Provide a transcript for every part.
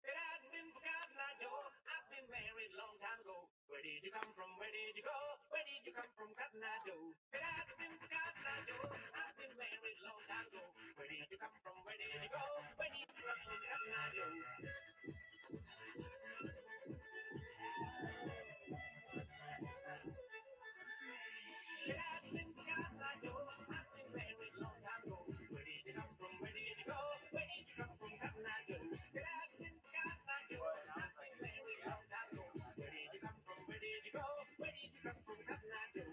It had been forgotten, I know. I've been married long time ago. Where did you come from? Where did you go? Where did you come from, Cotton Eye Joe? It had been forgotten, I know. I've been married long time ago. Where did you come from? Where did you go? Where did you come from, Cotton Eye Joe? It had been forgotten, I know. I've been married long time ago. Where did you come from? Where did you go? Where did you come from, Cotton Eye Joe? It had been forgotten, I know. I've been married long time ago. Where did you come from? Where did you go? Where did you come from, Cotton Eye Joe?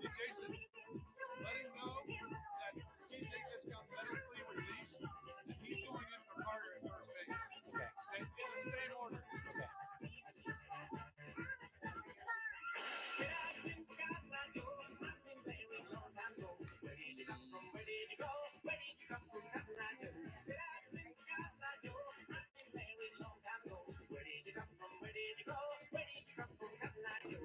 Jason, let him know that CJ just got medically released and he's going in for Carter at first base. Okay. In the same order. Okay. It had been forgotten, I know. I've been married long time ago. Where did you come from? Where did you go? Where did you come from, Cotton Eye Joe? It had been forgotten, I know. I've been married long time ago. Where did you come from? Where did you go? Where did you come from, Cotton Eye Joe?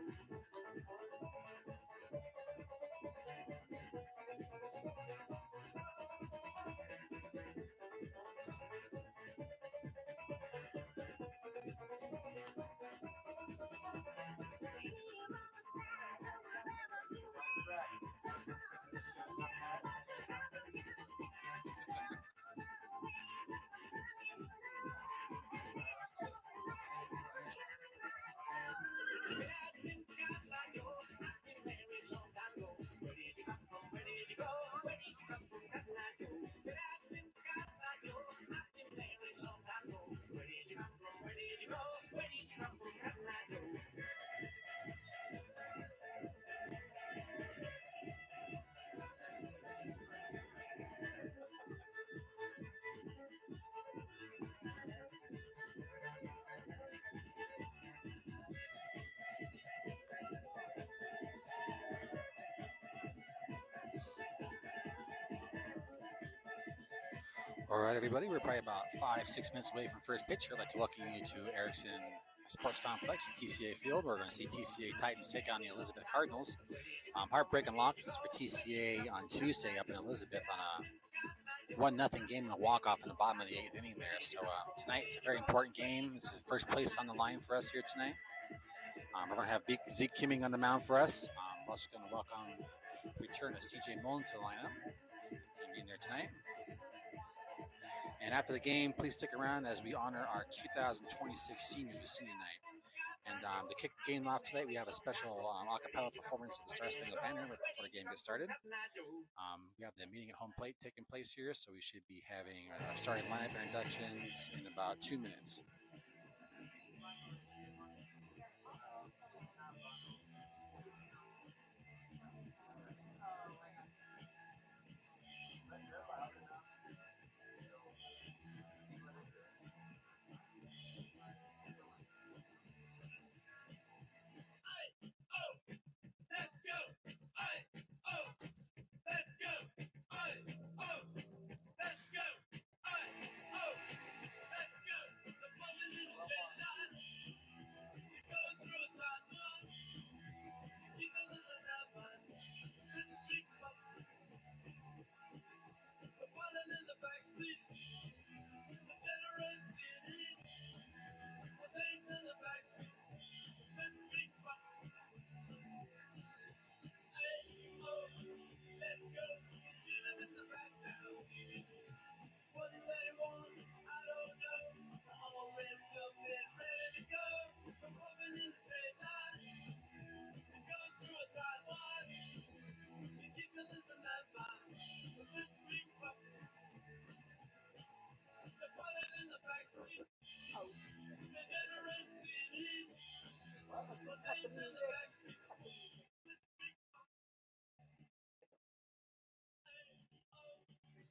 It had been forgotten, I know. I've been married long time ago. Where did you come from? Where did you go? Where did you come from, Cotton Eye Joe? It had been forgotten, I know. I've been married long time ago. Where did you come from? Where did you go? Where did you come from, Cotton Eye Joe? All right, everybody. We're probably about 5-6 minutes away from first pitch. I'd like to welcome you to Erickson Sports Complex, TCA Field. We're going to see TCA Titans take on the Elizabeth Cardinals. Heartbreaking loss for TCA on Tuesday up in Elizabeth on a 1-0 game and a walk-off in the bottom of the 8th inning there. So tonight it's a very important game. It's the first place on the line for us here tonight. We're going to have big Zeke Kimming on the mound for us. We're also going to welcome return of CJ Mullins to the lineup. Going to be in there tonight. And after the game, please stick around as we honor our 2026 seniors with senior night. And to kick the game off tonight, we have a special a cappella performance of the Star Spangled Banner right before the game gets started. We have the meeting at home plate taking place here, so we should be having our starting lineup inductions in about 2 minutes. Let's go!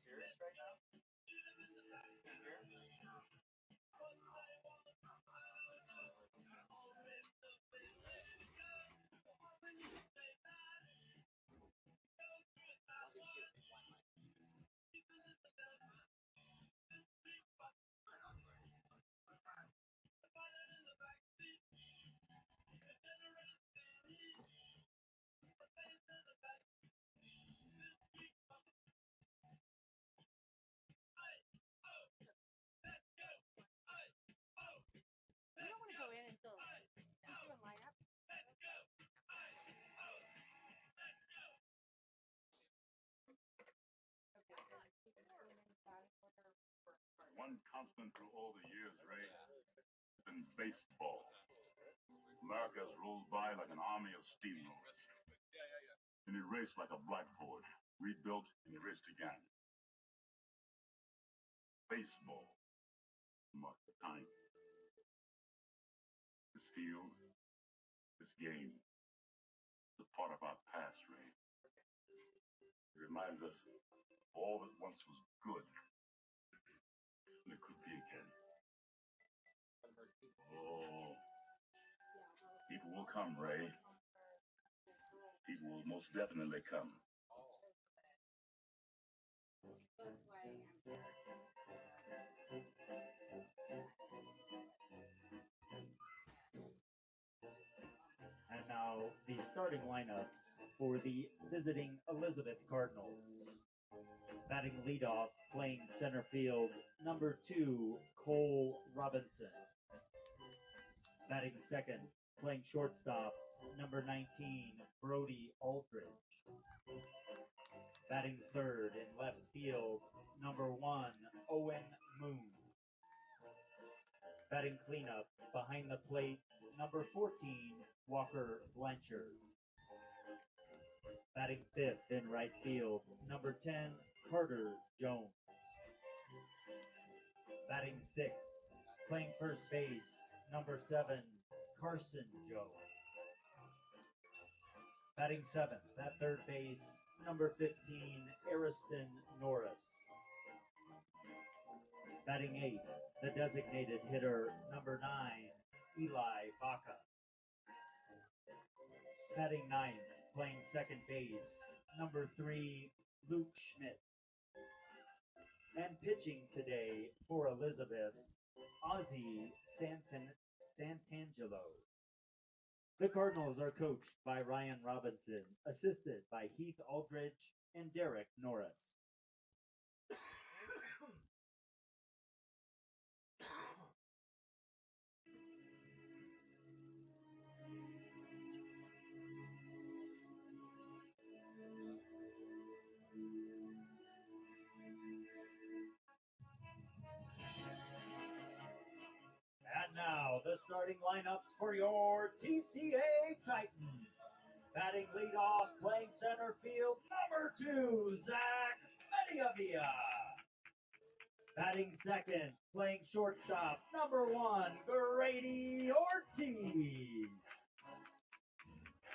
serious right now? We don't want to go in until you see what lineup. One constant through all the years, Ray, has been baseball. America has rolled by like an army of steamrollers. And erased like a blackboard, rebuilt and erased again. Baseball marked the time. This field, this game, is a part of our past, Ray. It reminds us of all that once was good, and it could be again. Oh, people will come, Ray. People will most definitely come. That's why I'm here. And now the starting lineups for the visiting Elizabeth Cardinals. Batting leadoff, playing center field, number 2, Cole Robinson. Batting second, playing shortstop, number 19, Brody Aldridge. Batting third in left field, number 1, Owen Moon. Batting cleanup, behind the plate, number 14, Walker Blanchard. Batting fifth in right field, number 10, Carter Jones. Batting sixth, playing first base, number 7, Carson Jones. Batting seventh at third base, number 15, Ariston Norris. Batting eighth, the designated hitter, number 9, Eli Baca. Batting ninth, playing second base, number 3, Luke Schmidt. And pitching today for Elizabeth, Ozzie Santangelo. The Cardinals are coached by Ryan Robinson, assisted by Heath Aldridge and Derek Norris. And now, the starting lineups for your TCA Titans. Batting leadoff, playing center field, number 2, Zach Mediavia. Batting second, playing shortstop, number 1, Grady Ortiz.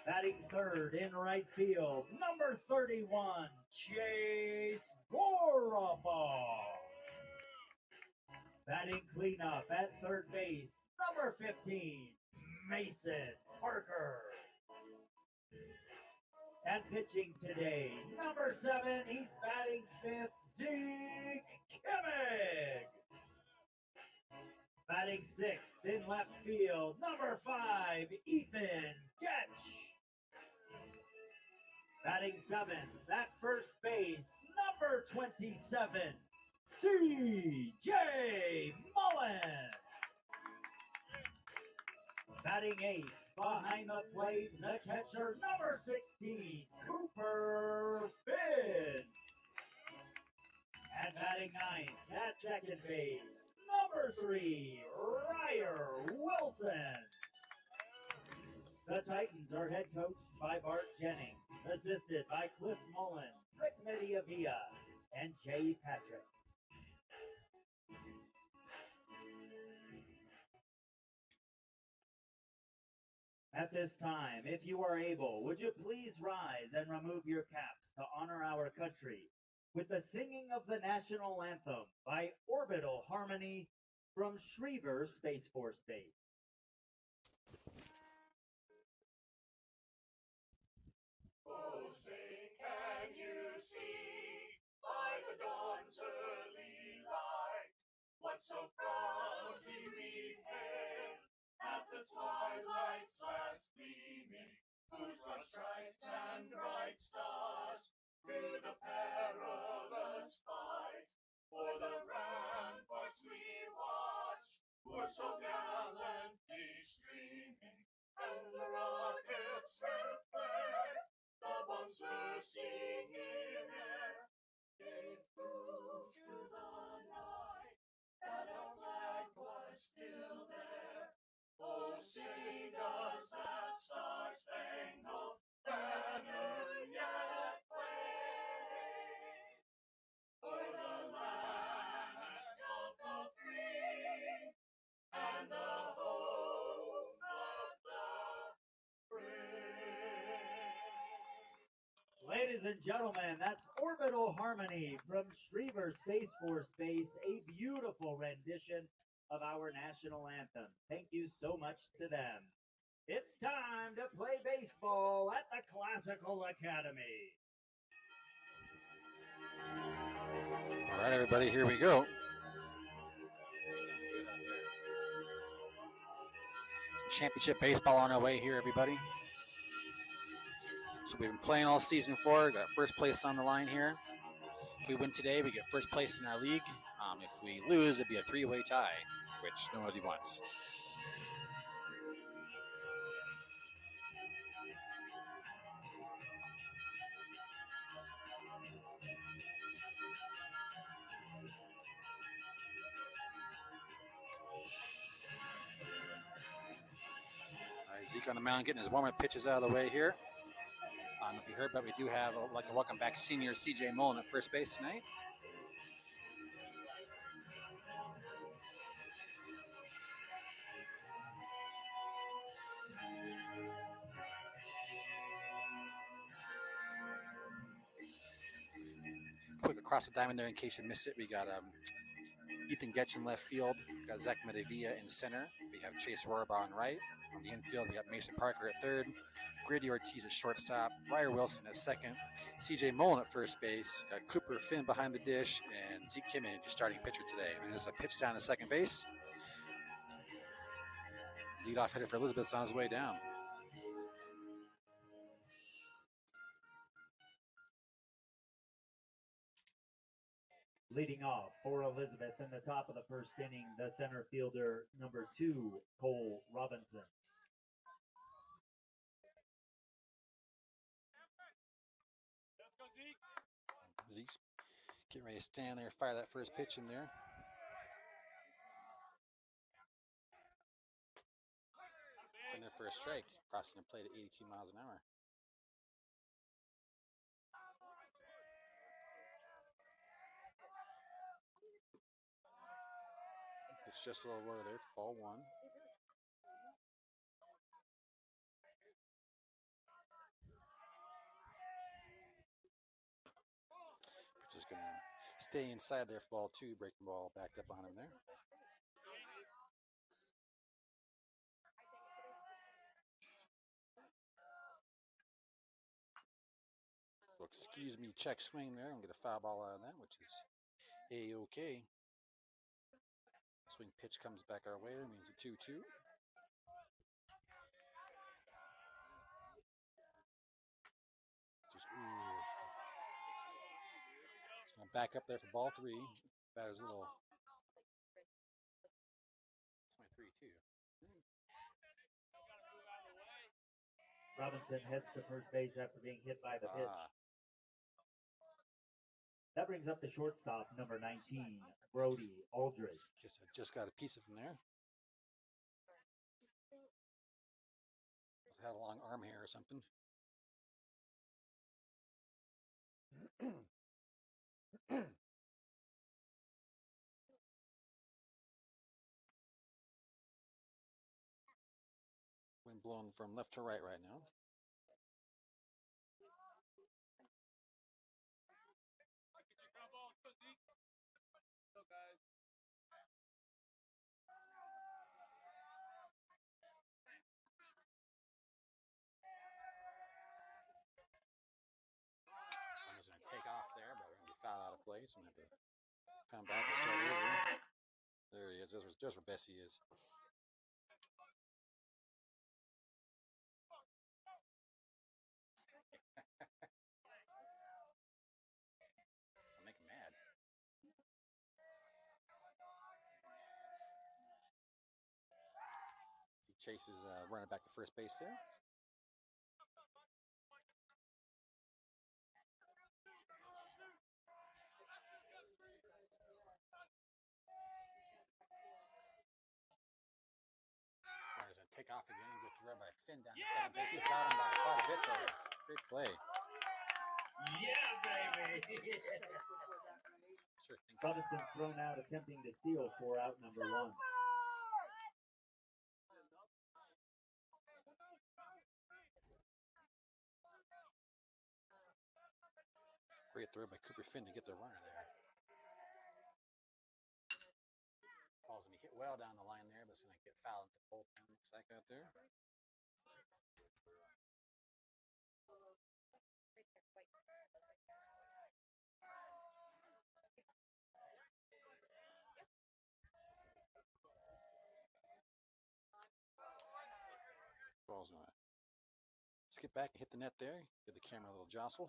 Batting third in right field, number 31, Chase Goraball. Batting cleanup at third base, number 15, Mason Parker. And pitching today, number 7, he's batting fifth, Zeke Kimmig. Batting sixth in left field, number 5, Ethan Getch. Batting seventh at first base, number 27, C.J. Mullen. Batting eighth, behind the plate, the catcher, number 16, Cooper Finn. And batting ninth, at second base, number 3, Ryer Wilson. The Titans are head coached by Bart Jennings, assisted by Cliff Mullen, Rick Mediavia, and Jay Patrick. At this time, if you are able, would you please rise and remove your caps to honor our country with the singing of the national anthem by Orbital Harmony from Schriever Space Force Base. Oh, say, can you see by the dawn's early light what so proudly we hailed at the twilight's last gleaming, whose broad stripes and bright stars through the perilous fight for the ramparts we watched were so gallantly streaming, and the rockets red flare, the bombs were singing air, gave proof to the night that our flag was still there. Oh, say does that star-spangled banner yet wave for the land of the free and the home of the brave? Ladies and gentlemen, that's Orbital Harmony from Schriever Space Force Base, a beautiful rendition of our national anthem. Thank you so much to them. It's time to play baseball at the Classical Academy. All right, everybody, here we go. Some championship baseball on our way here, everybody. So we've been playing all season 4. Got first place on the line here. If we win today, we get first place in our league. If we lose, it'd be a 3-way tie, which nobody wants. All right, Zeke on the mound getting his warm-up pitches out of the way here. If you heard, but we do have, I'd like to welcome back senior CJ Mullen at first base tonight. Quick across the diamond there in case you missed it. We got Ethan Getch in left field. We got Zach Medevilla in center. We have Chase Rohrbaugh on right. On the infield, we got Mason Parker at third. Grady Ortiz at shortstop. Ryer Wilson at second. CJ Mullen at first base. Got Cooper Finn behind the dish. And Zeke Kimmage, starting pitcher today. And there's a pitch down to second base. Leadoff hitter for Elizabeth's on his way down. Leading off for Elizabeth in the top of the first inning, the center fielder, number 2, Cole Robinson. Let's go, Zeke. Zeke's getting ready to stand there, fire that first pitch in there. It's in there for a strike, crossing the plate at 82 miles an hour. It's just a little low there for ball 1. Just going to stay inside there for ball 2, breaking ball back up on him there. So excuse me, check swing there. I'm going to get a foul ball out of that, which is A-OK. Swing pitch comes back our way. That means a 2-2. Just, it's going to back up there for ball 3. Batter's a little. It's my 3-2. Robinson heads to first base after being hit by the pitch. That brings up the shortstop, number 19, Brody Aldridge. Guess I just got a piece of him there. Must have had a long arm hair or something. Wind blowing from left to right now. play, so I'm going to have to come back and start over. There he is. There's where Bessie is. So make him mad. He chases running back to first base there. He's going to take off again and get run by Finn down to second base. He's got him by quite a bit there. Great play. Yeah, baby. Sure think so. Robinson's thrown out attempting to steal for out number 1. Great throw by Cooper Finn to get the runner there. Ball's going to be hit well down the line there, but it's going to get fouled into bullpen. Looks like out there. Ball's going to skip back and hit the net there. Give the camera a little jostle.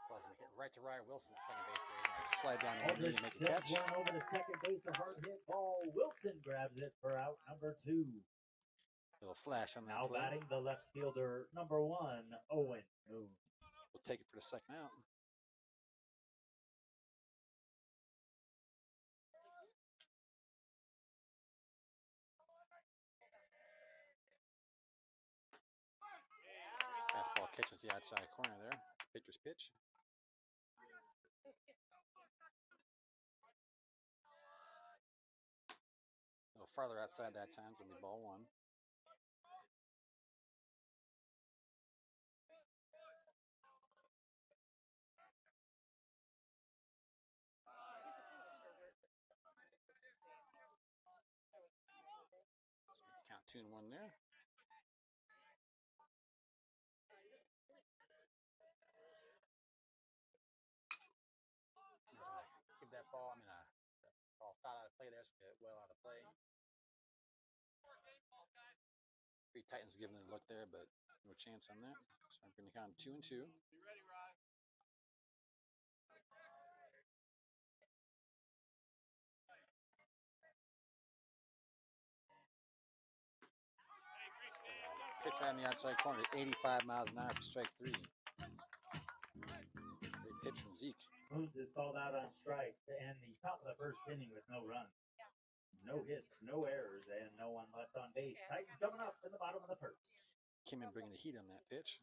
Ball's going to hit right to Ryan Wilson at second base there. He's going to slide down the knee and make a catch. One over to second base, a hard hit ball. Wilson grabs it for out number 2. Little flash on that Now play. batting the left fielder, number 1, Owen Moon. We'll take it for the second out. Fastball catches the outside corner there. Pitcher's pitch. A little farther outside that time. It's going to be ball 1. Count 2-1 there. He's going to give that ball. Ball foul out of play there, so get it well out of play. 3 Titans giving it a look there, but no chance on that. So I'm going to count 2-2. Pitch right on the outside corner at 85 miles an hour for strike 3. Great pitch from Zeke. Moons is called out on strikes to end the top of the first inning with no runs. No hits, no errors, and no one left on base. Titans coming up in the bottom of the first. Came in bringing the heat on that pitch.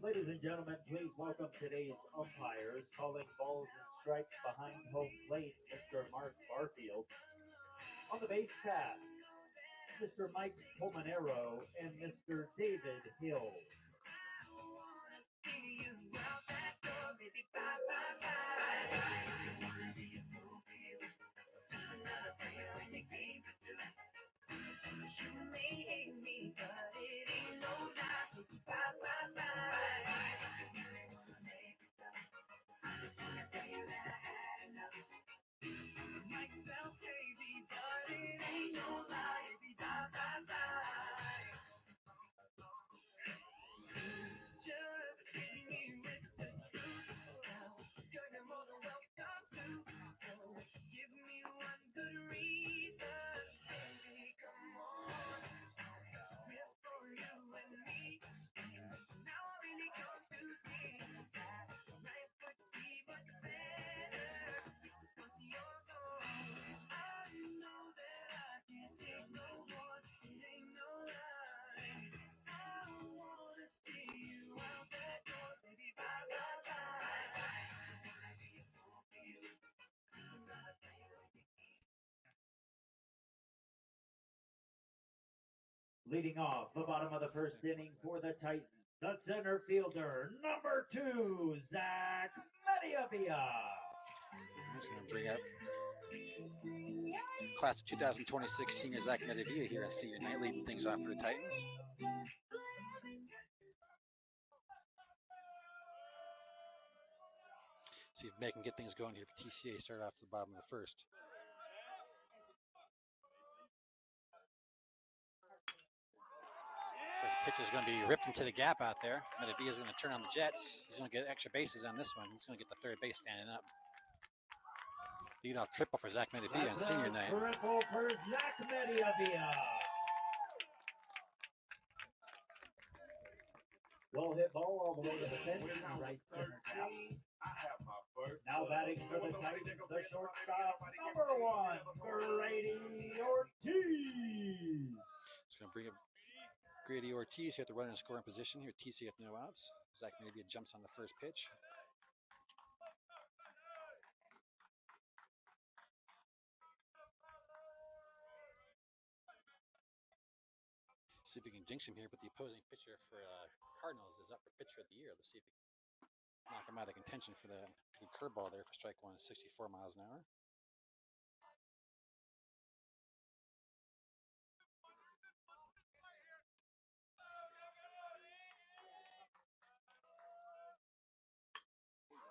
Ladies and gentlemen, please welcome today's umpires. Calling balls and strikes behind home plate, Mr. Mark Barfield. On the base paths, Mr. Mike Pomanero and Mr. David Hill. Leading off the bottom of the first inning for the Titans, the center fielder, number 2, Zach Mediavia. I'm just going to bring up class of 2026 senior Zach Medavia here at senior night, leading things off for the Titans. See if Meg can get things going here for TCA. Start off the bottom of the first. First pitch is going to be ripped into the gap out there. Medavia is going to turn on the Jets. He's going to get extra bases on this one. He's going to get the third base standing up. Lead off triple for Zach Medavia on senior night. Triple for Zach Mediavia. Well hit ball all the way to the fence in the right center gap. Now batting for the Titans, the shortstop, number 1, Grady Ortiz. It's going to bring up Grady Ortiz here at the runner in scoring position here. TCA with no outs. Zach Medavia jumps on the first pitch. See if we can jinx him here, but the opposing pitcher for Cardinals is up for pitcher of the year. Let's see if we can knock him out of contention for that good curveball there for strike one at 64 miles an hour.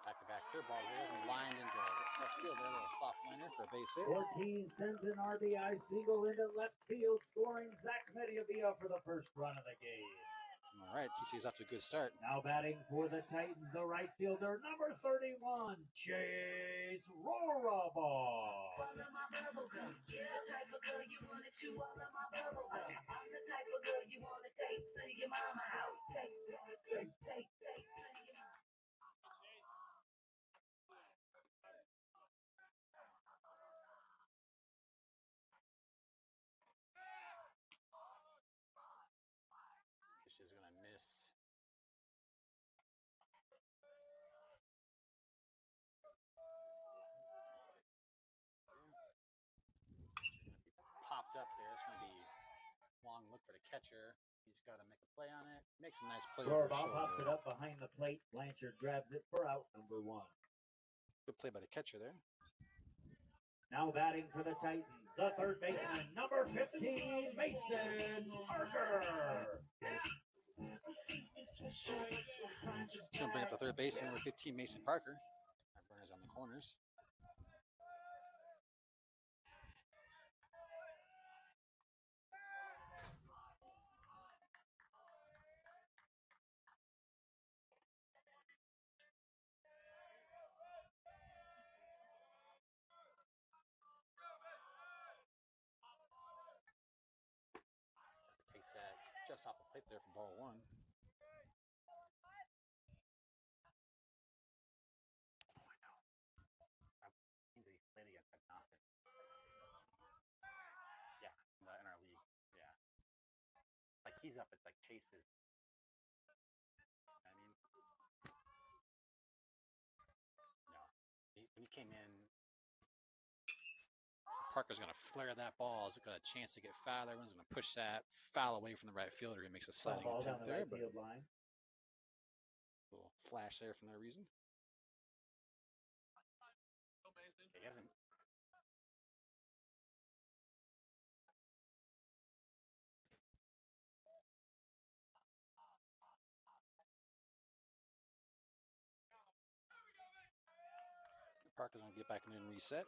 Back-to-back curveballs there, and lined into left field there, a little soft liner for a base hit. Ortiz sends an RBI single into left field, scoring Zach Mediavia for the first run of the game. All right, TCA's off to a good start. Now batting for the Titans, the right fielder, number 31, Chase Rorabaugh. Pitch is going to miss. Popped up there. It's going to be long look for the catcher. He's got to make a play on it. Makes a nice play over his Rorabaugh pops it shoulder. up behind the plate. Blanchard grabs it for out number 1. Good play by the catcher there. Now batting for the Titans, the third baseman, number 15, Mason Parker. He's going to bring up the third baseman, number 15, Mason Parker. Our burners on the corners. Takes that just off the plate there for ball 1. Yeah, in our league. Yeah. Like he's up, it's like Chase's. I mean, no. When he came in, Parker's going to flare that ball. He's got a chance to get foul. Everyone's going to push that foul away from the right fielder. He makes a sliding Ball attempt down the there, right but field line. little flash there for no reason. He hasn't. Parker's going to get back in there and reset.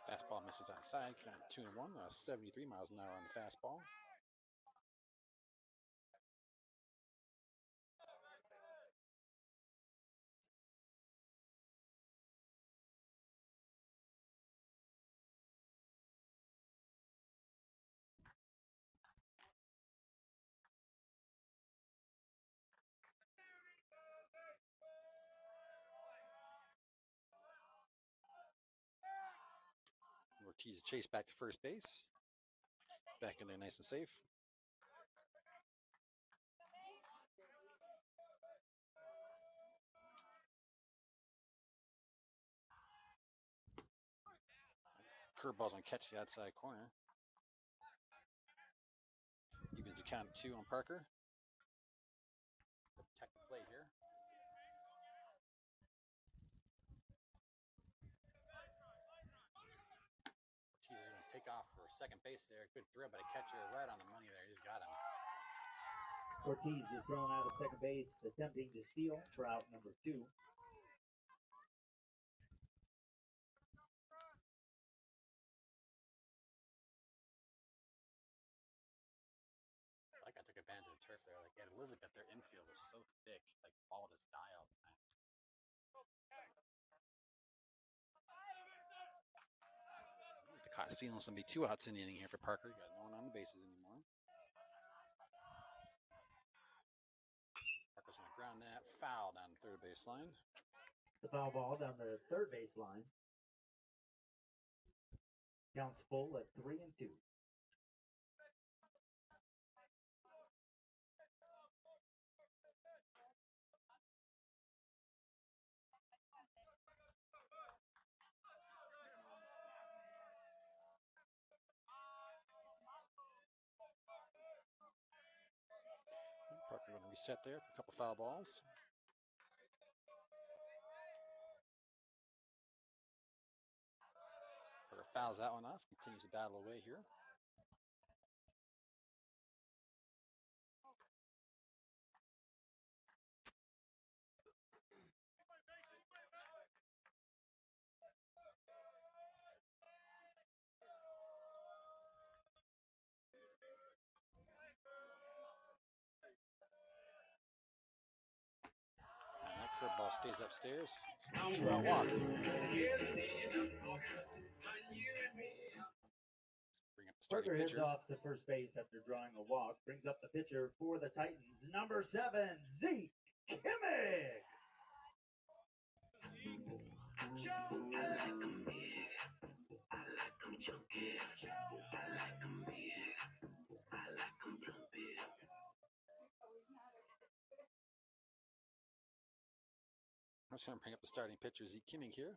Fastball misses outside, kind of 2-1, 73 miles an hour on the fastball. Ortiz chased back to first base. Back in there nice and safe. Curveball's gonna catch the outside corner. Evens the count of 2 on Parker. Protect the plate here. Ortiz is gonna take off for second base there. Good throw, but a catcher right on the money there. He's got him. Ortiz is thrown out at second base, attempting to steal for out number 2. Like I took advantage of the turf there. Like at Elizabeth, their infield was so thick, like the ball just die all the time. The caught stealing some be 2 outs in the inning here for Parker. Got no one on the bases anymore. Parker's gonna ground that foul down the third baseline. The foul ball down the third baseline. Counts full at 3-2. Parker going to reset there for a couple foul balls. Parker fouls that one off. Continues to battle away here. Curveball stays upstairs. 2-out walk. Bring up the starting Parker heads pitcher. off to first base after drawing a walk. Brings up the pitcher for the Titans, number 7, Zeke Kimmig. I'm just going to bring up the starting pitcher, Zeke Kimmig here.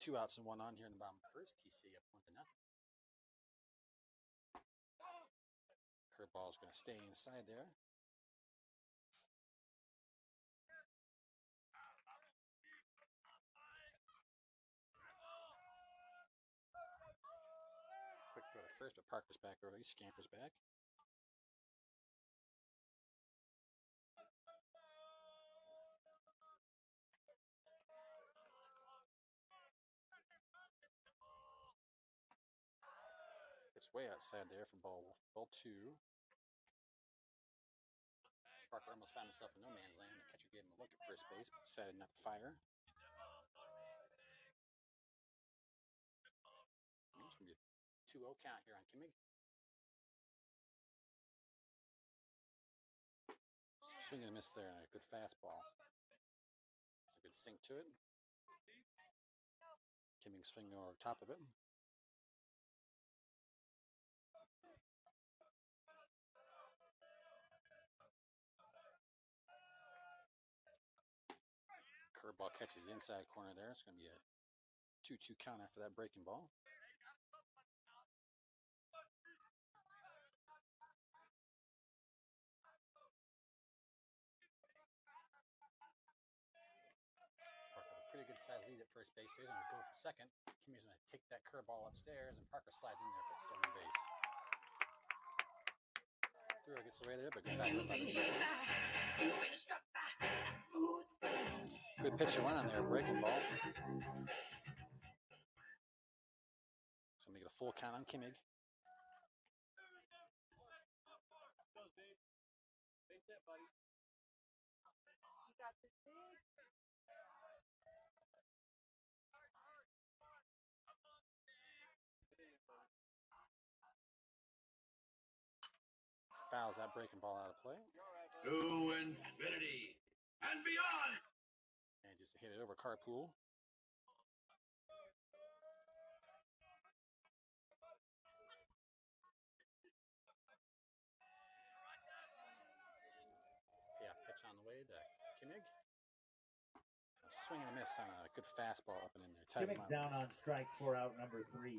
2 outs and 1 on here in the bottom of the first. TCA up 1-0. Curveball's going to stay inside there. Quick throw to first, but Parker's back early. Scampers back. It's way outside there for ball 2. Parker almost found himself in no man's land. The catcher gave him a look at first base, but decided not to fire. It's going to be a 2-0 count here on Kimmig. Swing and a miss there, and a good fastball. It's a good sink to it. Kimmig swinging over top of it. Curveball catches the inside corner there. It's going to be a 2-2 count after that breaking ball. Parker with a pretty good size lead at first base. He's going to go for second. Kimmig's going to take that curveball upstairs, and Parker slides in there for the stolen base. Throw gets away there, but going back up by the defense. Good pitcher went on there, breaking ball. So make it a full count on Kimmig. Fouls that breaking ball out of play. To infinity and beyond. And just hit it over Carpool. Yeah, pitch on the way to Kimmig. So swing and a miss on a good fastball up and in there. Kimmig's down on strikes for out number 3.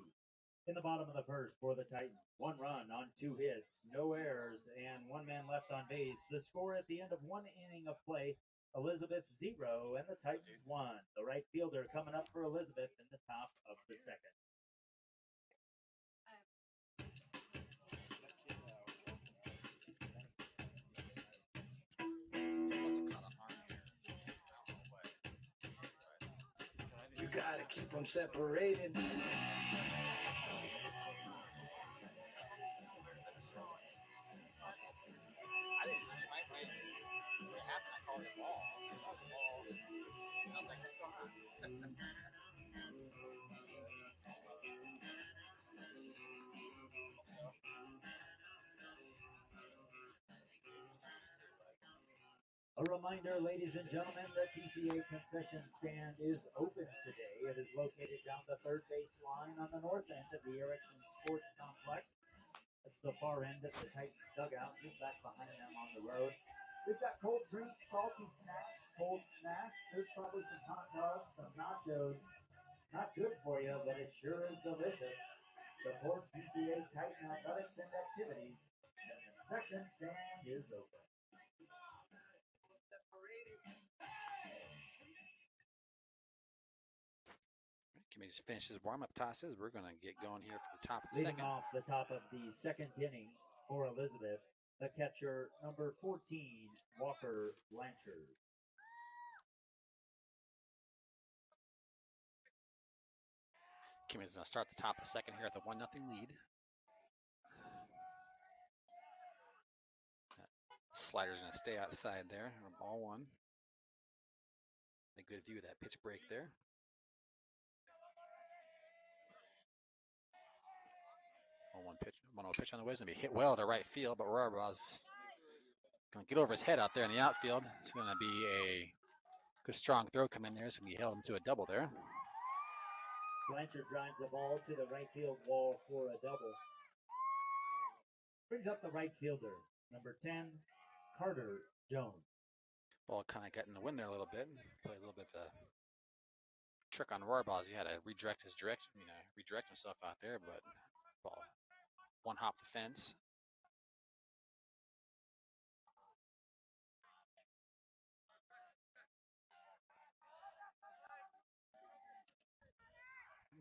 In the bottom of the first for the Titans, 1 run on 2 hits, no errors, and 1 man left on base. The score at the end of 1 inning of play, Elizabeth 0 and the Titans 1. The right fielder coming up for Elizabeth in the top of the second. You gotta keep them separated. I didn't see right when it happened. I called it ball. I was ball. And I was like, what's going on? A reminder, ladies and gentlemen, the TCA concession stand is open today. It is located down the third base line on the north end of the Erickson Sports Complex. That's the far end of the Titans dugout, just back behind them on the road. We've got cold drinks, salty snacks, cold snacks. There's probably some hot dogs, some nachos. Not good for you, but it sure is delicious. Support TCA Titan athletics and activities. And the concession stand is open. Kimmy just finished his warm-up tosses. We're going to get going here for the top of the Leading second. off the top of the second inning for Elizabeth, the catcher, number 14, Walker Blanchard. Kimmy's going to start the top of the second here at the 1-0 lead. Slider's going to stay outside there. Ball one. A good view of that pitch break there. 1-1 pitch. 1-0 pitch on the way. It's going to be hit well to right field, but Rohrabaugh's going to get over his head out there in the outfield. It's going to be a good strong throw come in there. It's going to be held into a double there. Blanchard drives the ball to the right field wall for a double. Brings up the right fielder, number 10, Carter Jones. Ball kind of got in the wind there a little bit. Played a little bit of a trick on Rohrabaugh's. He had to redirect his direction, redirect himself out there, but ball one hop the fence.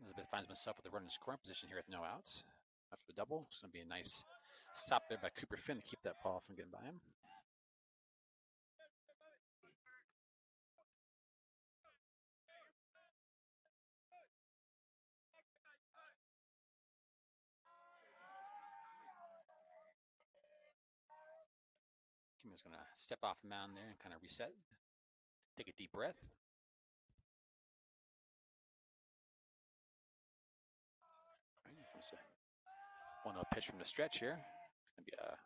Elizabeth finds himself with a runner in scoring position here with no outs after the double. It's going to be a nice stop there by Cooper Finn to keep that ball from getting by him. Kimmy's going to step off the mound there and kind of reset. Take a deep breath. Right, here comes a 1-0 pitch from the stretch here. It's going to be a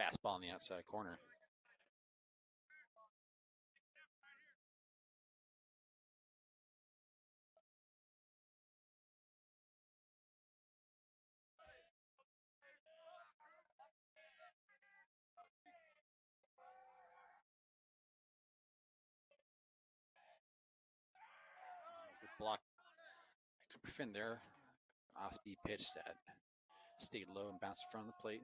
fastball on the outside corner. Good block. Cooper Finn there. Off-speed pitch that stayed low and bounced in front of the plate.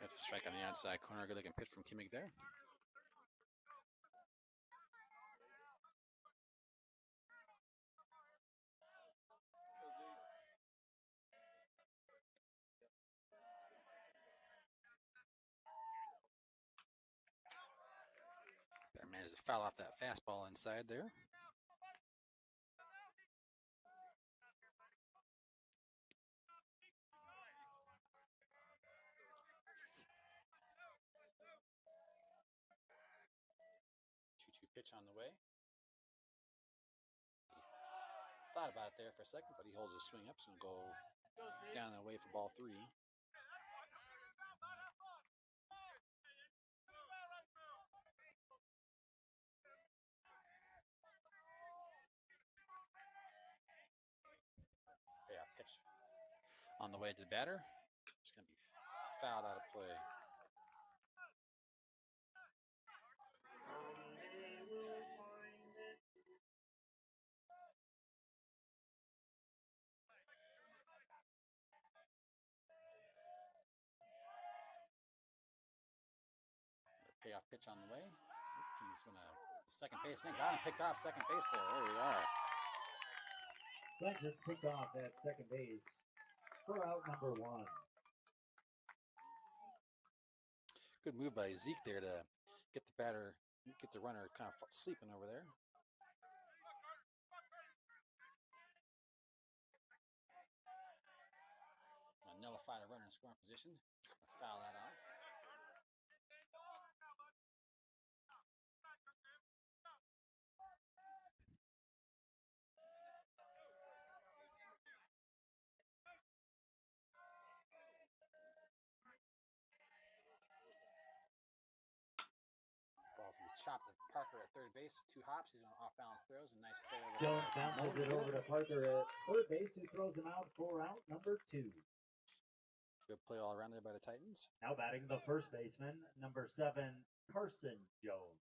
That's a strike on the outside corner. Good looking pitch from Kimmig there. Better managed to foul off that fastball inside there. Pitch on the way. Thought about it there for a second, but he holds his swing up, so he'll go down and away for ball 3. the way to the batter. It's going to be fouled out of play. Payoff pitch on the way. He's going to second base. They got him picked off second base there. There we are. Blanchard picked off at second base for out number 1. Good move by Zeke there to get the runner kind of sleeping over there. Nullify the runner in scoring position. Foul that off. Ball's going to be chopped to Parker at third base. 2 hops. He's going off balance throws. A nice play over Jones bounces it over to Parker at third base, who throws him out for out number 2. Good play all around there by the Titans. Now batting the first baseman, number 7, Carson Jones.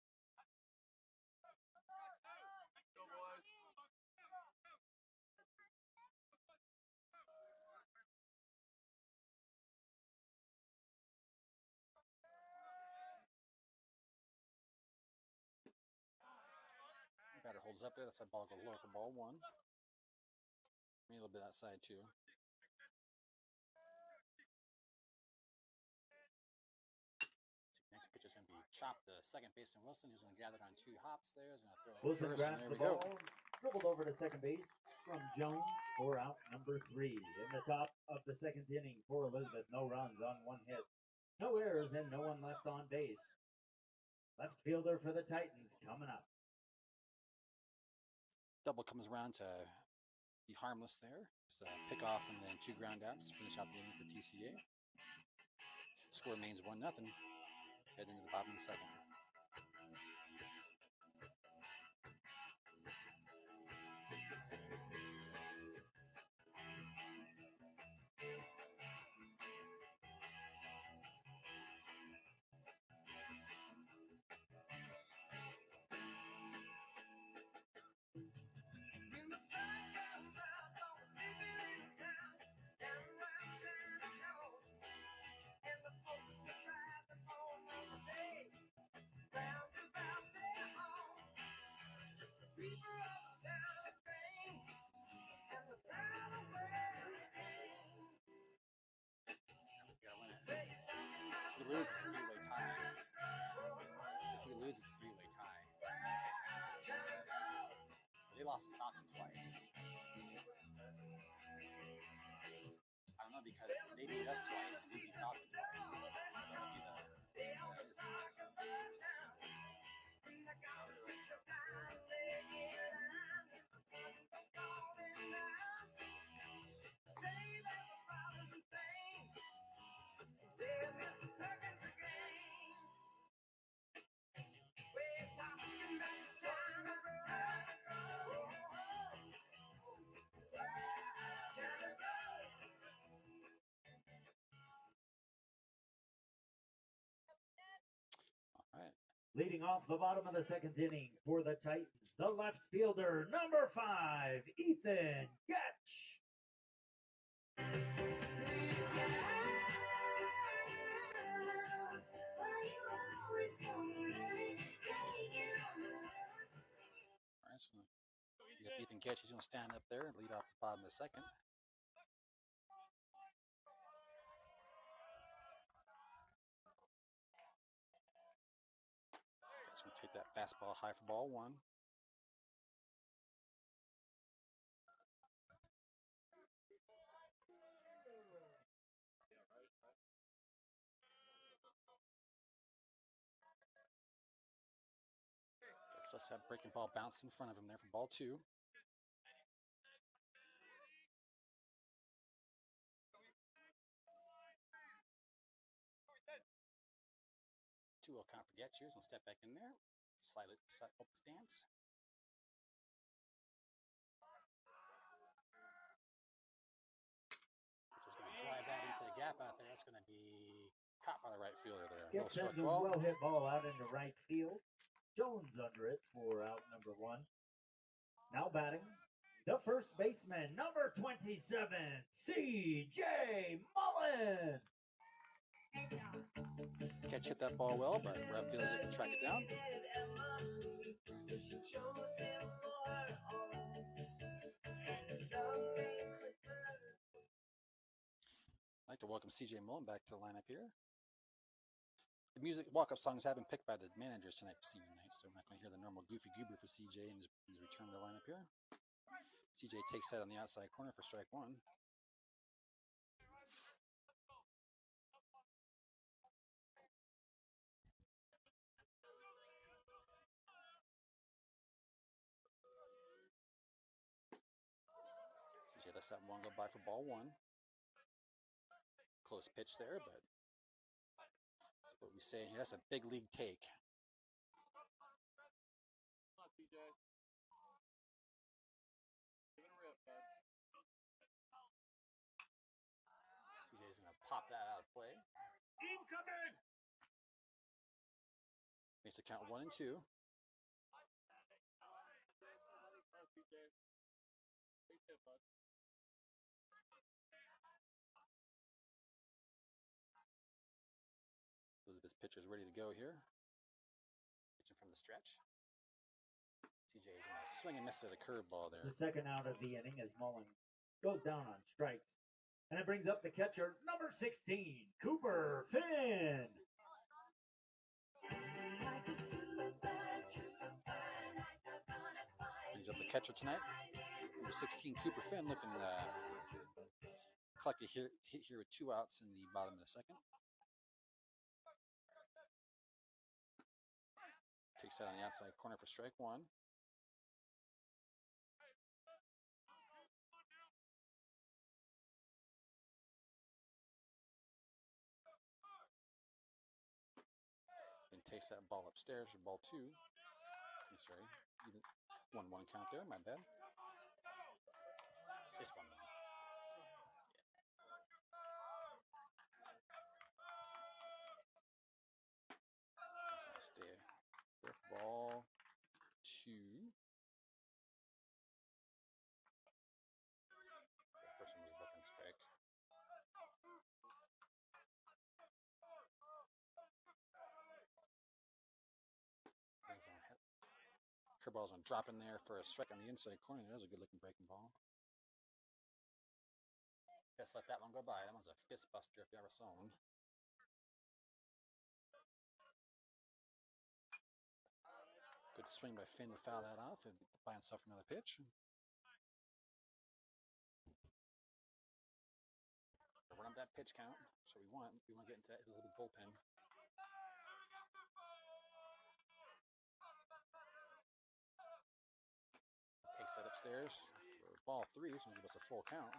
Batter holds up there. That's that ball go low for ball 1. Maybe a little bit outside too. Next pitch is going to be chopped to second baseman Wilson, who's going to gather on 2 hops there. He's going to throw Wilson first, grabs and the there we ball, go. dribbled over to second base from Jones for out number 3. In the top of the second inning for Elizabeth, no runs on 1 hit, no errors, and no one left on base. Left fielder for the Titans coming up. Double comes around to be harmless there. Just a pick off and then 2 ground outs. Finish out the inning for TCA. Score remains 1-0. Heading into the bottom of the second. If we lose, it's a 3-way tie. If we lose, it's a 3-way tie. They lost to Falcon twice. I don't know, because they beat us twice and we beat Falcon twice. So that'll be that is nice. Leading off the bottom of the second inning for the Titans, the left fielder, number 5, Ethan Getch. Alright, so you got Ethan Getch. He's going to stand up there and lead off the bottom of the second. Getch going to take that fastball high for ball 1. So let's have breaking ball bounce in front of him there for ball 2. 2-0 count for Getch. Here's going to step back in there. Slightly set up the stance. Which is going to It's going to be caught by the right fielder there. It No struck sends a ball. well-hit ball out into right field. Jones under it for out number 1. Now batting, the first baseman, number 27, C.J. Mullen. Catch hit that ball well, but ref feels able to track it down. I'd like to welcome C.J. Mullen back to the lineup here. The music walk-up songs have been picked by the managers tonight for senior night, so we're not going to hear the normal goofy goober for CJ in his return to the lineup here. CJ takes that on the outside corner for strike 1. CJ lets that one go by for ball 1. Close pitch there, but that's what we say here. That's a big league take. CJ's going to pop that out of play. Incoming! Makes it count 1 and 2. Elizabeth's pitcher's ready to go here. Pitching from the stretch. CJ is going to swing and miss at a curveball there. The second out of the inning as Mullen goes down on strikes. And it brings up the catcher, number 16, Cooper Finn. Brings up the catcher tonight. Number 16, Cooper Finn, looking like a hit here with 2 outs in the bottom of the second. Takes that on the outside corner for strike 1. And takes that ball upstairs for ball 2. I'm sorry, 1-1 count there, my bad. It's 1-1. He's going to stay with ball 2. The first one was looking strike. Curveball's going to drop in there for a strike on the inside corner. That was a good looking breaking ball. Just let that one go by. That one's a fist buster if you ever saw one. Good swing by Finn to foul that off and buy himself another pitch. Run up that pitch count. So we want to get into that Elizabeth bullpen. Takes that upstairs for ball 3. It's going to give us a full count.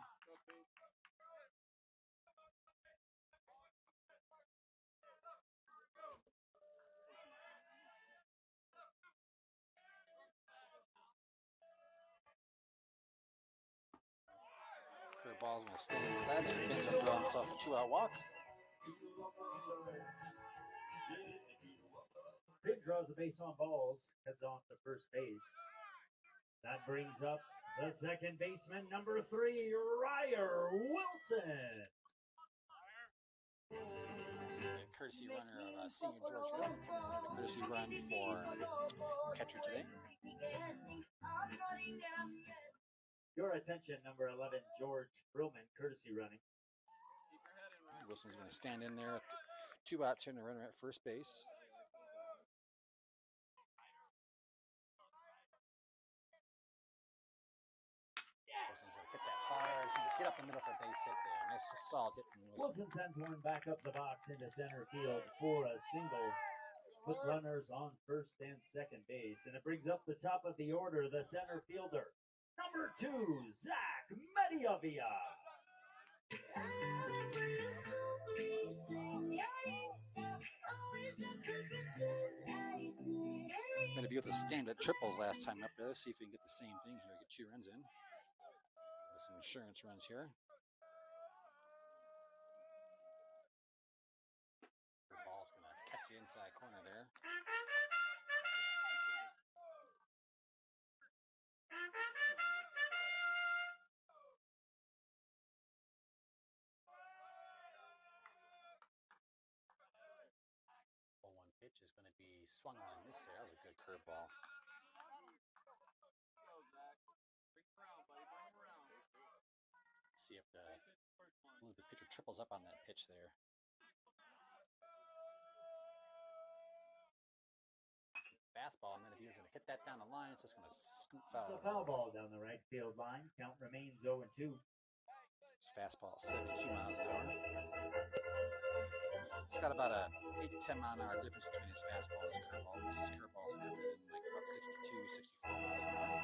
Curveball's going to stay inside there. Finn's going to draw himself a 2-out walk. Finn draws a base on balls, heads off to first base. That brings up the second baseman, number 3, Ryer Wilson. The courtesy runner of senior George Philman coming in with a courtesy run for catcher today. Your attention, number 11, George Brillman, courtesy running. Wilson's going to stand in there. 2 outs here and a runner at first base. Wilson's going to hit that hard. He's going to get up the middle for a base hit there. Nice solid hit from Wilson. Wilson sends one back up the box into center field for a single. Puts runners on first and second base. And it brings up the top of the order, the center fielder, number 2, Zach Mediavia. Mediavia with the stand at triples last time up there. Let's see if we can get the same thing here. Get 2 runs in. Get some insurance runs here. inside corner there. Pitch is going to be swung on and missed there. That was a good curveball. See if the pitcher triples up on that pitch there. Fastball, Menavia's going to hit that down the line. It's just going to scoop foul. It's a foul ball down the right field line. Count remains 0-2. Fastball 72 miles an hour. It's got about a 8 to 10 mile an hour difference between his fastball and his curveball. His curveballs are coming in like about 62, 64 miles an hour.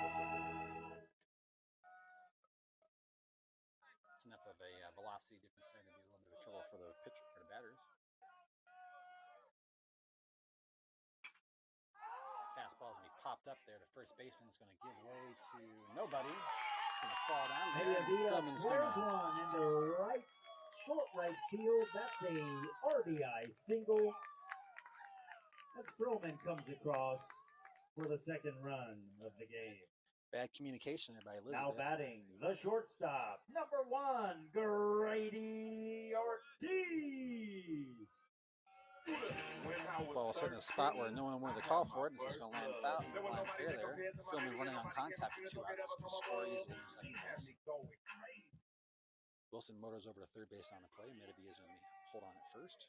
It's enough of a velocity difference there to be a little bit of trouble for the pitcher, for the batters. Fastball's going to be popped up there. The first baseman's going to give way to nobody. It's going to fall down there. There's one into right, short right field. That's a RBI single. As Froman comes across for the second run of the game. Bad communication there by Elizabeth. Now batting the shortstop, number 1, Grady Ortiz. Ball was hit in a spot where no one wanted to call for it. It's just going to land foul, land fair there. Fillman running on contact with 2 outs. It's going to score easily from second base. Wilson motors over to third base on the play. Medivia is going to hold on at first.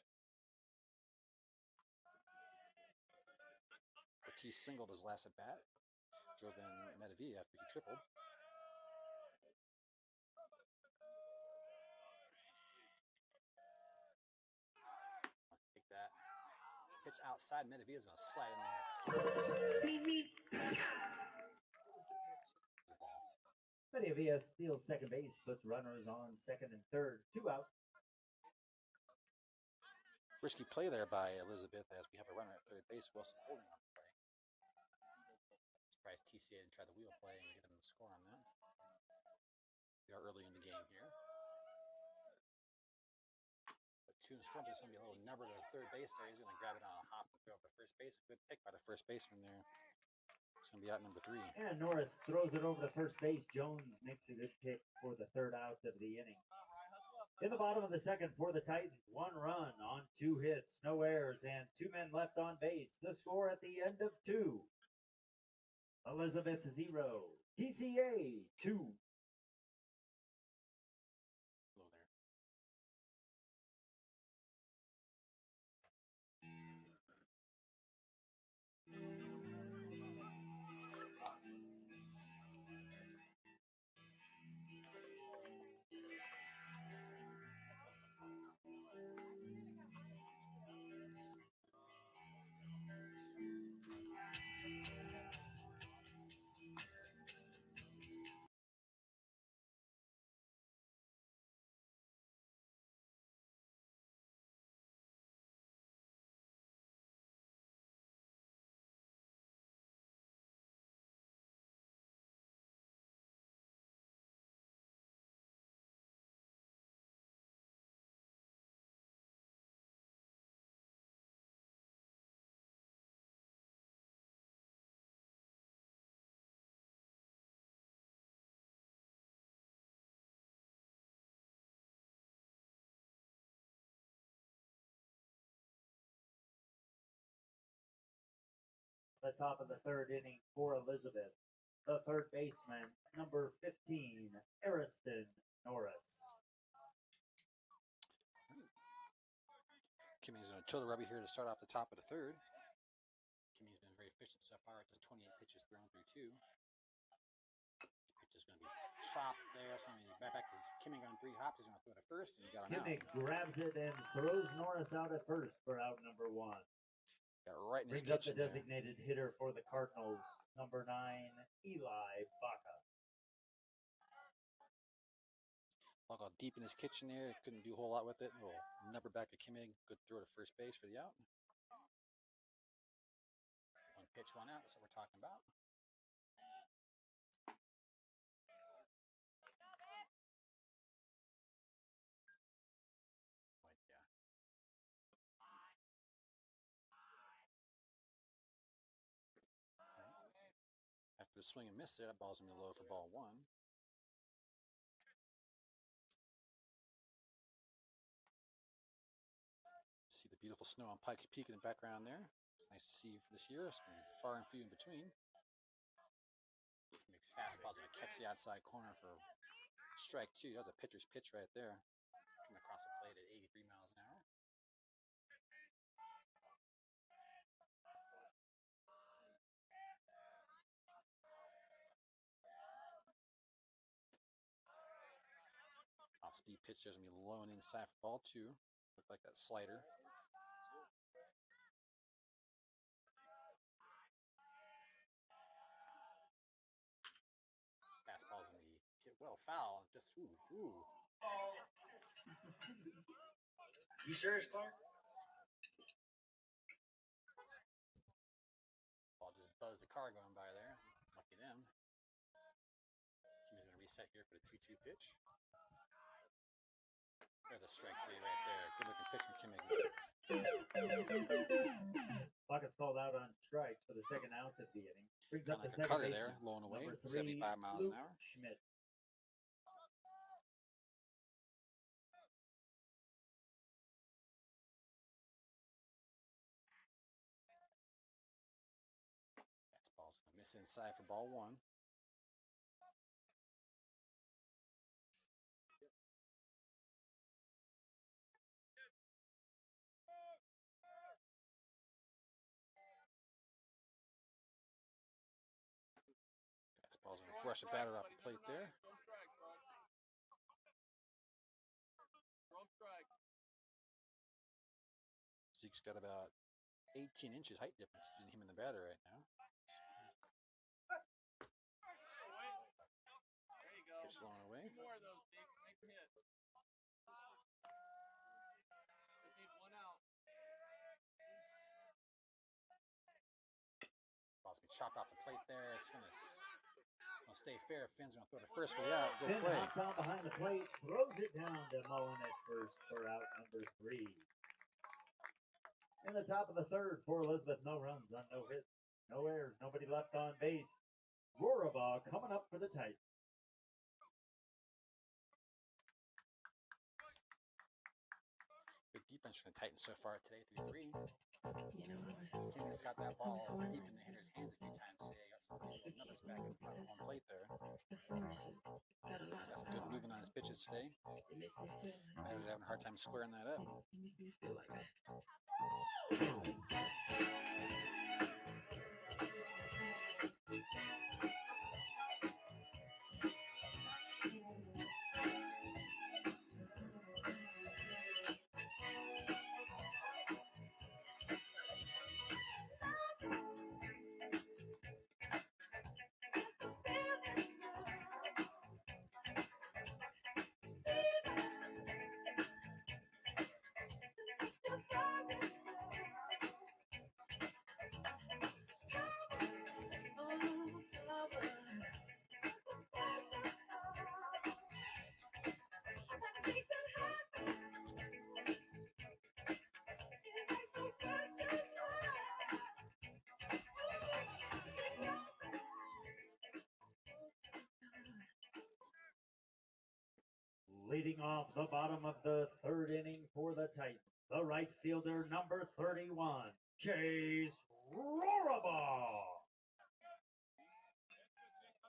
Ortiz singled his last at bat. Drove in Medivia after he tripled. Take that. Pitch outside. Medivia is going to slide in there. Medivia steals second base, puts runners on second and third. 2 out. Risky play there by Elizabeth as we have a runner at third base. Wilson holding on the play. Surprised TCA didn't try the wheel play and get him to score on that. We are early in the game here. But 2 in scrum is going to be a little number to the third base there. He's going to grab it on a hop and throw over to first base. A good pick by the first baseman there. It's going to be out number 3. And Norris throws it over to first base. Jones makes a good pick for the third out of the inning. In the bottom of the second for the Titans, 1 run on 2 hits, no errors, and 2 men left on base. The score at the end of 2. Elizabeth 0, TCA 2. Hello there. The top of the third inning for Elizabeth. The third baseman, number 15, Ariston Norris. Kimmy's going to toe the rubber here to start off the top of the third. Kimmy's been very efficient so far. It's 28 pitches thrown through 2. This pitch is going to be chopped there. So he's back to Kimmy on 3 hops. He's going to throw it at first, and he got him out. Kimmy grabs it and throws Norris out at first for out number 1. Got right in his Brings up kitchen the designated hitter for the Cardinals, number 9, Eli Baca. Ball got deep in his kitchen there. Couldn't do a whole lot with it. Little number back at Kimmig. Good throw to first base for the out. 1 pitch, 1 out. That's what we're talking about. a swing and miss there. That ball's going to be low for ball one. See the beautiful snow on Pikes Peak in the background there. It's nice to see for this year. It's been far and few in between. Makes fastball's going to catch the outside corner for strike two. That was a pitcher's pitch right there. Coming across the plate at 83 miles an hour. Off-speed pitch there's going to be low and inside for ball two. Look like that slider. Fastball's going to be hit well foul. Just, ooh. You sure it's Clark? Ball just buzzed the car going by there. Lucky them. He's going to reset here for the 2-2 pitch. There's a strike three right there. Good looking pitch from Kim McGee. Clock is called out on strikes for the second out of the inning. Brings up Like the a second cutter baseman, there, low and away, number 3, 75 miles Luke an hour. Schmidt. Fastball's going to miss inside for ball one. Fastball's going to brush the batter off the plate there. Zeke's got about 18 inches height difference between him and the batter right now. Pitch thrown away. More of those, Zeke. Make a hit. Just need one out. Ball's going to be chopped off the plate there. It's going to stay fair. Finn's going to throw to first for the out. Good Finn play. hops on behind the plate, throws it down to Mullen at first for out number 3. In the top of the third for Elizabeth, no runs on no hits, no errors, nobody left on base. Rorabaugh coming up for the Titans. Good defense from the Titans so far today through 3. Kim has got that ball deep in the hitter's hands a few times today. Got some good numbers back in front of home plate there. He's got some good movement on his pitches today. Batter's having a hard time squaring that up. Leading off the bottom of the third inning for the Titans, the right fielder, number 31, Chase Rorabaugh.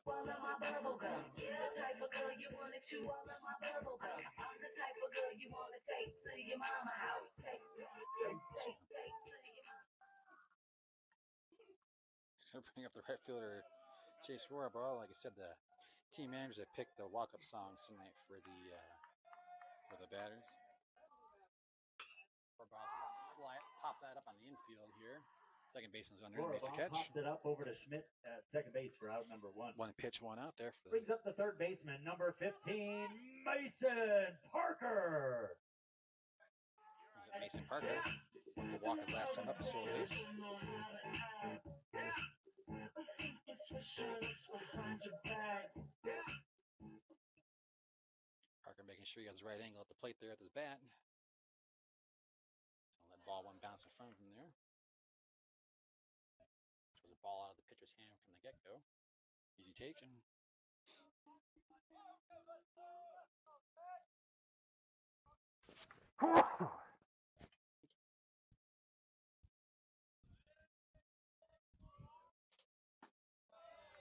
All of my bubble gum. You're the type of girl you wanna chew all of my bubble gum. I'm the type of girl you wanna take to your mama house. Take to your mama. So bring up the right fielder, Chase Rorabaugh. Like I said, the team managers have picked the walk-up songs tonight for the batters. Robaugh's going to pop that up on the infield here. Second baseman's under and makes a catch. Pops it up over to Schmidt at second base for out number 1. One pitch, one out there for the Brings up the third baseman, number 15, Mason Parker. brings up Mason Parker. The walk his last time up is still a base. Parker making sure he has the right angle at the plate there at his bat. So let ball one bounce in front from there. Which was a ball out of the pitcher's hand from the get-go. Easy taken.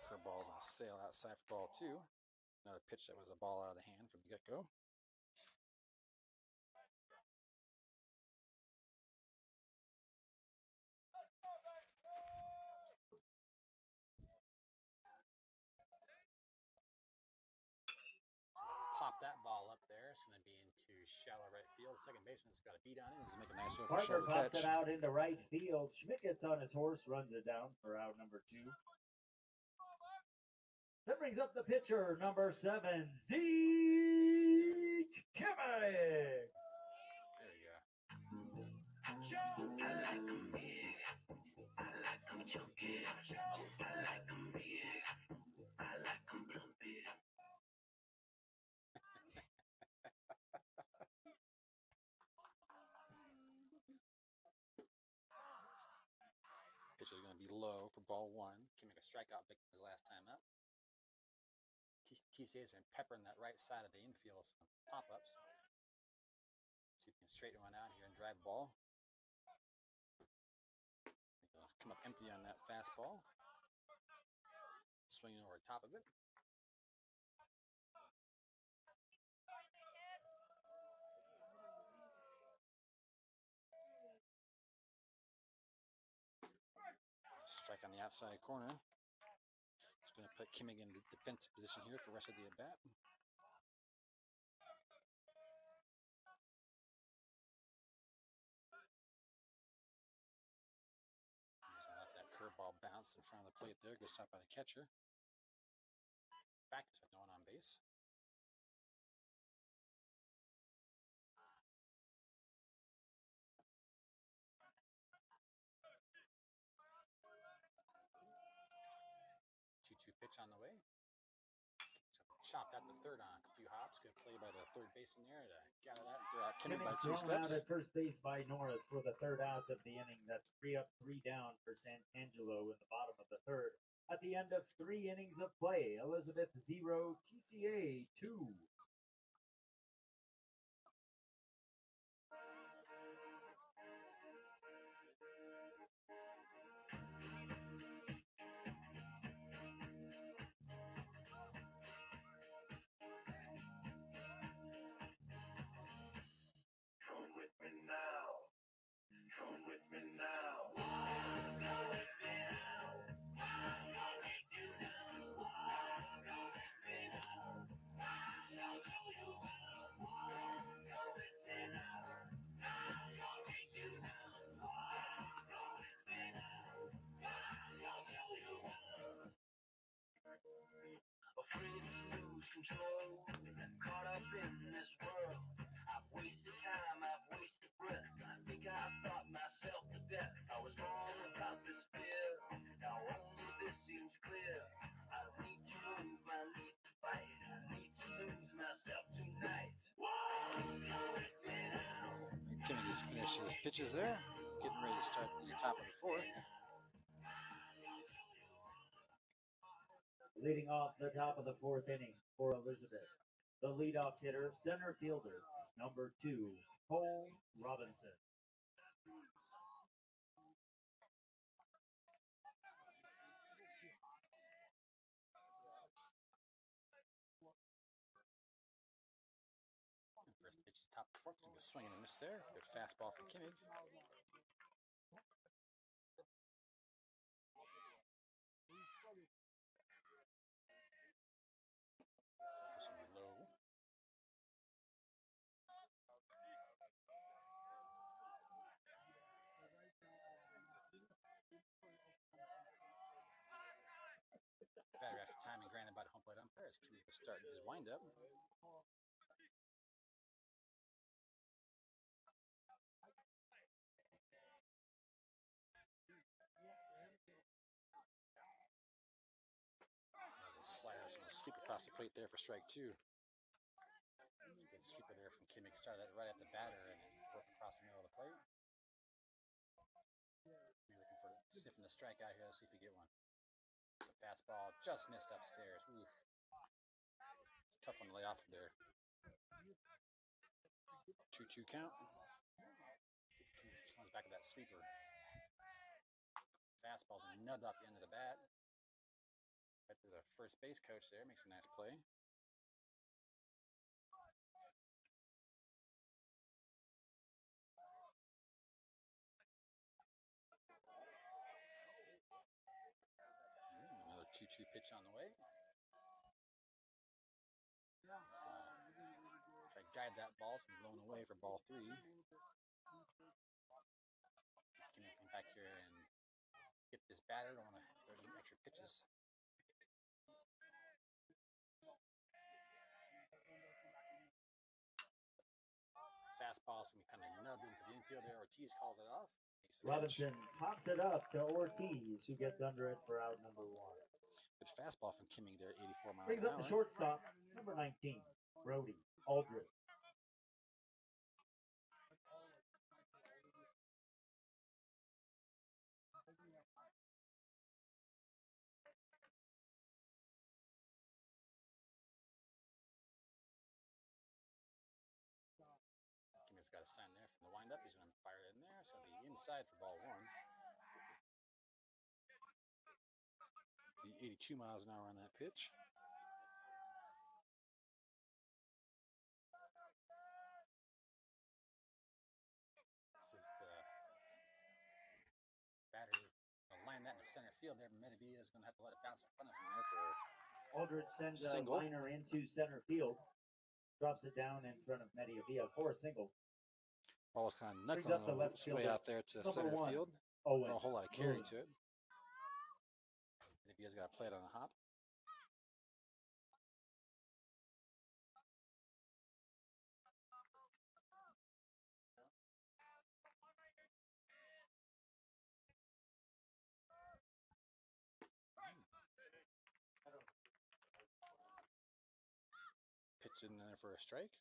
Curveball's on sale outside for ball 2. Another pitch that was a ball out of the hand from the get-go. Pop that ball up there. It's going to be into shallow right field. Second baseman's got a beat on it. He's making a nice open Parker shoulder pops catch. it out into right field. Schmidt gets on his horse, runs it down for out number 2. That brings up the pitcher, number 7, Zeke Kimmich. There you go. Pitch is going to be low for ball 1. Can make a strikeout pick his last time up. TCA's been peppering that right side of the infield, some pop-ups. See if we can straighten one out here and drive the ball. He'll come up empty on that fastball. Swinging over top of it. Strike on the outside corner. It's going to put Kimmich in the defensive position here for the rest of the at-bat. Let that curveball bounce in front of the plate there. Good stop by the catcher. Practice with no one on base. Pitch on the way. Chopped out the third on a few hops. Good play by the third baseman there to get it out and throw out Kimmich by 2 steps. Out at first base by Norris for the third out of the inning. That's 3 up, 3 down for Santangelo in the bottom of the third. At the end of 3 innings of play, Elizabeth 0, TCA 2. Afraid to lose control, caught up in this world. I've wasted time, I've wasted breath. I think I thought myself to death. I was wrong about this fear. Now only this seems clear. I need to move, I need to fight. I need to lose myself tonight. Kimmich just finished his pitches there. Getting ready to start the top of the 4th. Leading off the top of the 4th inning for Elizabeth, the leadoff hitter, center fielder, number 2, Cole Robinson. First pitch to top of the 4th. Going to swing and a miss there. Good fastball from Kimmich. Batter after timing granted by the home plate umpire as Kimmich was starting his windup. Slider, so sweep across the plate there for strike 2. It's a good sweeper there from Kimmich. Started right at the batter and then broke across the middle of the plate. You're looking for sniffing the strikeout here. Let's see if we get one. The fastball just missed upstairs. Oof. It's a tough one to lay off of there. 2-2 count. See if he comes back with that sweeper. Fastball nubbed off the end of the bat. Right to the first base coach there. Makes a nice play. Another 2-2 pitch on the way. So, try to guide that ball. It's blown away for ball 3. Can you come back here and get this batter? Don't want to throw any extra pitches. Fastball is going to be kind of nubbed into the infield there. Ortiz calls it off. Robinson pops it up to Ortiz, who gets under it for out number 1. Good fastball from Kimming there, 84 miles Brings an up hour. the shortstop, number 19, Brody Aldrich. Kimming's got a sign there from the windup. He's going to fire it in there. So it'll be inside for ball 1. Be 82 miles an hour on that pitch. This is the batter. Gonna line that in the center field there. Medavilla is going to have to let it bounce in front of him there for Aldrich sends a single. liner into center field. Drops it down in front of Medavilla for a single. Ball was kind of Brings knuckling up the left its way fielder, out there to number center 1, field. Owen Not a whole lot of carry Williams. to it. Medavilla's got to play it on a hop. Pitch in there for a strike.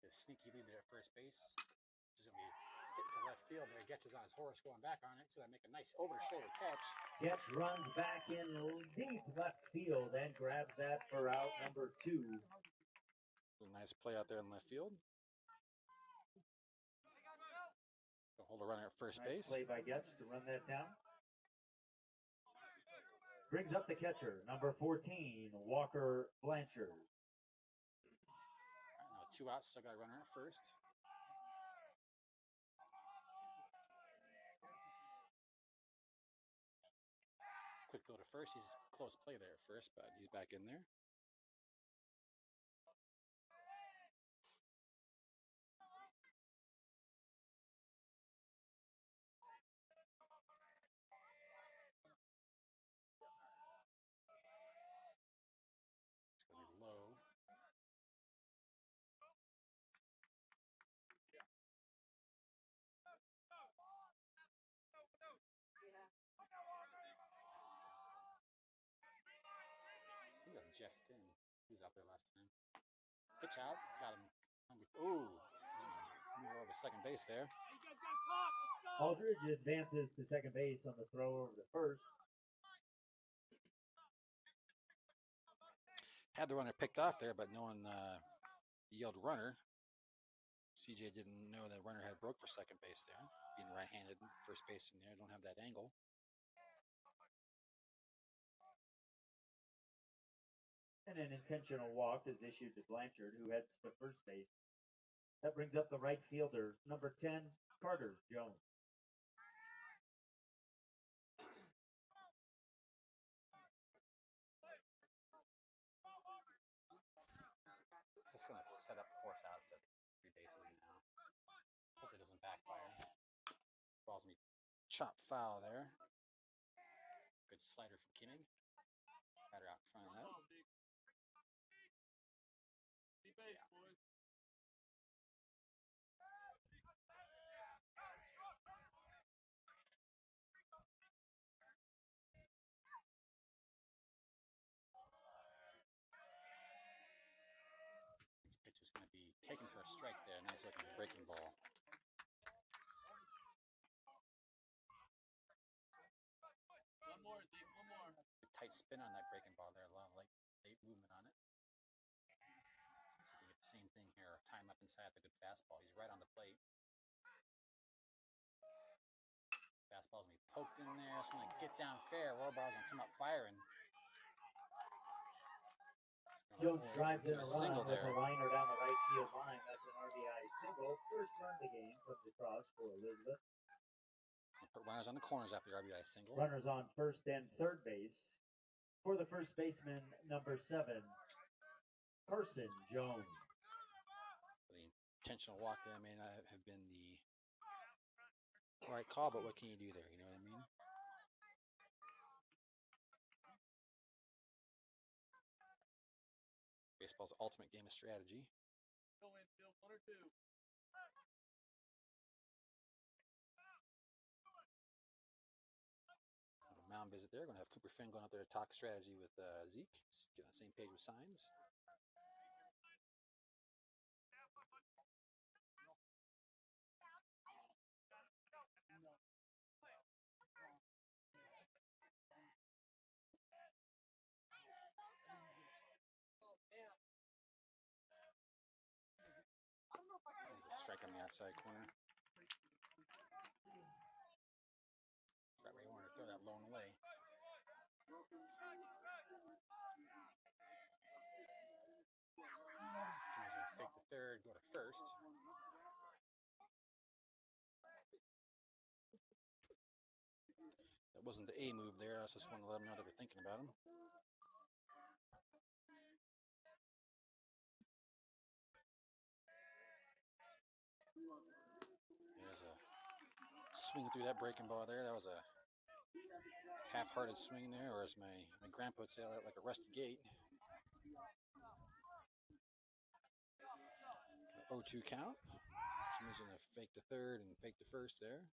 The sneaky lead there at first base. Just going to be hitting to left field there. Getch is on his horse going back on it. So they make a nice over-the-shoulder catch. Getch runs back in deep left field and grabs that for out number 2. A nice play out there in left field. Gonna hold a runner at first base. Play by Getch to run that down. Brings up the catcher, number 14, Walker Blanchard. All right, now 2 outs, still got a runner at first. Quick throw to first. He's close play there at first, but he's back in there. It's going to be low. I think that's Jeff Finn. He was out there last time. Pitch out. Got him. Ooh. Move over to second base there. Aldridge advances to second base on the throw over to first. Had the runner picked off there, but no one yelled runner. CJ didn't know the runner had broke for second base there. Being right-handed, first base in there, don't have that angle. And an intentional walk is issued to Blanchard, who heads to first base. That brings up the right fielder, number 10, Carter Jones. It's just going to set up force outs at 3 bases now. Hope it doesn't backfire. Ball's going to be chopped foul there. Good slider from Kimming. Batter out in front of that. This pitch is going to be taken for a strike there. Nice looking breaking ball. One more, Zeke, one more. Good tight spin on that breaking ball there. A lot of late movement on it. See if we get the same thing here. Time up inside the good fastball. He's right on the plate. Fastball's gonna be poked in there. It's gonna get down fair. Rohrbaug's gonna come up firing. Jones drives in a single run with there. a liner down the right field line. That's an RBI single. First run of the game comes across for Elizabeth. So put runners on the corners after the RBI single. Runners on first and third base for the first baseman, number 7, Carson Jones. The intentional walk there may not have been the right call, but what can you do there? You know what I mean? Baseball's ultimate game of strategy. Go in, Bill, 1 or 2. Mound visit there. Going to have Cooper Finn going up there to talk strategy with Zeke. Get on the same page with signs. There's a strike on the outside corner. Right where you want to throw that lone away. Jimmy's going to fake the third, go to first. That wasn't the A move there. I just wanted to let them know that we're thinking about him. There's a swing through that breaking ball there. That was a half-hearted swing there, or as my grandpa would say, like a rusty gate. 0-2 count. Jimmy's going to fake the third and fake the first there.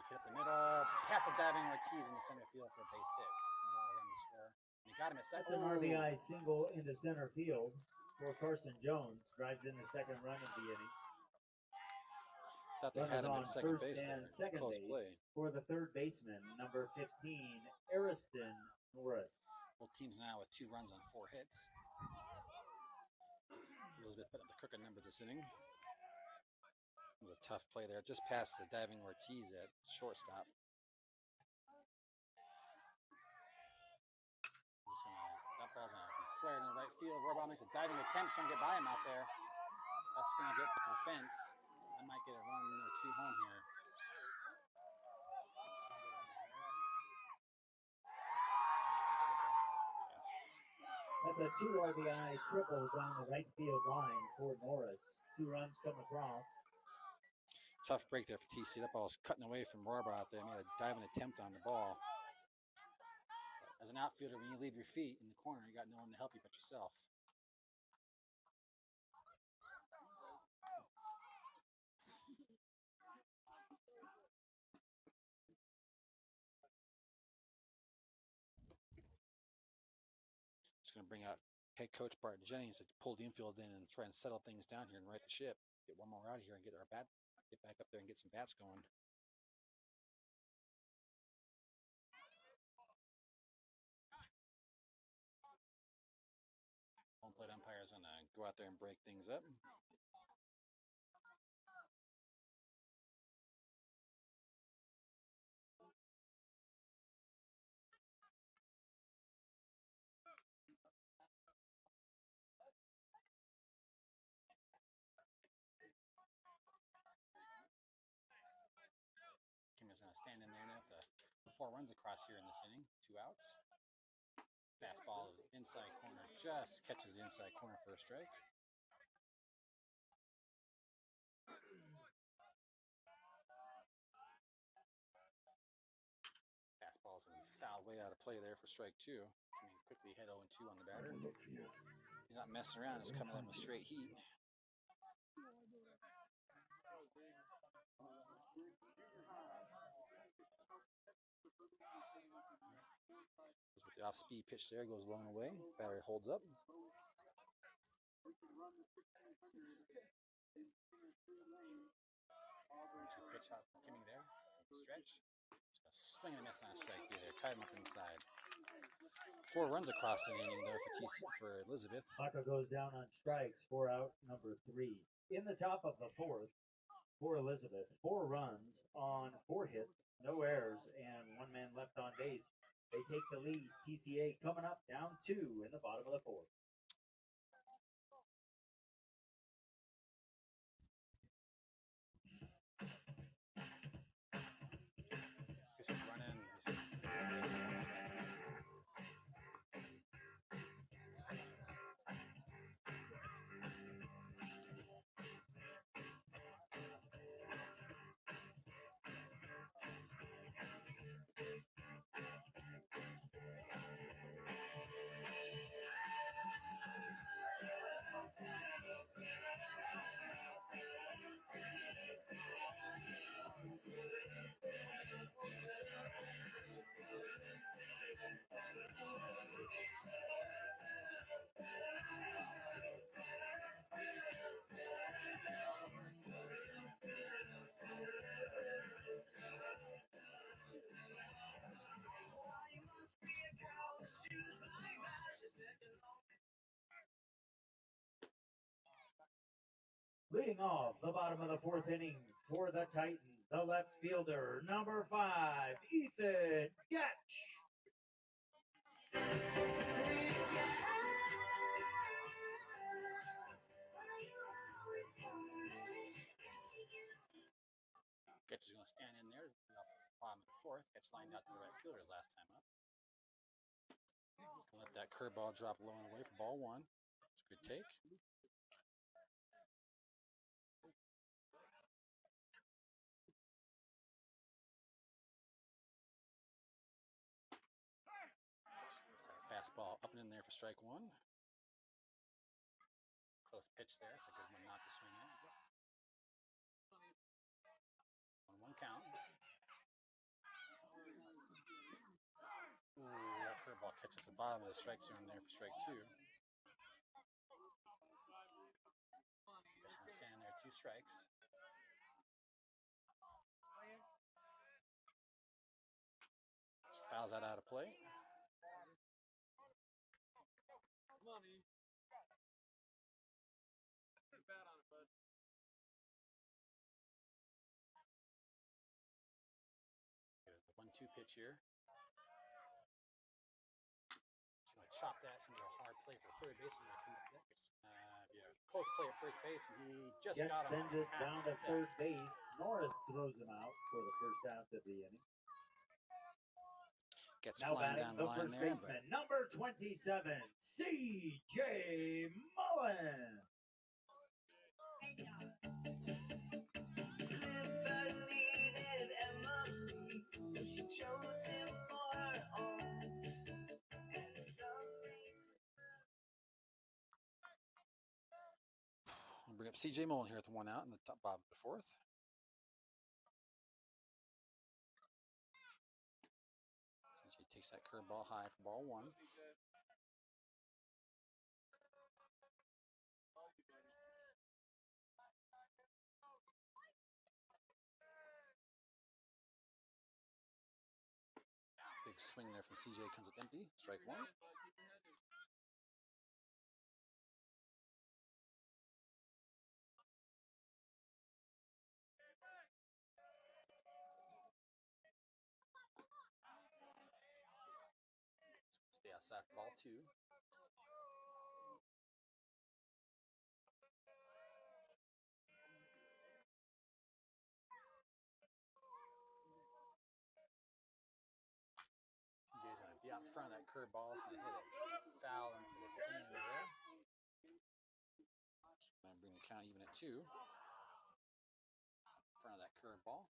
Hit up the middle, past the diving Ortiz in the center field for a base hit. That's going to allow him to score. And he got him at second. That's an RBI single into center field for Carson Jones. Drives in the second run of the inning. Thought they had him at second base there. Close play. For the third baseman, number 15, Ariston Norris. Both teams now with 2 runs on 4 hits. Elizabeth put up the crooked number this inning. It was a tough play there. Just past the diving Ortiz at shortstop. That ball's going to be flared in the right field. Rohrbaugh makes a diving attempt. Trying to get by him out there. That's going to get to the fence. I might get a run or 2 home here. That's a 2 RBI triple down the right field line for Norris. 2 runs come across. Tough break there for TC. That ball was cutting away from Rohrbaugh out there. Made a diving attempt on the ball. But as an outfielder, when you leave your feet in the corner, you got no one to help you but yourself. It's going to bring out head coach Bart Jennings to pull the infield in and try and settle things down here and right the ship. Get one more out of here and get back up there and get some bats going. Home plate umpire's going to go out there and break things up. Kimmy's going to stand in there now with the 4 runs across here in this inning. 2 outs. Fastball is inside corner. Just catches the inside corner for a strike. Fastball's going to be fouled way out of play there for strike 2. Kimmy quickly hit 0-2 on the batter. He's not messing around. He's coming in with straight heat. The off-speed pitch there goes long away. Batter holds up. Pitch out Kimmy there. Stretch. Swing and a miss on a strike there. Tied him up inside. 4 runs across the inning there for Elizabeth. Haka goes down on strikes, 4 out, number 3. In the top of the 4th, for Elizabeth, 4 runs on 4 hits, no errors, and 1 man left on base. They take the lead. TCA coming up down 2 in the bottom of the 4th. Just running. Leading off the bottom of the 4th inning for the Titans, the left fielder, number 5, Ethan Getch. Getch is going to stand in there off the bottom of the 4th. Getch lined out to the right fielder his last time up. He's going to let that curveball drop low and away for ball 1. It's a good take. Fastball up and in there for strike 1. Close pitch there. It's a good one not to swing in. 1-1 count. Ooh, that curveball catches the bottom of the strike zone there for strike 2. Just going to stand there, 2 strikes. Just fouls that out of play. The 1-2 pitch here. Just going to chop that. Some real hard play for third base. Close play at first base, and he just Getch got him. sends it down to third base. Norris throws him out for the first out of the inning. Gets Now flying batting down the the line first there, baseman, number 27, CJ Mullen. We'll bring up CJ Mullen here at the 1 out in the top bottom of the 4th. CJ takes that curveball high for ball 1. Big swing there from CJ, comes up empty. Strike 1. Stay outside for ball 2. TJ's going to be out in front of that curveball. He's going to hit it foul into the stands there. Going to bring the count even at 2. In front of that curveball.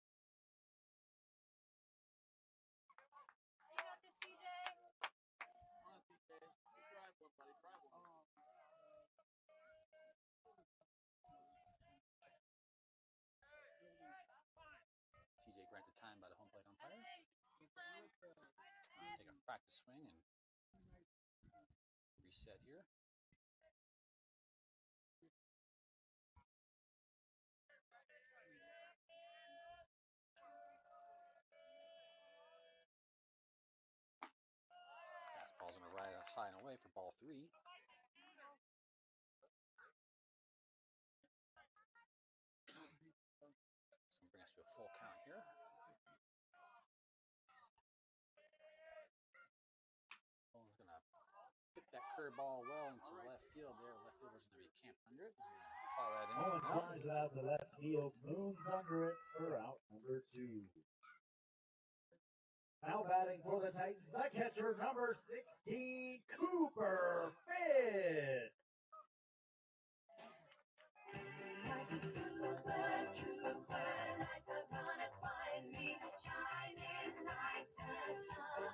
CJ granted time by the home plate umpire. Take a practice swing and Reset here. Fastball's going to ride high and away for ball 3. So bring us to a full count here. Owen's going to hit that curveball well into left field there. Left fielder's going to be camped under it. He's going to haul that in. Owen flies it out to left field, moons under it for out number 2. Now batting for the Titans, the catcher, number 16, Cooper Finn. Like a super trooper, lights are gonna find me, shining like the sun.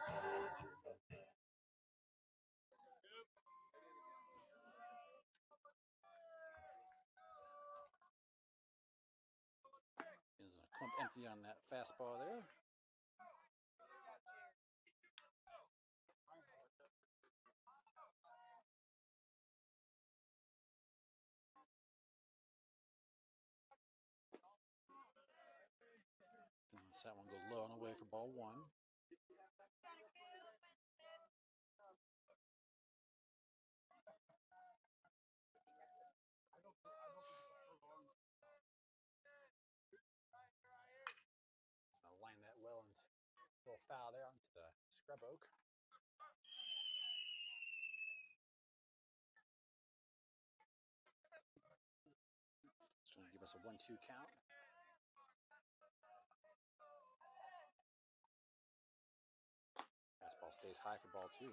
Is a clump empty on that fastball there. And let's that one go low and away for ball 1. So line that well into a little foul there onto the scrub oak. It's going to give us a 1-2 count. Fastball stays high for ball 2.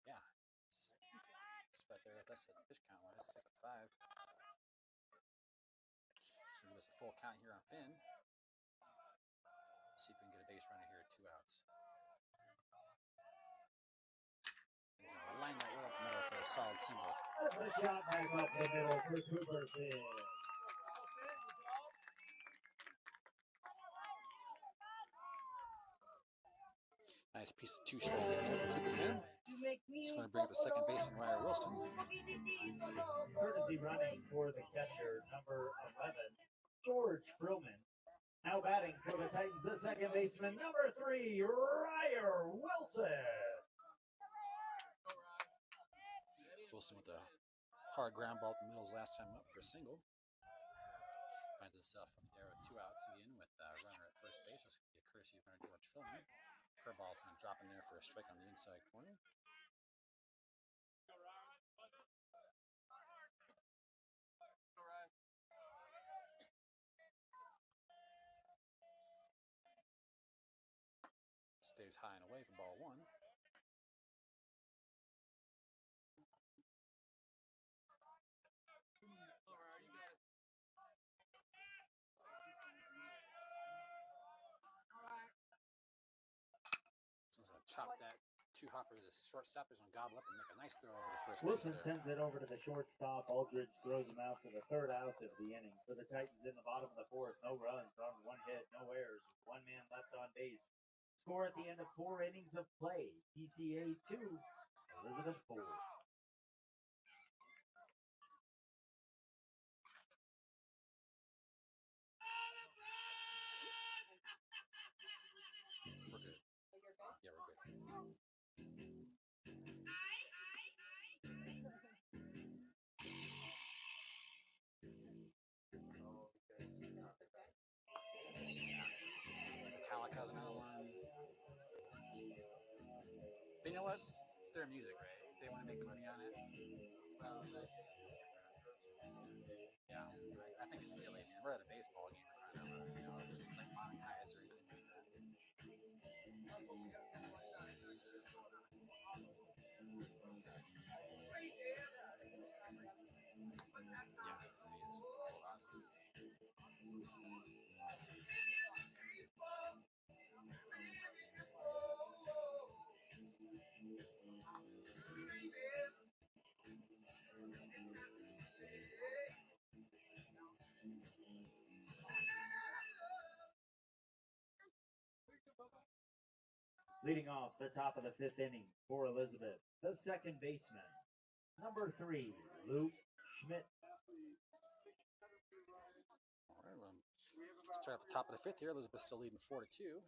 Yeah, it's right there with us at pitch count wise, 6-5. So give us a full count here on Finn. See if we can get a base runner here at 2 outs. He's going to line that well up the middle for a solid single. That's a shot back up the middle for Cooper Finn. Nice piece of 2 strike in there for Cooper Finn. It's going to bring up a second baseman, Ryer Wilson. Courtesy running for the catcher, number 11, George Frillman. Now batting for the Titans, the second baseman, number 3, Ryer Wilson. Wilson with a hard ground ball at the middle's last time up for a single. Finds himself up there with 2 outs again with a runner at first base. That's going to be a courtesy of runner George Frillman. Curveball's going to drop in there for a strike on the inside corner. Stays high and away for ball 1. He's going to chop that 2-hopper to the shortstop. He's going to gobble up and make a nice throw over to first base Wilson there. sends it over to the shortstop. Aldridge throws him out for the 3rd out of the inning. For the Titans in the bottom of the 4th, no runs on 1 hit, no errors, 1 man left on base. Score at the end of 4 innings of play. TCA 2, Elizabeth 4. We're good. Yeah, we're good. Metallica's another one. But you know what? It's their music, right? If they want to make money on it. Yeah, I think it's silly, man. We're at a baseball game. We're crying out loud. You know, this is like monetized or anything like that. Yeah, this is awesome. Leading off the top of the fifth inning for Elizabeth, the second baseman, number 3, Luke Schmidt. All right, well, start at the top of the fifth here. Elizabeth still leading 4-2.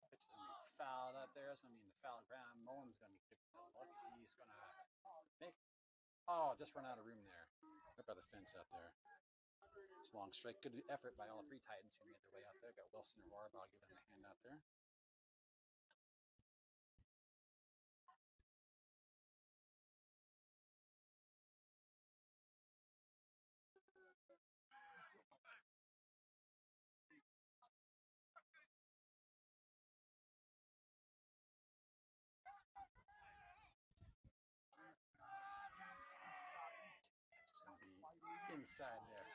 Pitch is going to be fouled up there. It's going to be in the foul ground. Mullen's going to be kicking the look. He's going to make. Oh, just run out of room there. Right by the fence out there. It's a long strike. Good effort by all three Titans who made their way out there. Got Wilson and Warb. I'll give them a hand out there. Inside there.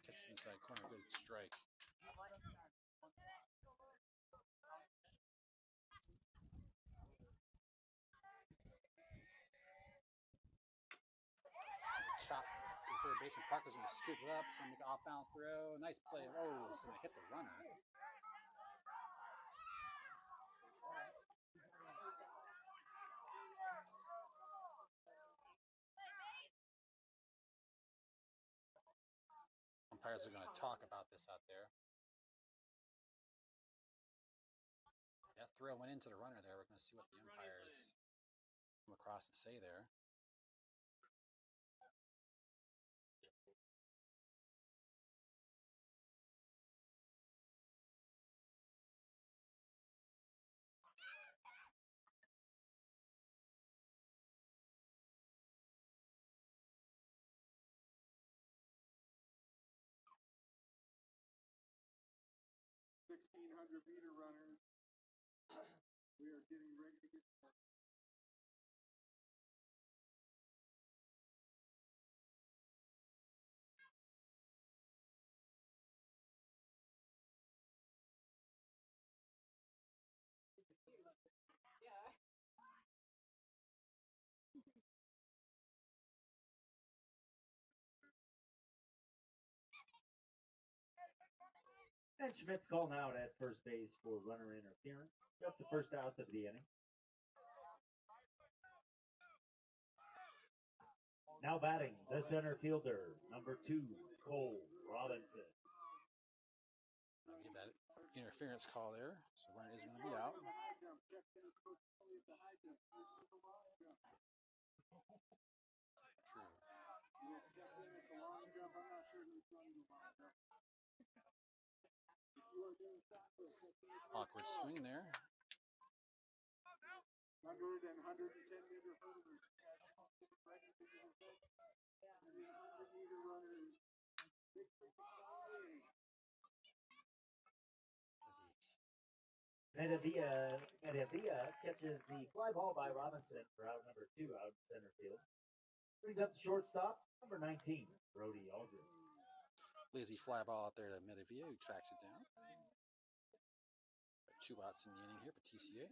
Catch the inside corner. Good strike. Chop to the third baseman. Parker's going to scoop it up. It's going to make an off-balance throw. Nice play. Oh, it's going to hit the runner. Umpires are going to talk about this out there. That throw went into the runner there. We're going to see what the umpires come across and say there. Meter runners. We are getting ready to get started. And Schmidt's calling out at first base for runner interference. That's the first out of the inning. Now batting, the center fielder, number 2, Cole Robinson. I'll give that interference call there. So runner is going to be out. True. Awkward swing there. 100 and 110 meter hurdles. Meter runners. Medavia catches the fly ball by Robinson for out number 2 out in center field. Brings up the shortstop, number 19, Brody Aldridge. Lazy fly ball out there to Medavia, who tracks it down. 2 outs in the inning here for TCA.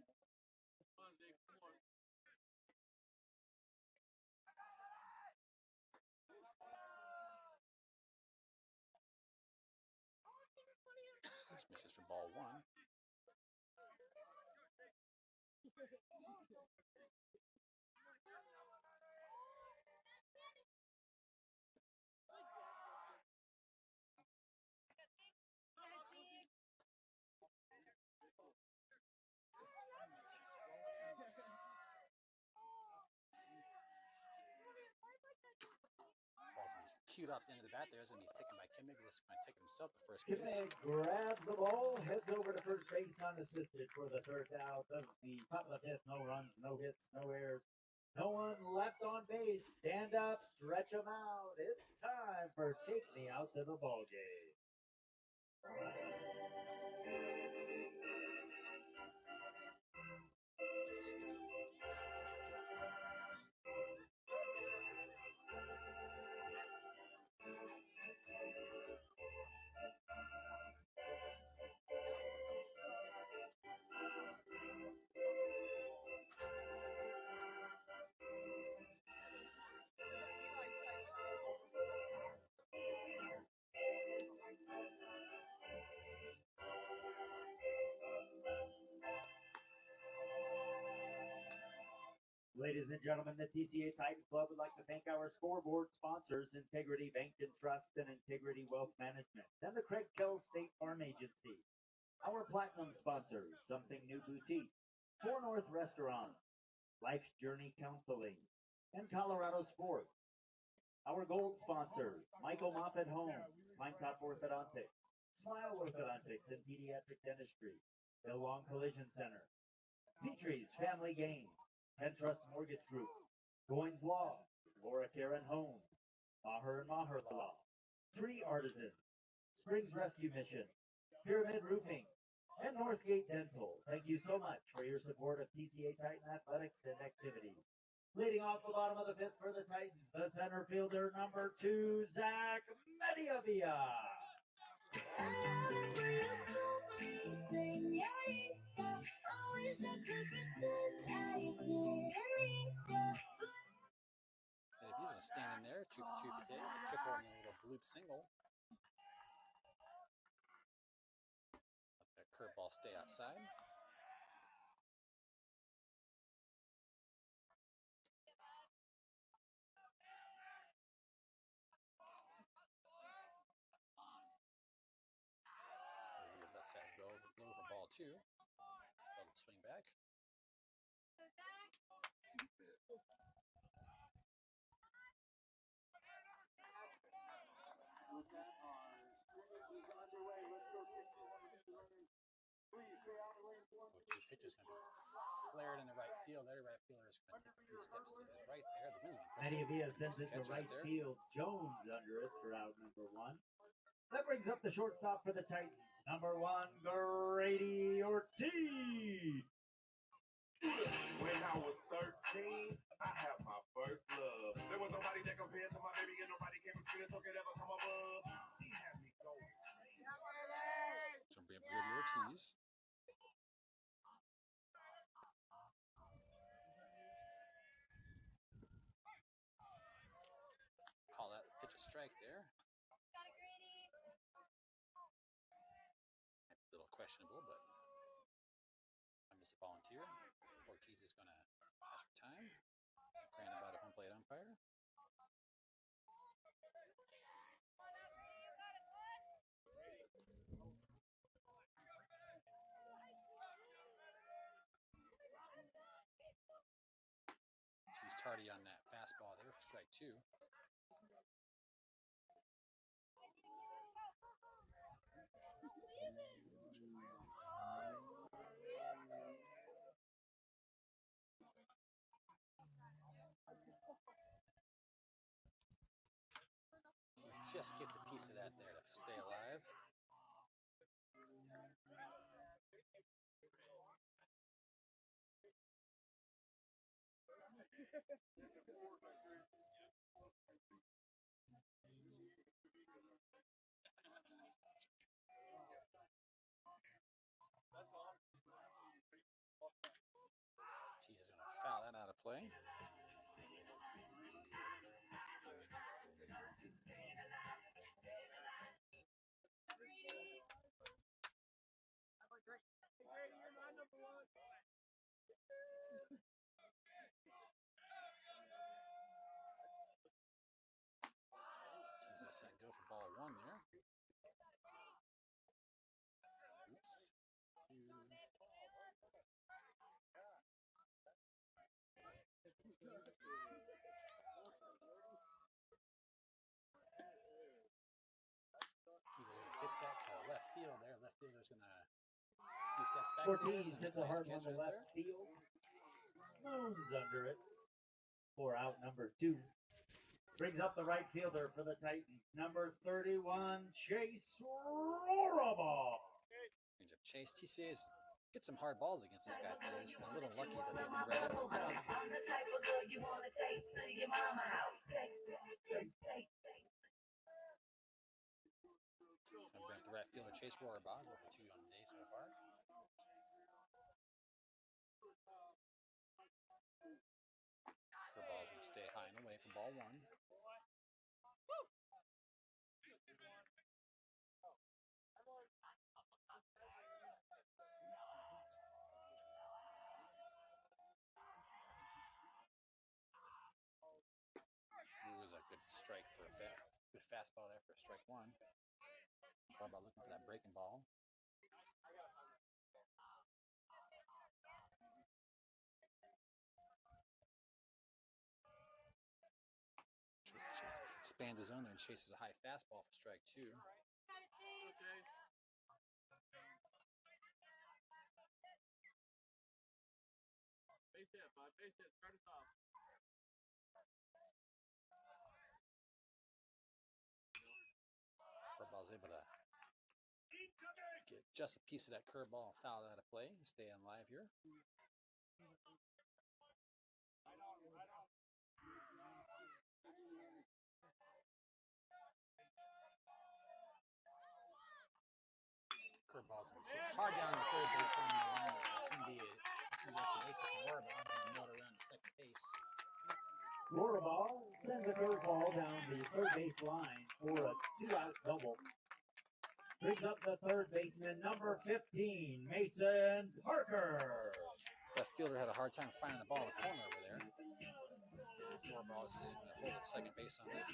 This misses for ball 1. Queued off the end of the bat there is going to be taken by Kimmig. He's going to take himself to first base. Kimmig grabs the ball, heads over to first base unassisted for the third out of the top of the fifth. No runs, no hits, no errors. No one left on base. Stand up, stretch them out. It's time for Take Me Out to the Ball Game. Ladies and gentlemen, the TCA Titans Club would like to thank our scoreboard sponsors, Integrity Bank and Trust and Integrity Wealth Management, and the Craig Kell State Farm Agency. Our platinum sponsors, Something New Boutique, Four North Restaurant, Life's Journey Counseling, and Colorado Sports. Our gold sponsors, Michael Moffat Homes, Pinetop Orthodontics, Smile Orthodontics and Pediatric Dentistry, Bill Long Collision Center, Petrie's Family Games, Penn Trust Mortgage Group, Goins Law, Laura Karen Homes, Maher and Maher Law, Tree Artisans, Springs Rescue Mission, Pyramid Roofing, and Northgate Dental. Thank you so much for your support of TCA Titan athletics and activities. Leading off the bottom of the fifth for the Titans, the center fielder, number 2, Zach Mediavia. And if he's going to stand in there, 2 for 2 for today, a triple and a little bloop single. Let that curveball stay outside. Lets that go for ball 2. Let it swing back. Two pitches going to be flared in the right field. That right fielder is going to take a few steps to his right there. The wind's going to Mediavia sends it to right field. Jones under it for out number 1. That brings up the shortstop for the Titans. Number 1, Grady Ortiz. When I was 13, I had my first love. There was nobody that compared to my baby, and nobody came between us or could ever come above. She had me going. So we have Grady Ortiz. Call that pitch a strike there. A little questionable, but I'm just a volunteer. Ortiz is going to ask for time. Granted by the home plate umpire. He's tardy on that fastball there for strike 2. He just gets a piece of that there to stay alive. He's going to foul that out of play. Lets that go for ball 1 there. Oops. He's going to hit that to left field there. Left fielder's going to few steps back. Ortiz hits a hard one to left field. Moons under it for out number 2. Brings up the right fielder for the Titans. Number 31, Chase Rorabaugh. Brings up Chase. TCA's get some hard balls against this guy today. He's been a little lucky that they've been bred some guy. I'm the type of girl you want to take to your mama house. Take. So I'm bring up the right fielder, Chase Rorabaugh. He's over 2 on the day so far. Curveball's going to stay high and away from ball 1. strike for a good fastball there for strike one. Cornball looking for that breaking ball. Expands his own there and chases a high fastball for strike two. Base hit, bud. Base hit. Start us off. Curveball's able to get just a piece of that curveball and foul it out of play and stay on live here. Curveball's hard down the third base line. It's going to be optimistic for Rohrbach and nailed around the second base. Rohrbach sends a curveball down the third base line for a 2-out double. Brings up the third baseman, number 15, Mason Parker. Left fielder had a hard time finding the ball in the corner over there. Rohrbach's going to hold at second base on that.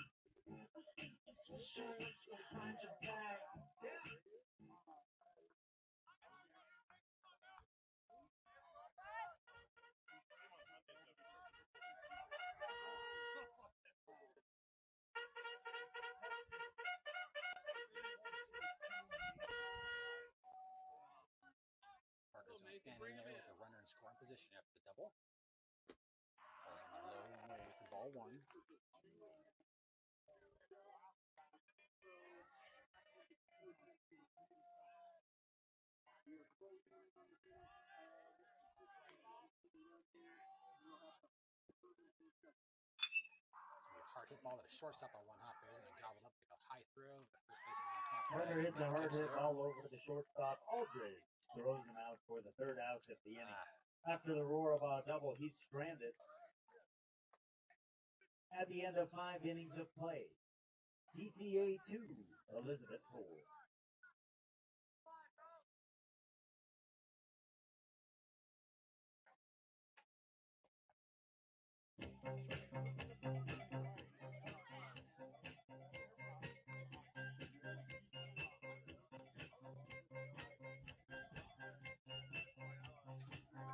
Parker's going to stand in there with a runner in scoring position after the double. Ball's going to be low and away for ball one. Hard hit ball at a shortstop on one hop there. Then gobbled up like a high throw. The first baseman's going to come off. Runner hits a hard hit ball over the shortstop. Aldridge throws him out for the third out of the inning. After the Rohrbach double, he's stranded. At the end of 5 innings of play, TCA 2, Elizabeth 4.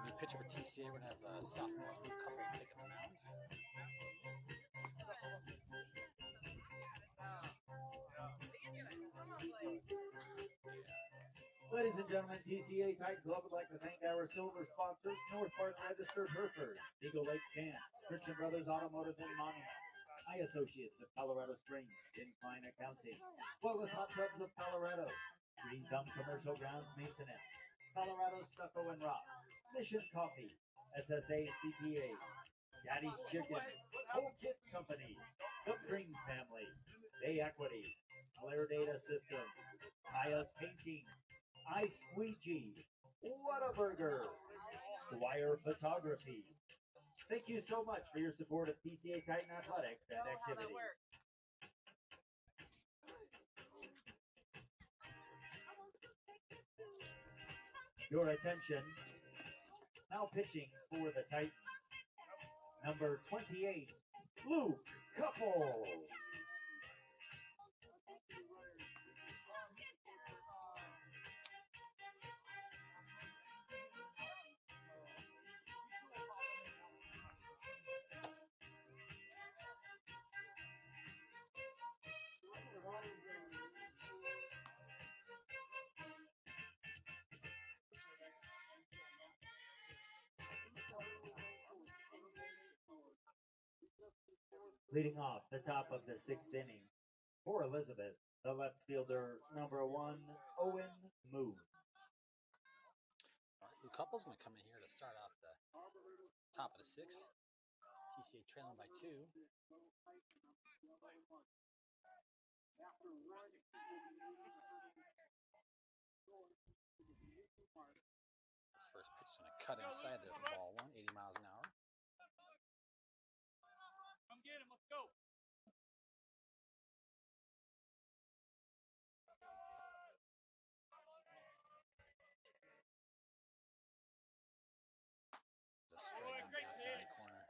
New pitcher for TCA. We're going to have sophomore Luke Couples taking the mound. Ladies and gentlemen, TCA Titans Club would like to thank our silver sponsors, North Park Registered Hereford, Eagle Lake Camp, Christian Brothers Automotive in Monument, I Associates of Colorado Springs, Incline Accounting, Wellness Hot Tubs of Colorado, Green Thumb Commercial Grounds Maintenance, Colorado Stucco and Rock, Mission Coffee, SSA CPA, Daddy's Chicken, Whole Kids Company, The Green Family, Bay Equity, Claire Data Systems, Kaya's Painting, I Squeegee, Whataburger, Squire Photography. Thank you so much for your support of TCA Titan Athletics and activity. Your attention. Now pitching for the Titans. Number 28, Luke Couples. Leading off the top of the 6th inning for Elizabeth, the left fielder, number 1, Owen Moon. Luke Couples going to come in here to start off the top of the 6th. TCA trailing by 2. This first pitch is going to cut inside there for ball one, 80 miles an hour. Come get him. Let's go. The straight on the outside corner.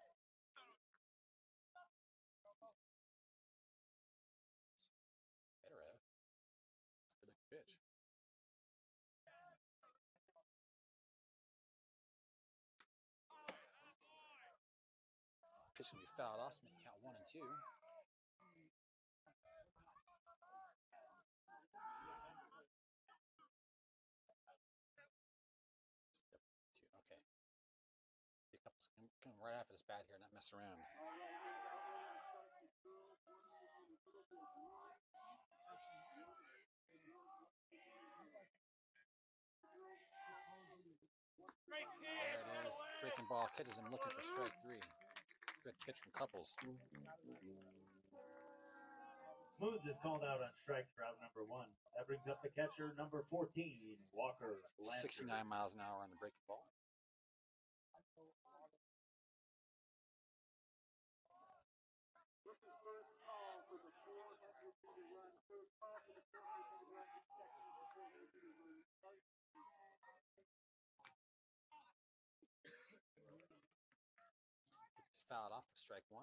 Pitch will be fouled off, so make it count 1 and 2. Okay. Come right after this bat here, not mess around. There it is. Breaking ball catches him looking for strike 3. Good pitch from Couples. Moods is called out on strikes for out number 1. That brings up the catcher, number 14, Walker Blanchard. 69 miles an hour on the breaking ball. It's fouled off for strike 1.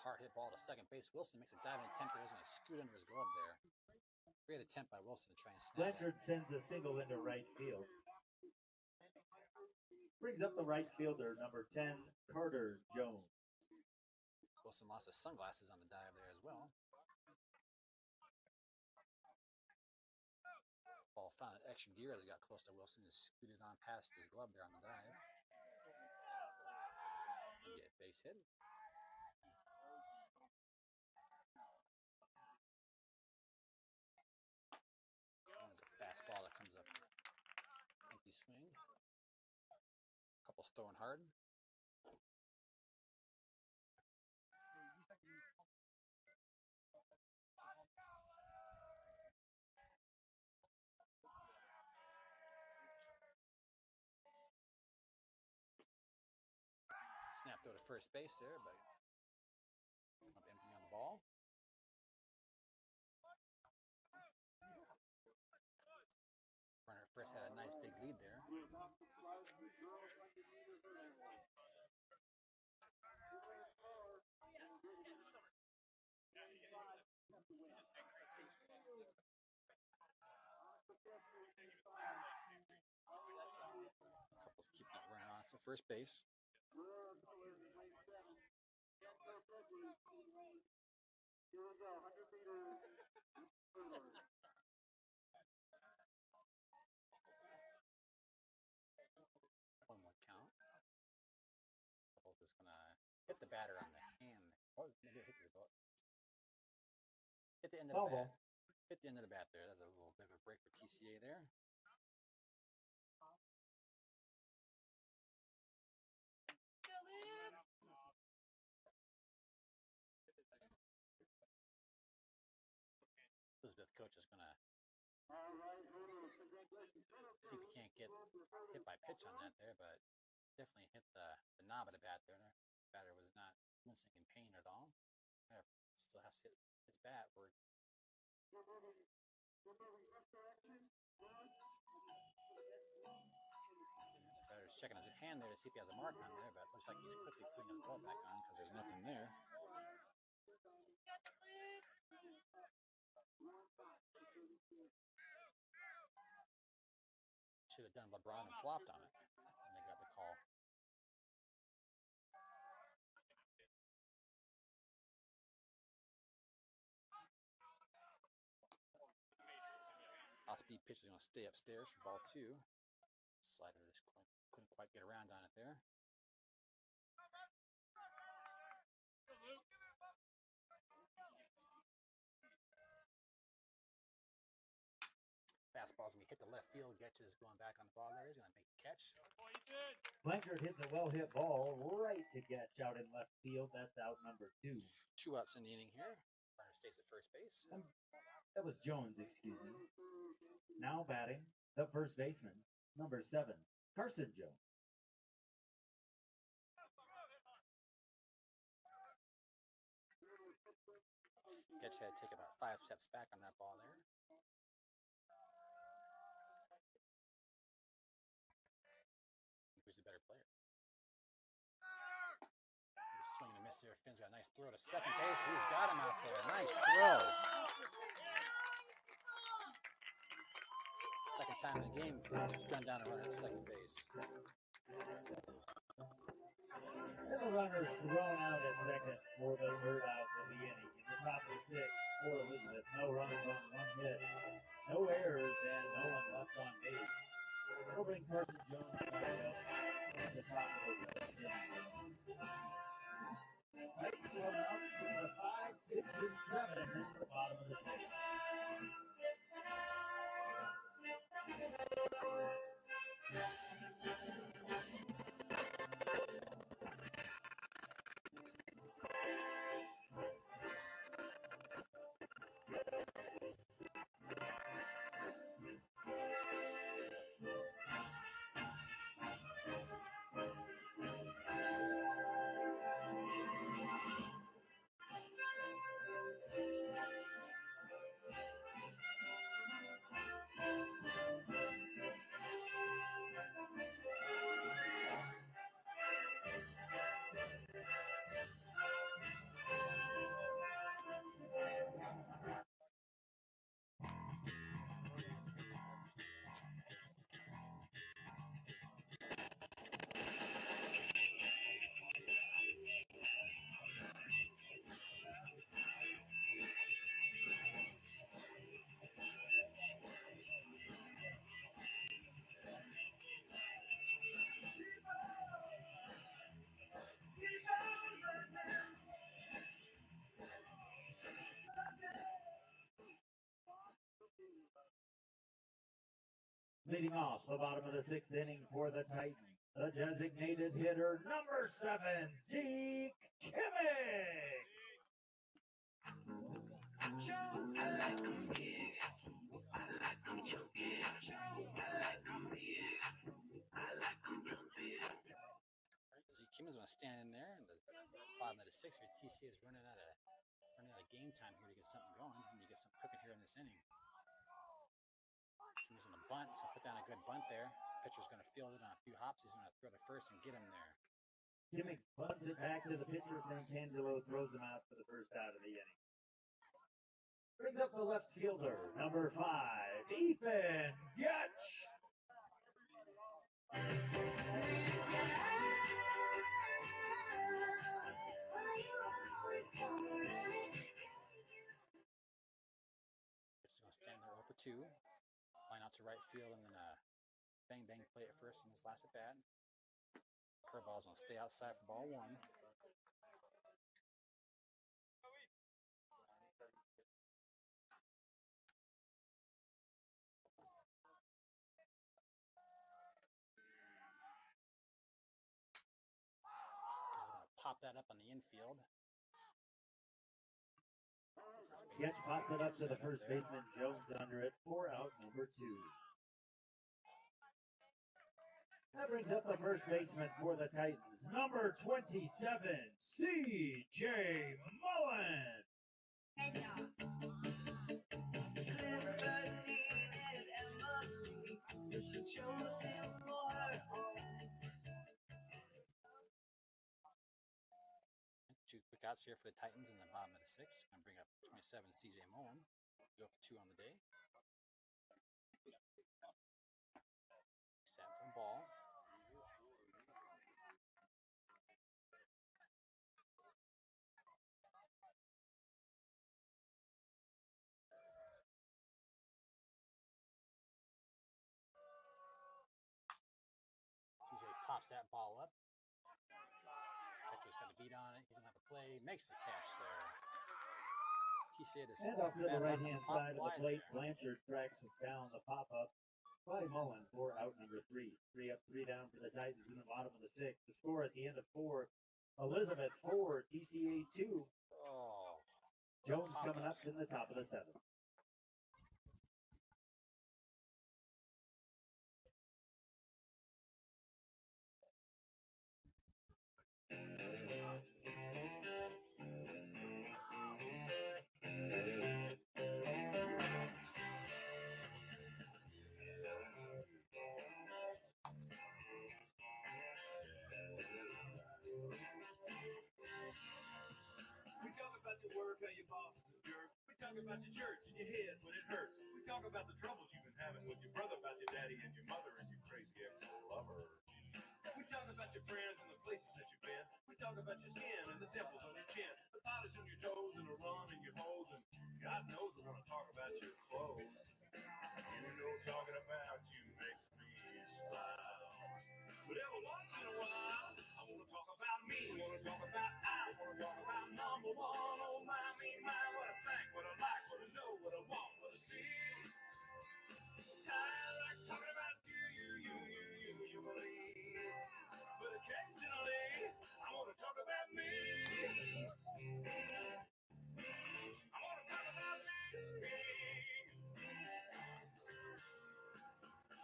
Hard hit ball to second base. Wilson makes a diving attempt there. He's going to scoot under his glove there. Great attempt by Wilson to try and snap Blanchard sends a single into right field. Brings up the right fielder, number 10, Carter Jones. Wilson lost his sunglasses on the dive there as well. Ball found an extra gear as it got close to Wilson and scooted on past his glove there on the dive. So get a base hit. Fastball that comes up. Empty swing. Couples throwing hard. Snap throw to first base there, but up empty on the ball. Runner at first had a nice big lead there. Couples keep that runner on. So first base. One more count. Couples is gonna hit the batter on the hand. Oh, maybe hit the ball. Hit the end of the bat. Hit the end of the bat there. That's a little bit of a break for TCA there. Elizabeth coach is gonna see if he can't get hit by pitch on that there, but definitely hit the knob of the bat there. The batter was not wincing in pain at all. Still has to hit his bat where batter's checking his hand there to see if he has a mark on there, but it looks like he's quickly putting his glove back on because there's nothing there. Should have done LeBron and flopped on it, and they got the call. Off-speed pitch is going to stay upstairs for ball 2. Slider just couldn't quite get around on it there. Fastball's going to be hit to left field. Getches going back on the ball there. He's going to make the catch. Blanchard hits a well-hit ball right to Getch out in left field. That's out number 2. 2 outs in the inning here. Runner stays at first base. That was Jones, excuse me. Now batting, the first baseman, number 7, Carson Jones. Getch had to take about 5 steps back on that ball there. Who's the better player? Swing and a miss there. Fins Jones got a nice throw to second base. He's got him out there. Nice throw. Second time in the game, gone down a runner at second base. And the runner's thrown out at second for the third out of the inning. In the top of the sixth for Elizabeth, no runners on, one hit, no errors, and no one left on base. We'll bring Carson Jones back up at the top of the seventh inning. Titans run out from the 5, 6, and 7 in the bottom of the sixth. Leading off the bottom of the sixth inning for the Titans, the designated hitter, number 7, Zeke Kimmich. Zeke Kimmich is going to stand in there, and the bottom of the sixth here, TCA is running out of game time here to get something going. And you get something cooking here in this inning. Kimmich on a bunt, so put down a good bunt there. Pitcher's going to field it on a few hops. He's going to throw to first and get him there. Kimmich bunts it back to the pitcher. Santangelo throws him out for the first out of the inning. Brings up the left fielder, number 5, Ethan Getch. Pitcher's going to stand there 0 for 2. Line out to right field and then bang play at first in his last at bat. Curveball's going to stay outside for ball 1. Pop that up on the infield. Getch pops it up to the first baseman, Jones under it, for out number 2. That brings up the first baseman for the Titans, number 27, C.J. Mullen. Two quick outs here for the Titans in the bottom of the sixth. Going to bring up 27, C.J. Mullen. 0 for 2 on the day. Set for ball. CJ pops that ball up. Catcher's got a beat on it. He's going to have a play. Makes the catch there. TCA And up to the right-hand side of the plate, Blanchard tracks down the pop-up by Mullen for out number 3. 3 up, 3 down for the Titans in the bottom of the sixth. The score at the end of 4, Elizabeth 4, TCA 2. Oh, Jones coming up in the top of the 7th. talk about your church and your head when it hurts. We talk about the troubles you've been having with your brother, about your daddy and your mother and your crazy ex-lover. We talk about your friends and the places that you've been. We talk about your skin and the dimples on your chin, the polish on your toes and the run in your hose, and God knows we're gonna talk about your clothes. You know, talking about you makes me smile. But every once in a while, I wanna talk about me. Wanna talk about wanna talk about number one. Oh my, me, my, what I think, what I like, what I know, what I want, what I see. I like talking about you believe. But occasionally, I wanna talk about me. I wanna talk about me.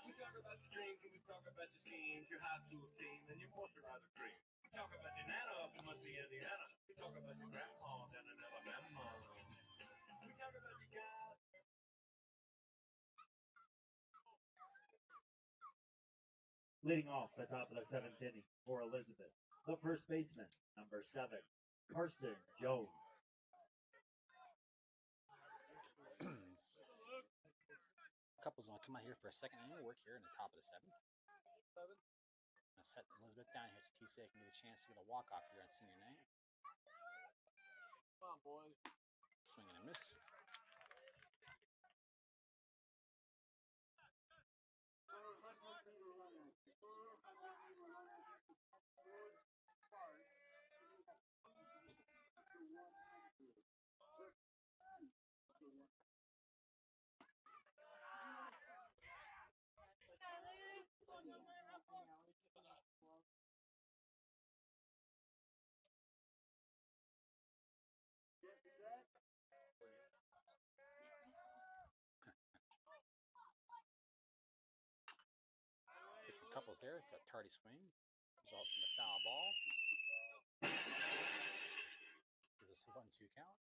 We talk about your dreams and we talk about your schemes, your high school team and your moisturizer cream. We talk about your nana up in Muncie, Indiana. We talk about your grandma down in Alabama. We talk about your guys. Leading off the top of the seventh inning for Elizabeth, the first baseman, number 7, Carson Jones. Couples want to come out here for a second inning work here in the top of the 7th. Gonna set Elizabeth down here so TCA can get a chance to get a walk-off here on senior night. Come on, boys. Swing and a miss. Pitch for Couples there. Got tardy swing. Results in the foul ball. Give us a 1-2 count.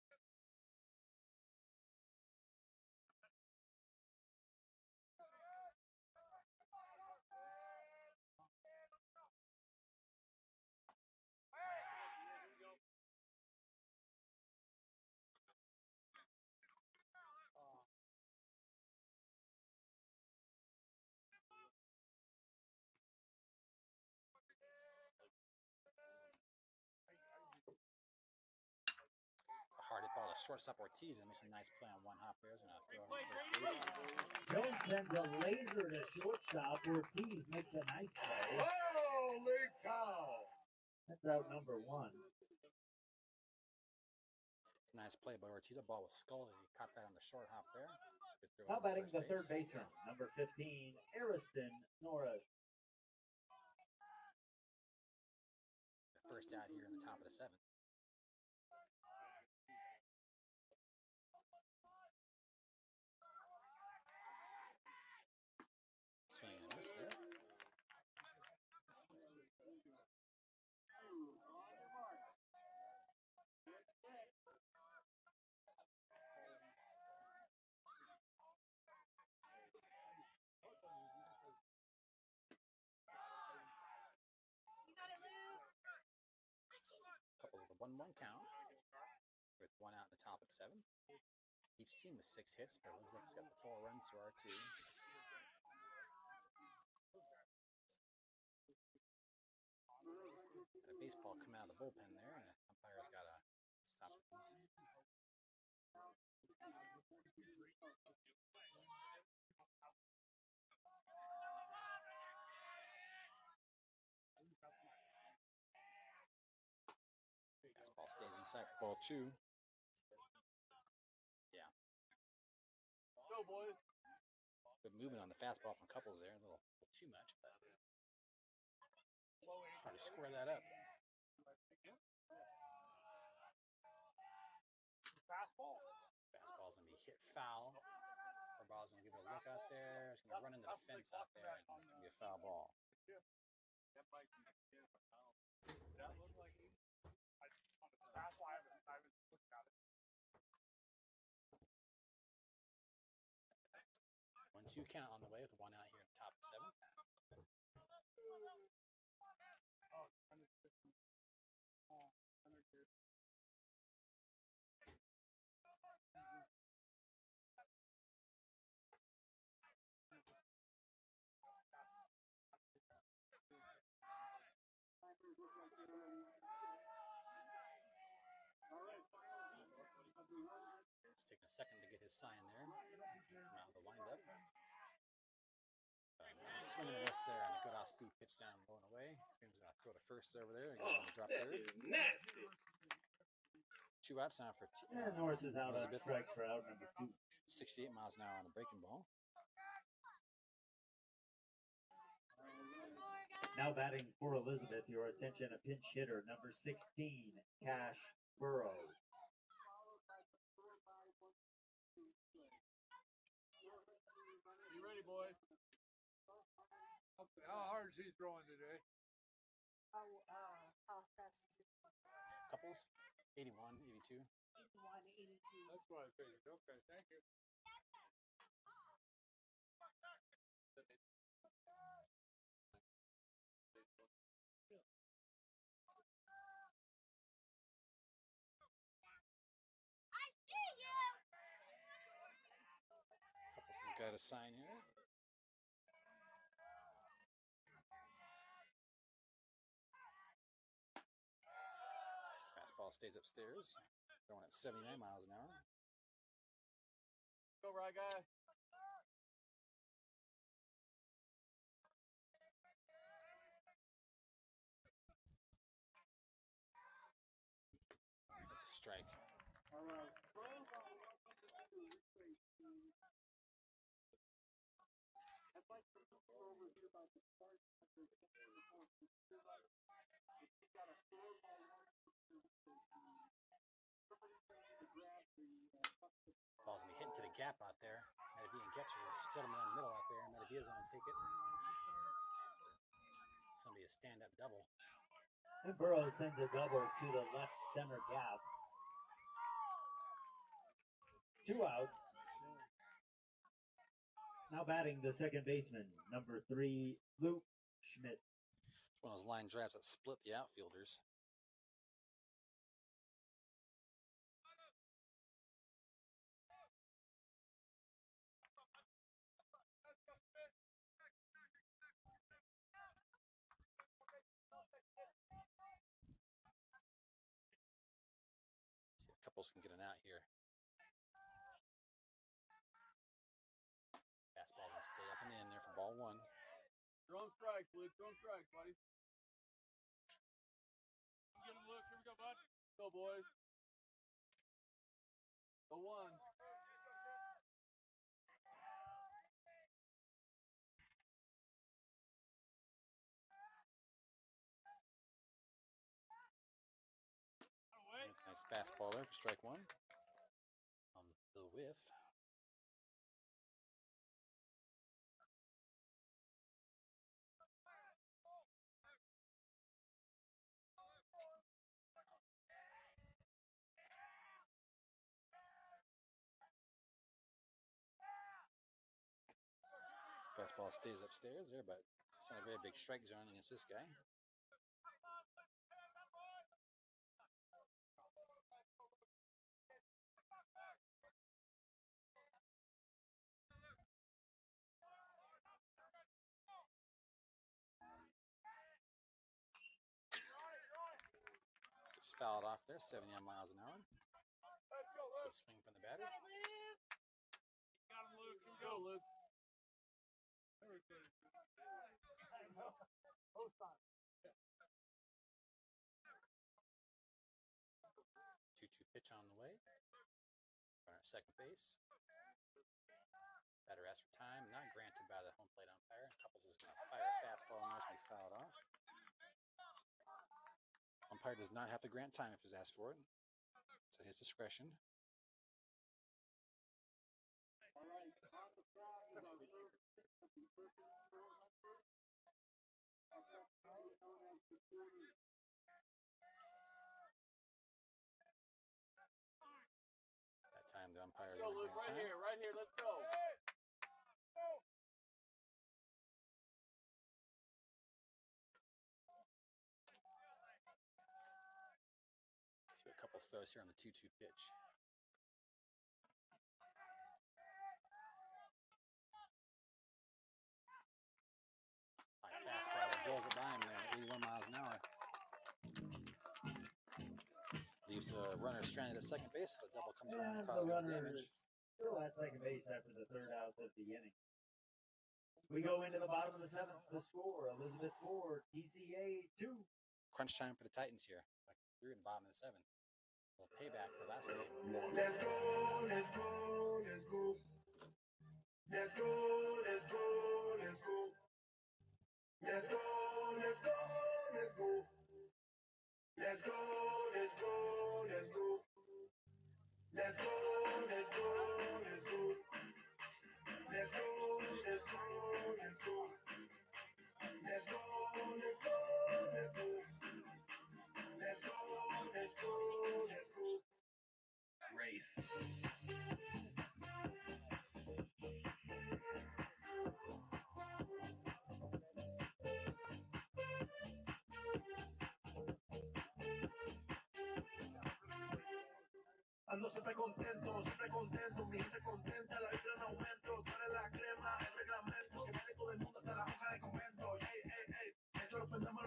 Hard hit ball to shortstop Ortiz and makes a nice play on one hop there. He's going to throw over first base. Jones sends a laser to shortstop. Ortiz makes a nice play. Holy cow! That's out number 1. Nice play by Ortiz. A ball was scully. He caught that on the short hop there. Now batting the third baseman, number 15, Ariston Norris. First out here in the top of the 7th. Swing and a miss there. Couples with a 1-1 count with 1 out in the top of the 7th. Each team with 6 hits, but Elizabeth's got the 4 runs to our 2. Got a baseball coming out of the bullpen there, and the umpire's got to stop these. Fastball stays inside for ball 2. Yeah. Go, boys. Good movement on the fastball from Couples there. A little too much, but it's hard to square that up. Fastball. Fastball's going to be hit foul. Our ball's going to give it a look out there. It's going to run into the fence out there, and it's going to be a foul ball. That might be Does that look like on the fastball? I haven't looked at it. 1-2 count on the way with 1 out here in the top of 7th. A second to get his sign there. Come out of the windup. Nice swing and a miss there, and a good off-speed pitch down, low and away. Finn's going to throw to first over there. Again, on the drop That third. is nasty. 2 outs now for And Norris is out on Elizabeth. strikes for out number 2. 68 miles an hour on the breaking ball. Now batting for Elizabeth, your attention, a pinch hitter, number 16, Cash Burrows. You ready, boys? How hard is he throwing today? How fast is it? Couples, 81, 82. 81, 82. That's what I figured. Okay, thank you. Couples has got a sign here. Fastball stays upstairs. Going at 79 miles an hour. Go, right guy. That's a strike. Ball's gonna be hitting to the gap out there. Medivh and Getcher split him down the middle out there. Medivh's gonna take it. It's gonna be a stand-up double. And Burrows sends a double to the left center gap. 2 outs. Now batting the second baseman, number 3, Luke Schmidt. It's one of those line drives that split the outfielders. See if Couples can get an out here. Fastball's gonna stay up and in there for ball 1. Throw strikes, Luke. Throw strikes, buddy. Get him, Luke. Here we go, bud. Go, boys. The 1. Nice fastball there for strike 1. On the whiff. Fastball stays upstairs there, but it's not a very big strike zone against this guy. Just fouled off there, 79 miles an hour. Good swing from the batter. Got him, Luke. Here we go, Luke. 2-2 pitch on the way. Runner at second base. Batter asks for time, not granted by the home plate umpire. Couples is going to fire a fastball and that's going to be fouled off. Umpire does not have to grant time if he's asked for it. It's at his discretion. That time the umpire is Go, going to Luke. grant time. Right here. Let's go. See a couple throws here on the 2-2 pitch. High fastball that blows it by him there, 81 miles an hour. Leaves leaves a runner stranded at second base. The double comes around And and the causes no runner damage. is still at second base after the third out of the inning. We go into the bottom of the seventh. The score: Elizabeth 4, TCA 2. Crunch time for the Titans here. Like through in the bottom of the seventh. A little payback for last game. Let's go, let's go, let's go. Let's go, let's go, let's go. Let's go, let's go, let's go. Let's go, let's go, let's go. Let's go, let's go, let's go. Let's go, let's go, let's go. Let's go, let's go, let's go. Let's go, let's go, let's go. Race. Ando siempre contento, mi gente contenta, la vibra en aumento, tú eres la crema, el reglamento, que vale todo el mundo hasta la hoja de comento. Ey, ey, ey, esto lo prendemos,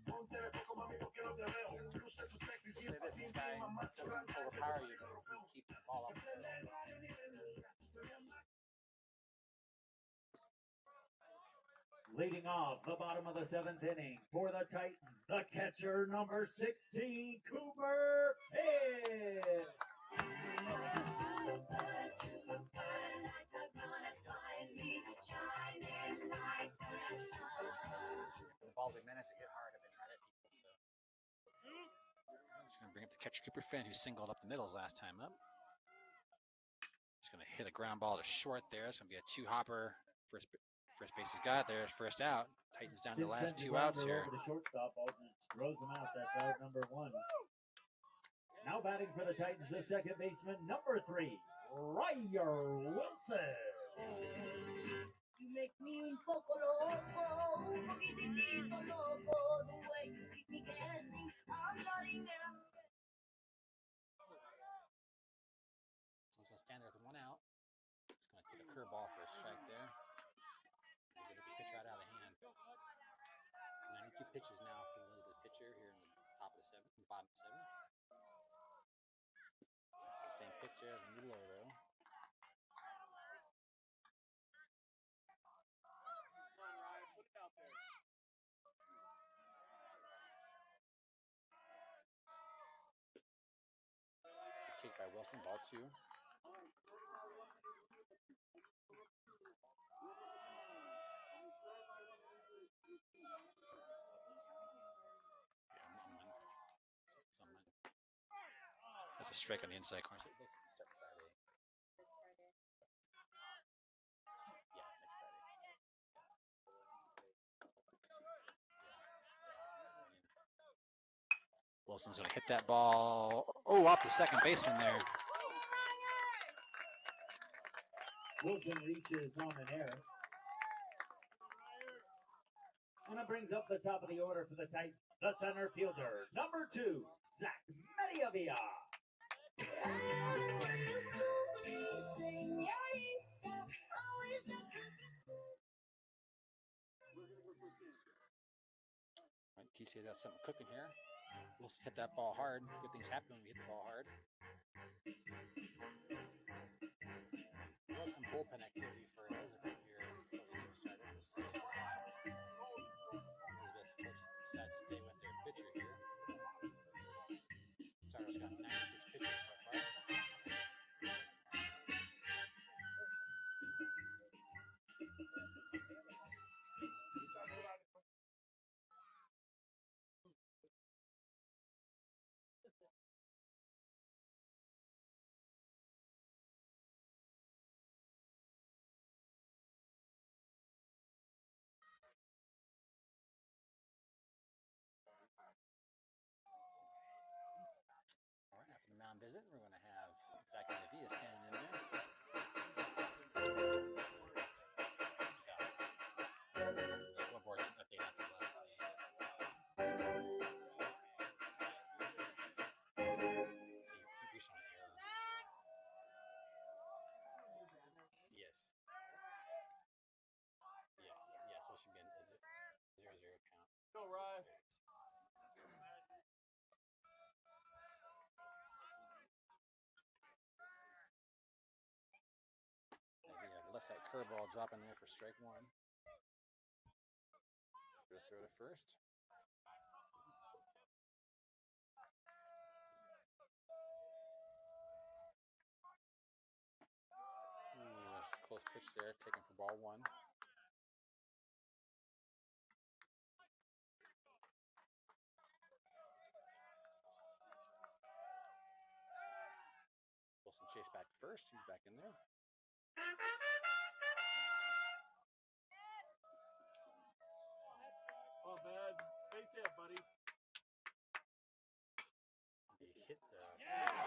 ponte de poco mami porque no te veo, luce tu sexy, We'll say this guy doesn't overpower you, but he keeps the ball up the middle. Leading off the bottom of the seventh inning for the Titans, the catcher number 16, Cooper Pitt. The balls they managed to hit hard have been right at people. So he's going to bring up the catcher Cooper Finn, who singled up the middles last time up. He's going to hit a ground ball to short there. It's going to be a two-hopper. First base has got it. There's first out. Titans down to the last two outs here. Over the shortstop, Aldridge throws him out. That's out number 1. Now batting for the Titans, the second baseman, number 3, Ryer Wilson. You make me un poco loco, un poquitito loco, the way you keep me guessing. I'm starting now. So he's going to stand there with one out. He's going to take a curveball for a strike there. He's going to get the pitch right out of the hand. 92 pitches now for the Elizabeth pitcher here in the top of the seventh, bottom of the seventh. Same pitch there as a Mulo though. Take by Wilson, ball 2. That's a strike on the inside corner. So let's start Friday. Yeah, next Friday. Wilson's going to hit that ball. Oh, off the second baseman there. Wilson reaches on an error. And it brings up the top of the order for the Titans, the center fielder, number 2, Zach Mediavia. Right, TCA got something cooking here. Wilson hit that ball hard. Good things happen when we hit the ball hard. There was some bullpen activity for Elizabeth here before the game started. We'll see if Elizabeth's coach decides to stay with their pitcher here. Starter's got 96 pitches so far. lets that curveball drop in there for strike one. Gonna throw to first. Ooh, that's a close pitch there, taken for ball one. Wilson chase back to first. He's back in there. Oh, bad. Face hit, buddy. He hit the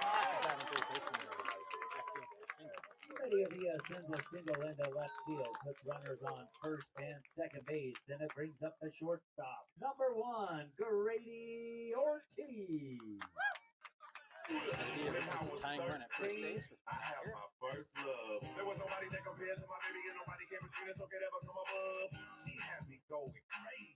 classic dive into third base in the left field for a single. Ready sends a single into left field, puts runners on first and second base, and it brings up the shortstop. Number 1, Grady Ortiz. It's a tying run at first base with I have my first love. There was nobody that compared to my baby, and nobody came between us or could ever come above. She had me going crazy.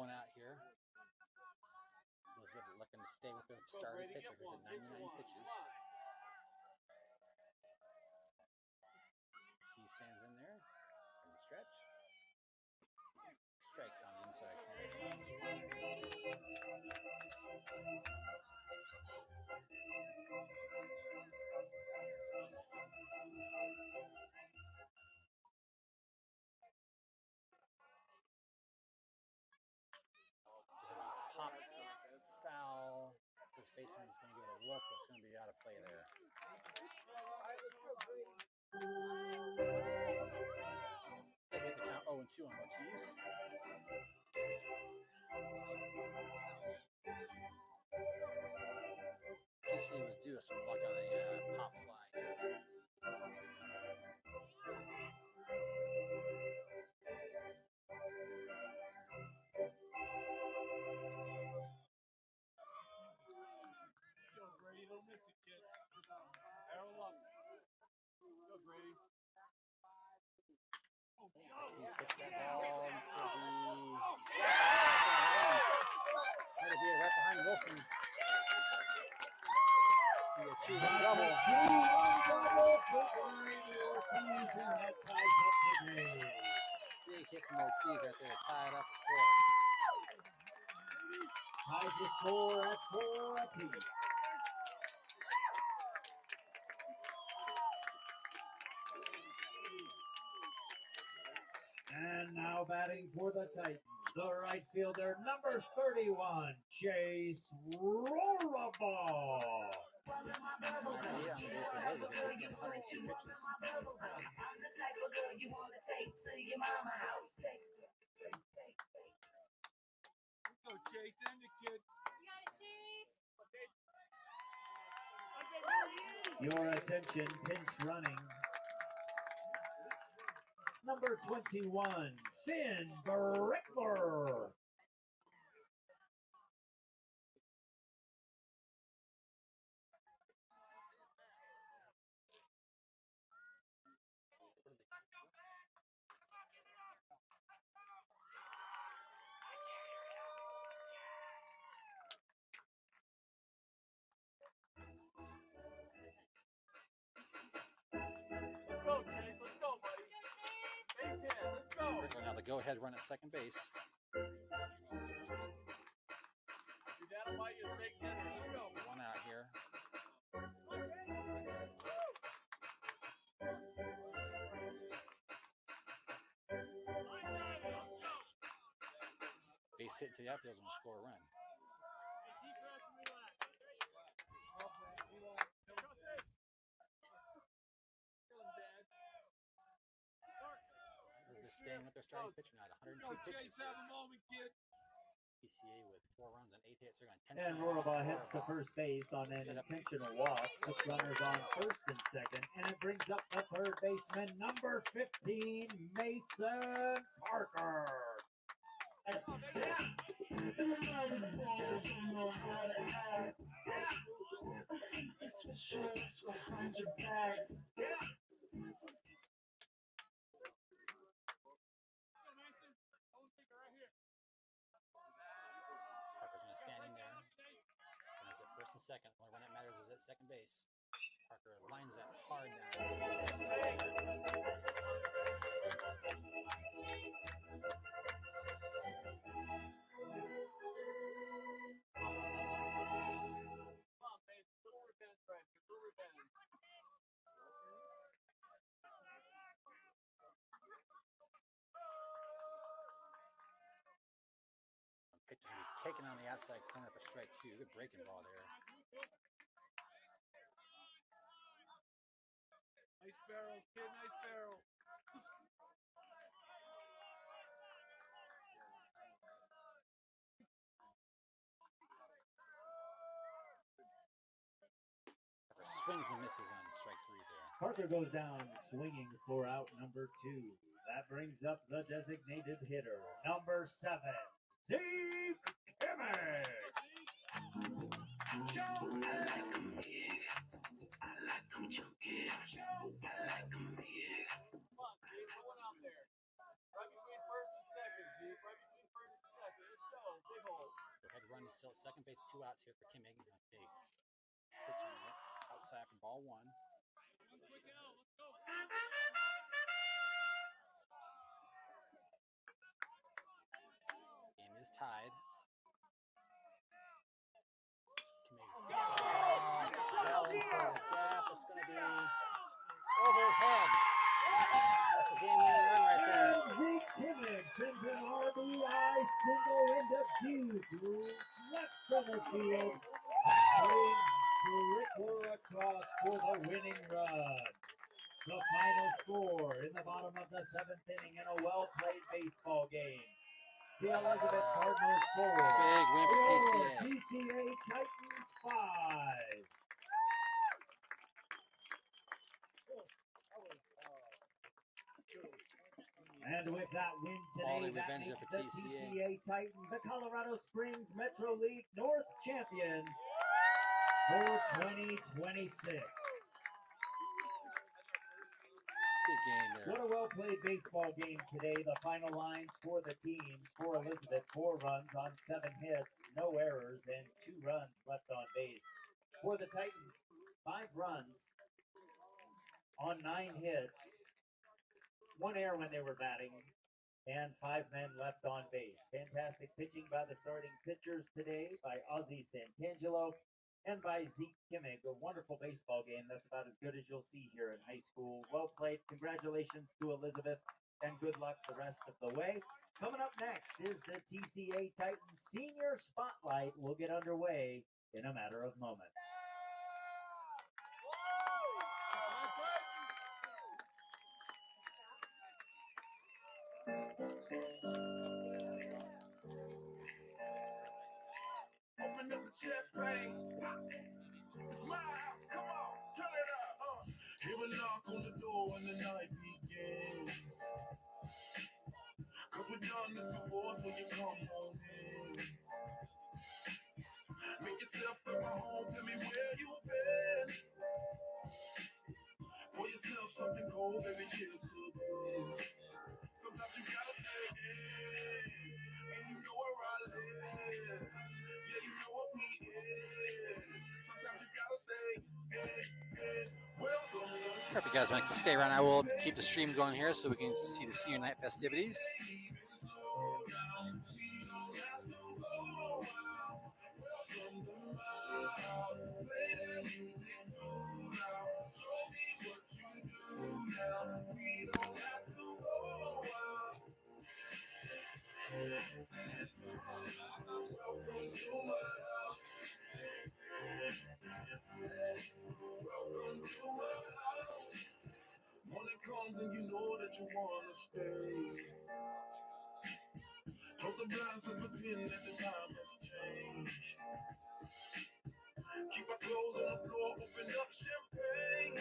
one out here. Elizabeth looking to stay with her starting pitcher because she had 99 pitches. T stands in there in the stretch. Strike on the inside corner. Pop foul. First baseman is going to give it a look. It's going to be out of play there. Let's make the count 0-2 on Ortiz. TCA was due some luck on a pop fly. Go, Grady. Don't miss it, kid. Arrow up. Go, Grady. Ortiz hits that ball into the... That'll be right behind Wilson. It's going to be a 2-run double. 2-run double for Grady Ortiz, and that ties up the game. Big hit from Ortiz right there to tie it up at 4. Ties the score at 4 apiece. And now batting for the Titans, the right fielder, number 31, Chase Rorabaugh. Idea on the day for Elizabeth has been 102 pitches. Go, Chase. End it, kid. Your attention, pinch running. Number 21, Finn Brickler. Let's go, Chase. Let's go, buddy. Base hit. Let's go. Brickler now the go-ahead run at second base. Your dad'll buy you a steak dinner. Let's go. One out here. Base hit to the outfield is going to score a run. Elizabeth staying with their starting pitcher now at 102 Go, pitches. Chase. Have a moment, kid. TCA with 4 runs and 8 hits. They're going to And Rorabaugh hits the first base on an intentional walk, puts runners on first and second, and it brings up the third baseman, number 15, Mason Parker. first and second. The only run that matters is at second base. Parker lines that hard now. Pitcher's going to be taken on the outside corner for strike two. Good breaking ball there. Nice barrel, kid. Nice barrel. Swings and misses on strike three there. Parker goes down swinging for out number two. That brings up the designated hitter, number 7, Zeke Kimmich. Head run is still at second base, 2 outs here for Kimmich. He's going to take pitch on it outside for ball 1. Game is tied. Kimmich hits that ball well into the gap. It's going to be over his head. That's a game-winning run right there. Zeke Kimmich sends an RBI single into deep left center field. Brings Rickler across for the winning run. The final score in the bottom of the 7th inning in a well-played baseball game. The Elizabeth Cardinals 4. Big win for TCA. TCA Titans 5. And with that win today, that revenge makes for the TCA. TCA Titans the Colorado Springs Metro League North champions for 2026. Good game there. What a well-played baseball game today. The final lines for the teams: for Elizabeth, 4 runs on 7 hits, no errors, and 2 runs left on base. For the Titans, 5 runs on 9 hits, 1 error when they were batting, and 5 men left on base. Fantastic pitching by the starting pitchers today by Ozzie Santangelo and by Zeke Kimmich. A wonderful baseball game. That's about as good as you'll see here in high school. Well played. Congratulations to Elizabeth, and good luck the rest of the way. Coming up next is the TCA Titans Senior Spotlight. We'll get underway in a matter of moments. Open up the champagne. It's my house. Come on, turn it up. Hear a knock on the door and the night begins. Cause we've done this before, so you come on in. Make yourself at my home. Tell me where you've been. Pour yourself something cold, baby. Cheers to this. Sometimes you gotta stay in, and you know where I live. Yeah, you know what we is. Sometimes you gotta stay in. Welcome. If you guys want to stay around, I will keep the stream going here so we can see the senior night festivities. Morning comes and you know that you wanna stay. Close the blinds, let's pretend that the time has changed. Keep our clothes on the floor, open up champagne.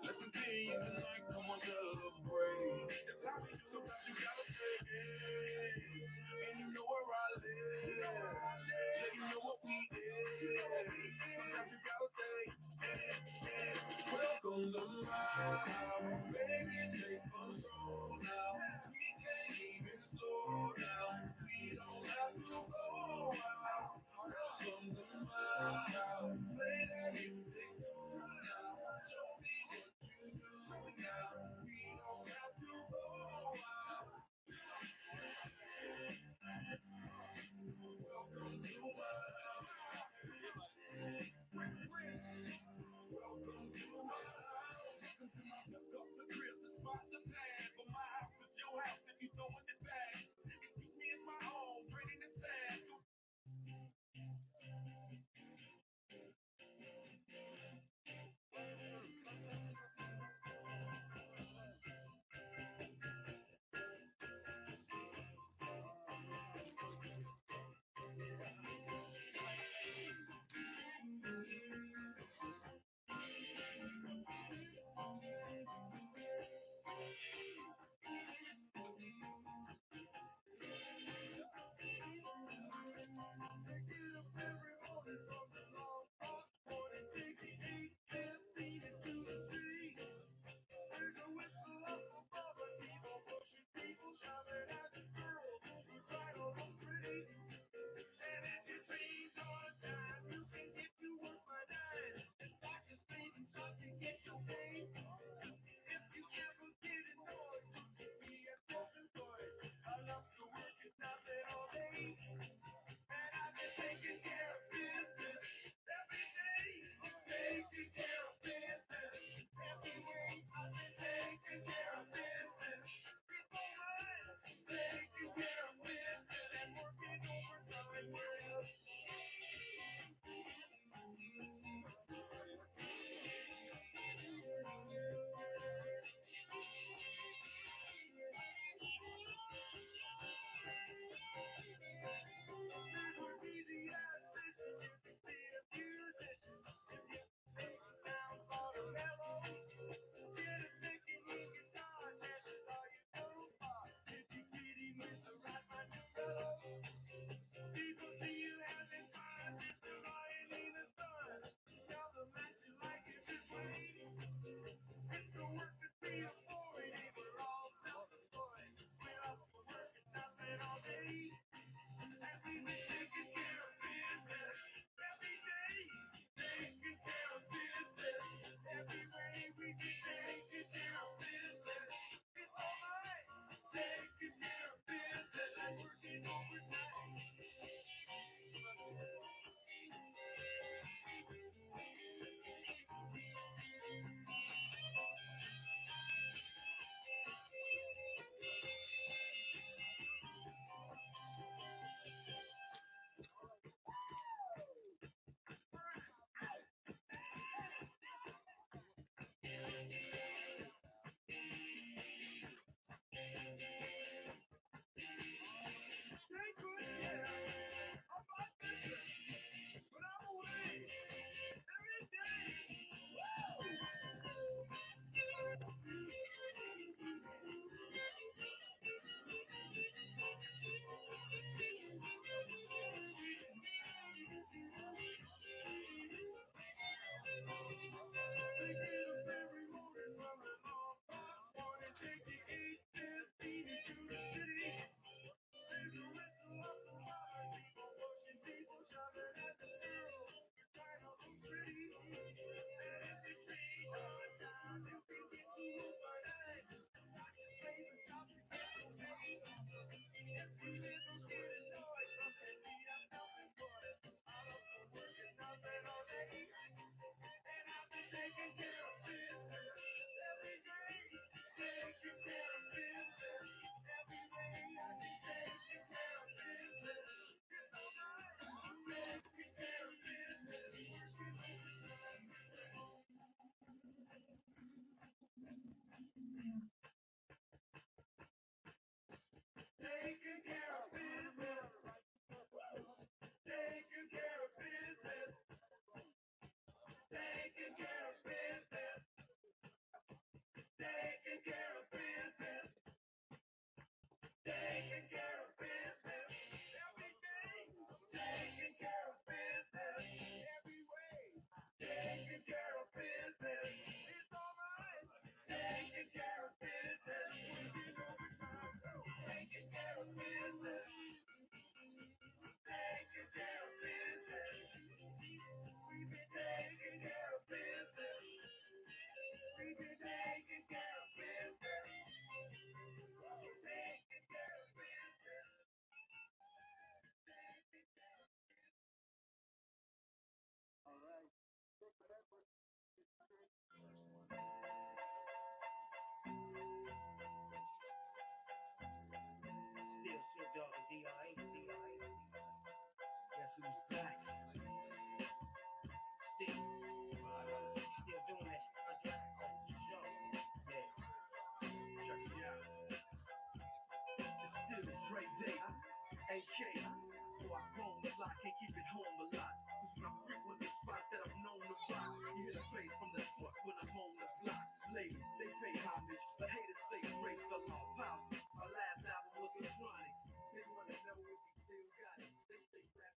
Let's continue tonight, come on, celebrate. It's how we do, sometimes you gotta stay in. And you know where I live. Yeah, you know what we is. Sometimes you gotta stay in. Welcome to my house. Baby, take control now. We can't even slow down. We don't have to go out. Welcome Still Snoop Dogg and D.I. Guess who's back? Still doing that shit. Show. Yeah. Check it out. It's still Dre Day. AK. So I roam a lot, can't keep it home a lot. Cause when I frequent the spots that I'm known to rock, you hear the bass from the truck when I'm on the block. Ladies, they pay homage, but haters say Dre fell off. Pounds. My last album was The Chronic. They wanna know if he still got it. They say rap.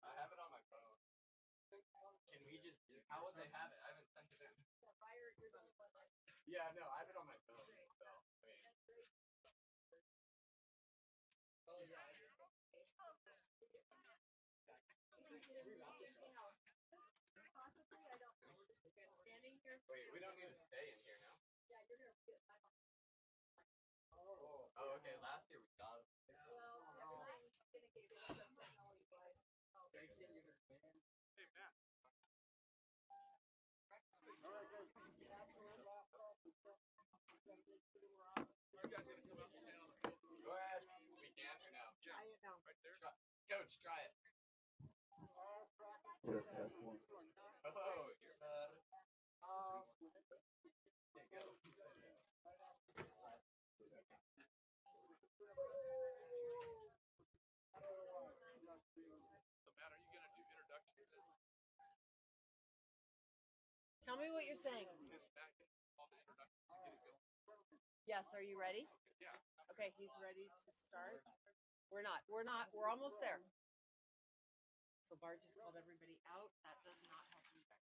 I have it on my phone. Can we just? How would they have it? I haven't sent it in. Yeah, no, I have it on my phone. So, I mean. Oh yeah. Wait, we don't need to stay in here now. Oh, okay. Last year we got it. Hey, Matt. You guys gonna come up and stay on the field? Go ahead. We can or no? Try it now. Right there? Coach, try it. Test, test one. Oh, you're better. There you go. So, Matt, are you gonna do introductions? Tell me what you're saying. Is Matt gonna do all the introductions to get it going? Yes, are you ready? Yeah. Okay, he's ready to start. We're not. We're almost there. So Bart just called everybody out. That does not help me back.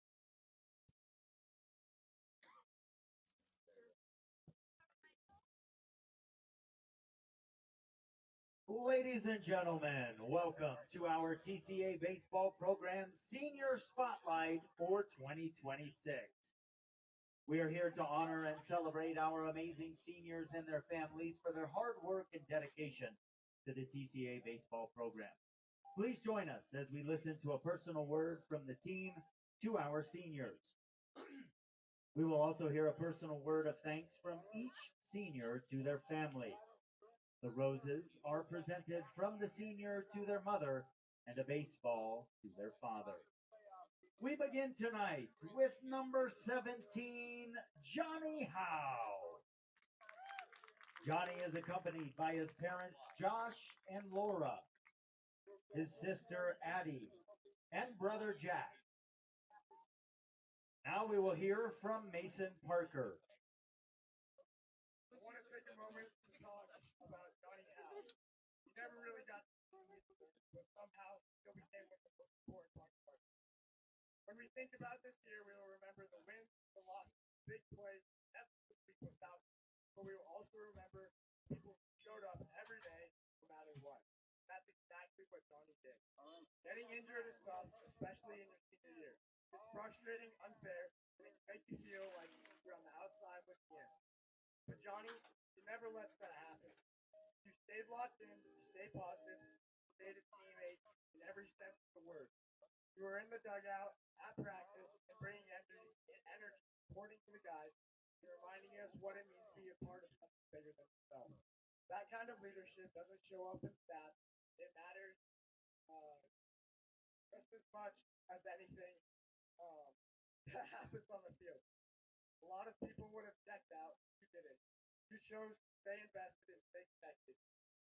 Ladies and gentlemen, welcome to our TCA Baseball Program Senior Spotlight for 2026. We are here to honor and celebrate our amazing seniors and their families for their hard work and dedication to the TCA Baseball Program. Please join us as we listen to a personal word from the team to our seniors. We will also hear a personal word of thanks from each senior to their family. The roses are presented from the senior to their mother and a baseball to their father. We begin tonight with number 17, Johnny Howe. Johnny is accompanied by his parents, Josh and Laura, his sister, Addie, and brother, Jack. Now we will hear from Mason Parker. I want to take a moment to talk about Johnny Howe. He never really got to see it, but somehow still became one of the most important parts. When we think about this year, we will remember the wins, the losses, big plays, efforts we put out, but we will also remember people who showed up every day, no matter what. That's exactly what Johnny did. Getting injured is tough, especially in your senior year. It's frustrating, unfair, and it can make you feel like you're on the outside looking in. But Johnny, you never let that happen. You stayed locked in, you stayed positive, you stayed a teammate in every sense of the word. You were in the dugout, at practice, and bringing energy, supporting the guys, and reminding us what it means to be a part of something bigger than yourself. That kind of leadership doesn't show up in stats. It matters just as much as anything that happens on the field. A lot of people would have checked out. You didn't. You chose to stay invested and stay connected,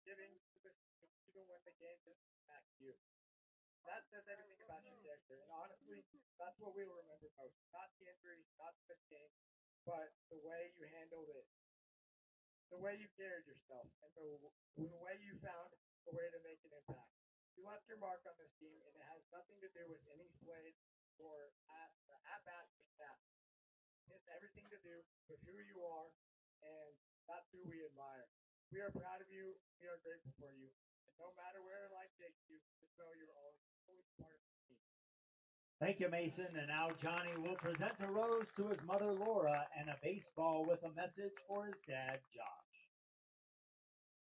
giving to this team even when the game didn't impact you. That says everything about your character. And honestly, that's what we will remember most. Not the injuries, not this game, but the way you handled it, the way you carried yourself, and the way you found a way to make an impact. You left your mark on this team, and it has nothing to do with innings played or at bat or stats. It has everything to do with who you are, and that's who we admire. We are proud of you. We are grateful for you. And no matter where life takes you, just know you're always fully part of the team. Thank you, Mason. And now Johnny will present a rose to his mother, Laura, and a baseball with a message for his dad, Josh.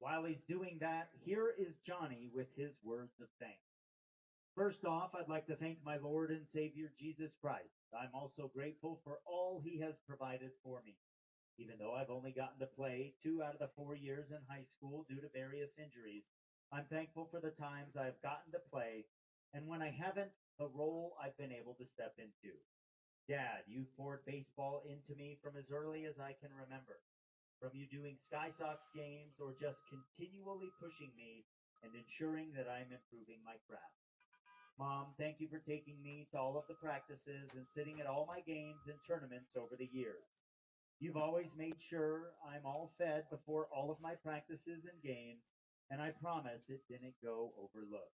While he's doing that, here is Johnny with his words of thanks. First off, I'd like to thank my Lord and Savior, Jesus Christ. I'm also grateful for all he has provided for me. Even though I've only gotten to play 2 out of the 4 years in high school due to various injuries, I'm thankful for the times I've gotten to play, and when I haven't, the role I've been able to step into. Dad, you poured baseball into me from as early as I can remember, from you doing Sky Sox games or just continually pushing me and ensuring that I'm improving my craft. Mom, thank you for taking me to all of the practices and sitting at all my games and tournaments over the years. You've always made sure I'm all fed before all of my practices and games, and I promise it didn't go overlooked.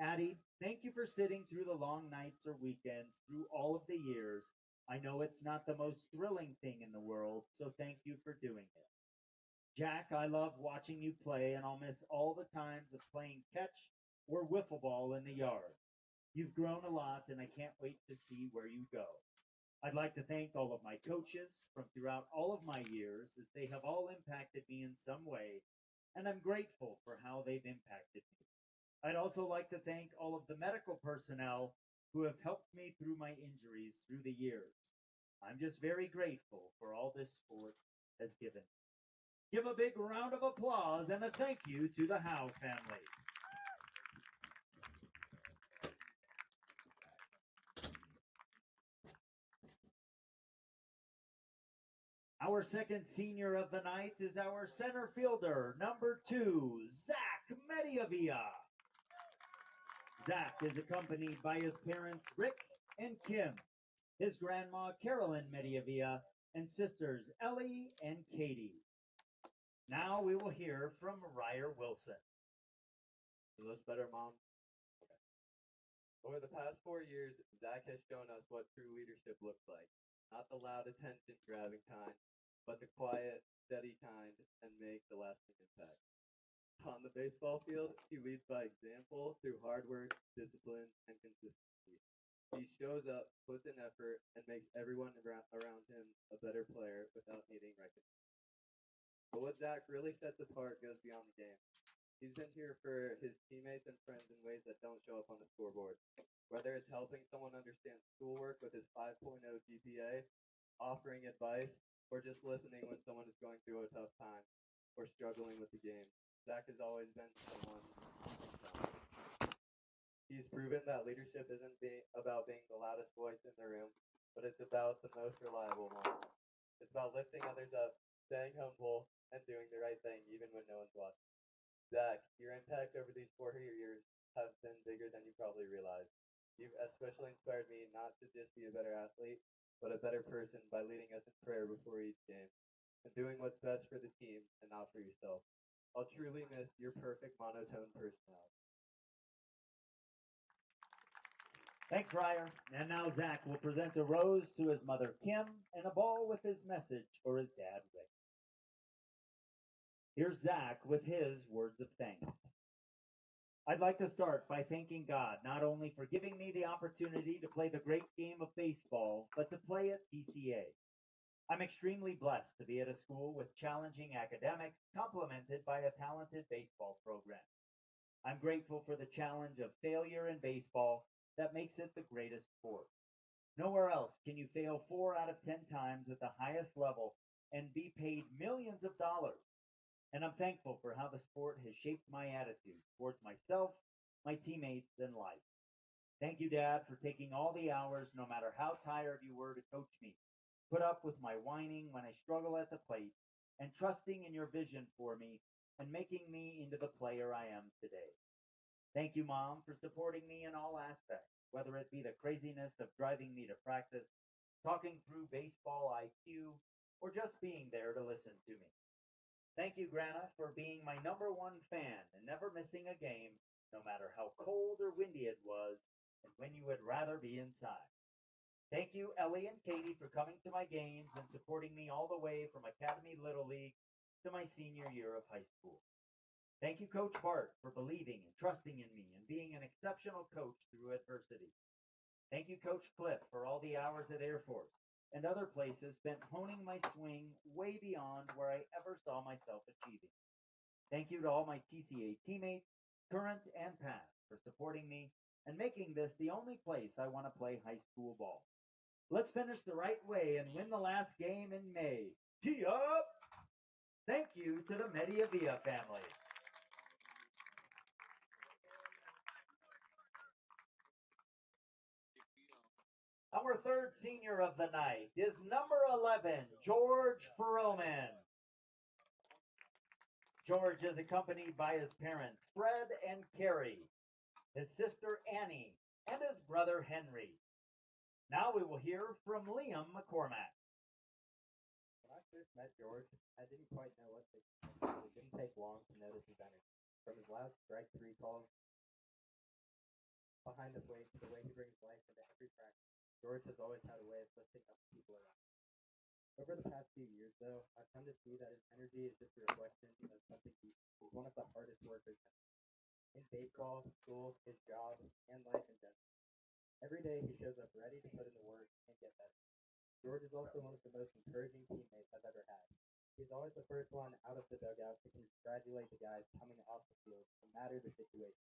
Addie, thank you for sitting through the long nights or weekends through all of the years. I know it's not the most thrilling thing in the world, so thank you for doing it. Jack, I love watching you play, and I'll miss all the times of playing catch or wiffle ball in the yard. You've grown a lot, and I can't wait to see where you go. I'd like to thank all of my coaches from throughout all of my years, as they have all impacted me in some way, and I'm grateful for how they've impacted me. I'd also like to thank all of the medical personnel who have helped me through my injuries through the years. I'm just very grateful for all this sport has given me. Give a big round of applause and a thank you to the Howe family. Our second senior of the night is our center fielder, number 2, Zach Mediavia. Zach is accompanied by his parents, Rick and Kim, his grandma, Carolyn Mediavia, and sisters, Ellie and Katie. Now we will hear from Ryer Wilson. Is this better, Mom? Okay. Over the past 4 years, Zach has shown us what true leadership looks like. Not the loud attention-grabbing kind, but the quiet, steady kind, and make the lasting impact. On the baseball field, he leads by example through hard work, discipline, and consistency. He shows up, puts in effort, and makes everyone around him a better player without needing recognition. But what Zach really sets apart goes beyond the game. He's been here for his teammates and friends in ways that don't show up on the scoreboard. Whether it's helping someone understand schoolwork with his 5.0 GPA, offering advice, or just listening when someone is going through a tough time or struggling with the game, Zach has always been someone you can count on. He's proven that leadership isn't about being the loudest voice in the room, but it's about the most reliable one. It's about lifting others up, staying humble, and doing the right thing even when no one's watching. Zach, your impact over these 4 years have been bigger than you probably realize. You've especially inspired me not to just be a better athlete, but a better person by leading us in prayer before each game and doing what's best for the team and not for yourself. I'll truly miss your perfect monotone personality. Thanks, Ryer. And now Zach will present a rose to his mother, Kim, and a ball with his message for his dad, Rick. Here's Zach with his words of thanks. I'd like to start by thanking God not only for giving me the opportunity to play the great game of baseball, but to play at TCA. I'm extremely blessed to be at a school with challenging academics, complemented by a talented baseball program. I'm grateful for the challenge of failure in baseball that makes it the greatest sport. Nowhere else can you fail 4 out of 10 times at the highest level and be paid millions of dollars. And I'm thankful for how the sport has shaped my attitude towards myself, my teammates, and life. Thank you, Dad, for taking all the hours, no matter how tired you were, to coach me. put up with my whining when I struggle at the plate, and trusting in your vision for me and making me into the player I am today. Thank you, Mom, for supporting me in all aspects, whether it be the craziness of driving me to practice, talking through baseball IQ, or just being there to listen to me. Thank you, Grana, for being my number one fan and never missing a game, no matter how cold or windy it was, and when you would rather be inside. Thank you, Ellie and Katie, for coming to my games and supporting me all the way from Academy Little League to my senior year of high school. Thank you, Coach Bart, for believing and trusting in me and being an exceptional coach through adversity. Thank you, Coach Cliff, for all the hours at Air Force and other places spent honing my swing way beyond where I ever saw myself achieving. Thank you to all my TCA teammates, current and past, for supporting me and making this the only place I want to play high school ball. Let's finish the right way and win the last game in May. Tee up! Thank you to the Mediavia family. Our third senior of the night is number 11, George Froman. George is accompanied by his parents, Fred and Carrie, his sister Annie, and his brother Henry. Now we will hear from Liam McCormack. When I first met George, I didn't quite know what to expect. It didn't take long to notice his energy. From his loud strike three calls behind the plate to the way he brings life into every practice, George has always had a way of lifting up people around. Over the past few years, though, I've come to see that his energy is just a reflection of something deep. He's one of the hardest workers in baseball, school, his job, and life in general. Every day he shows up ready to put in the work and get better. George is also one of the most encouraging teammates I've ever had. He's always the first one out of the dugout to congratulate the guys coming off the field, no matter the situation.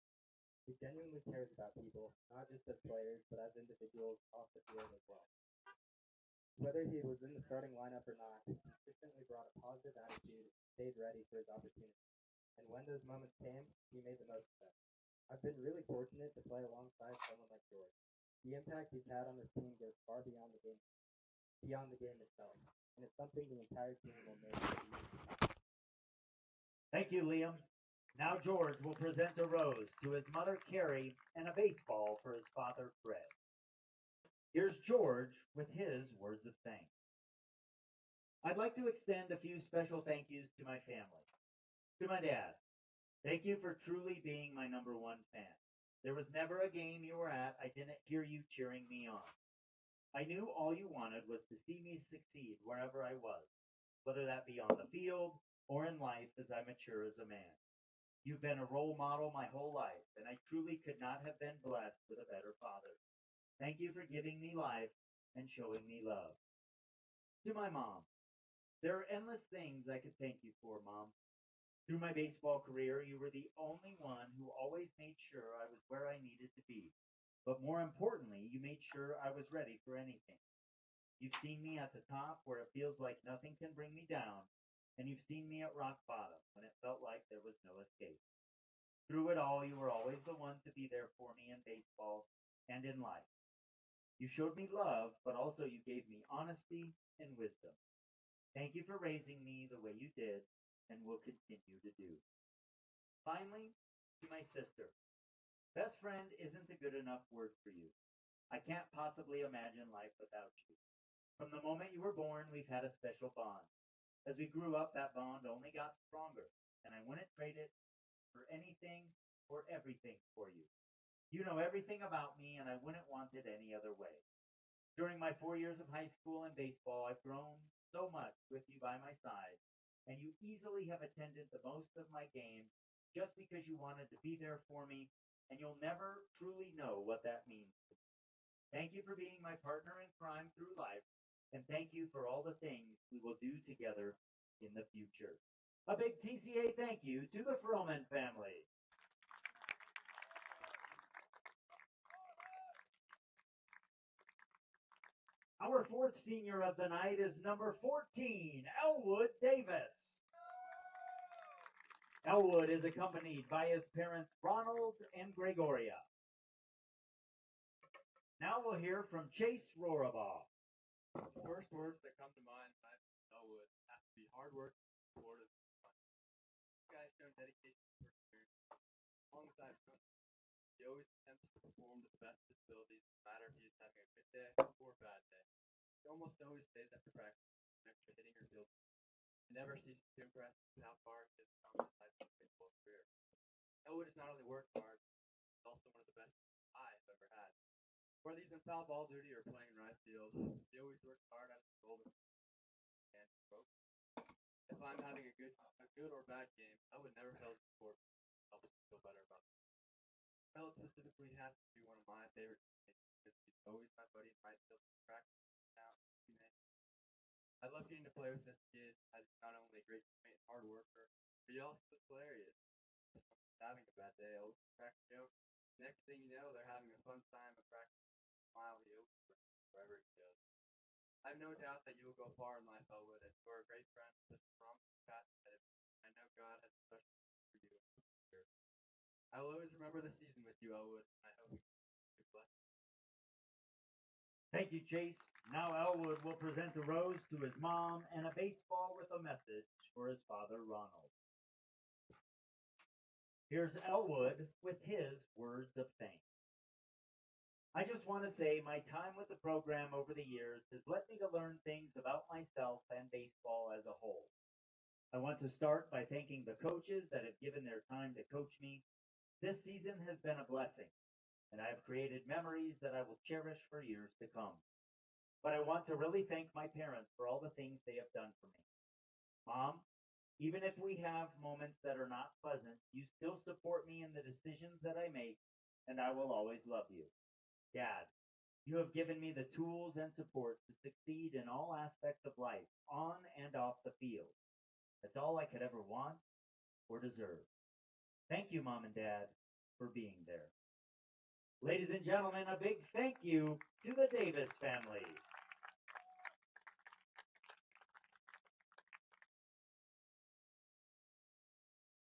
He genuinely cares about people, not just as players, but as individuals off the field as well. Whether he was in the starting lineup or not, he consistently brought a positive attitude and stayed ready for his opportunity. And when those moments came, he made the most of them. I've been really fortunate to play alongside someone like George. The impact he's had on this team goes far beyond the game itself, and it's something the entire team will miss. Thank you, Liam. Now George will present a rose to his mother Carrie and a baseball for his father Fred. Here's George with his words of thanks. I'd like to extend a few special thank yous to my family. To my dad, thank you for truly being my number one fan. There was never a game you were at I didn't hear you cheering me on. I knew all you wanted was to see me succeed wherever I was, whether that be on the field or in life as I mature as a man. You've been a role model my whole life, and I truly could not have been blessed with a better father. Thank you for giving me life and showing me love. To my mom, there are endless things I could thank you for, Mom. Through my baseball career, you were the only one who always made sure I was where I needed to be. But more importantly, you made sure I was ready for anything. You've seen me at the top where it feels like nothing can bring me down, and you've seen me at rock bottom when it felt like there was no escape. Through it all, you were always the one to be there for me in baseball and in life. You showed me love, but also you gave me honesty and wisdom. Thank you for raising me the way you did and will continue to do. Finally, to my sister. Best friend isn't a good enough word for you. I can't possibly imagine life without you. From the moment you were born, we've had a special bond. As we grew up, that bond only got stronger, and I wouldn't trade it for anything or everything for you. You know everything about me, and I wouldn't want it any other way. During my 4 years of high school and baseball, I've grown so much with you by my side, and you easily have attended the most of my games just because you wanted to be there for me, and you'll never truly know what that means to me. Thank you for being my partner in crime through life, and thank you for all the things we will do together in the future. A big TCA thank you to the Froman family. Our fourth senior of the night is number 14, Elwood Davis. Elwood is accompanied by his parents Ronald and Gregoria. Now we'll hear from Chase Rorabaugh. The first words that come to mind when I think of Elwood have to be hard work, supportive, and fun. This guy's shown dedication and perseverance alongside fun. He always attempts to perform to the best of his abilities, no matter if he is having a good day or a bad day. He almost always stays after practice, an extra hitting or field. He never ceases to impress with how far he has come in his high school baseball career. Elwood has not only worked hard, he's also one of the best I've ever had. Whether he's in foul ball duty or playing in right field, he always works hard at his goal and broke. If I'm having a good or bad game, I would never fail to support me. Helps me feel better about it. Mel specifically has to be one of my favorite teammates because he's always my buddy in right field practice now. I love getting to play with this kid as he's not only a great teammate and hard worker, but he also is hilarious. If someone's having a bad day, I always crack a joke. Next thing you know, they're having a fun time at practice. Smile, he always brings wherever he goes. I have no doubt that you will go far in life, Elwood, and you are a great friend, sister, mom, Pat, and I know God has a special plan for you in the future. I will always remember the season with you, Elwood, and I hope you be blessed. Thank you, Chase. Now Elwood will present a rose to his mom and a baseball with a message for his father, Ronald. Here's Elwood with his words of thanks. I just want to say my time with the program over the years has led me to learn things about myself and baseball as a whole. I want to start by thanking the coaches that have given their time to coach me. This season has been a blessing, and I have created memories that I will cherish for years to come. But I want to really thank my parents for all the things they have done for me. Mom, even if we have moments that are not pleasant, you still support me in the decisions that I make, and I will always love you. Dad, you have given me the tools and support to succeed in all aspects of life, on and off the field. That's all I could ever want or deserve. Thank you, Mom and Dad, for being there. Ladies and gentlemen, a big thank you to the Davis family.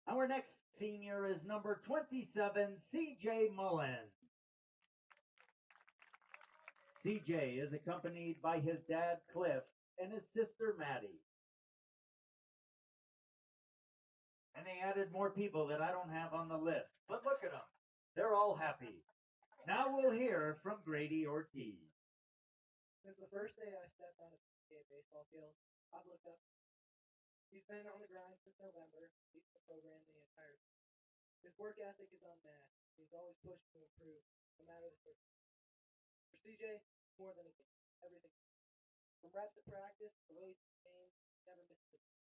Our next senior is number 27, CJ Mullen. CJ is accompanied by his dad, Cliff, and his sister, Maddie. And they added more people that I don't have on the list. But look at them. They're all happy. Now we'll hear from Grady Ortiz. Since the first day I stepped on a TCA baseball field, I've looked up. He's been on the grind since November, leading the program the entire season. His work ethic is unmatched. He's always pushing to improve, no matter the circumstance. For CJ, more than a game, everything. From reps at practice to weights to games, he never misses a beat.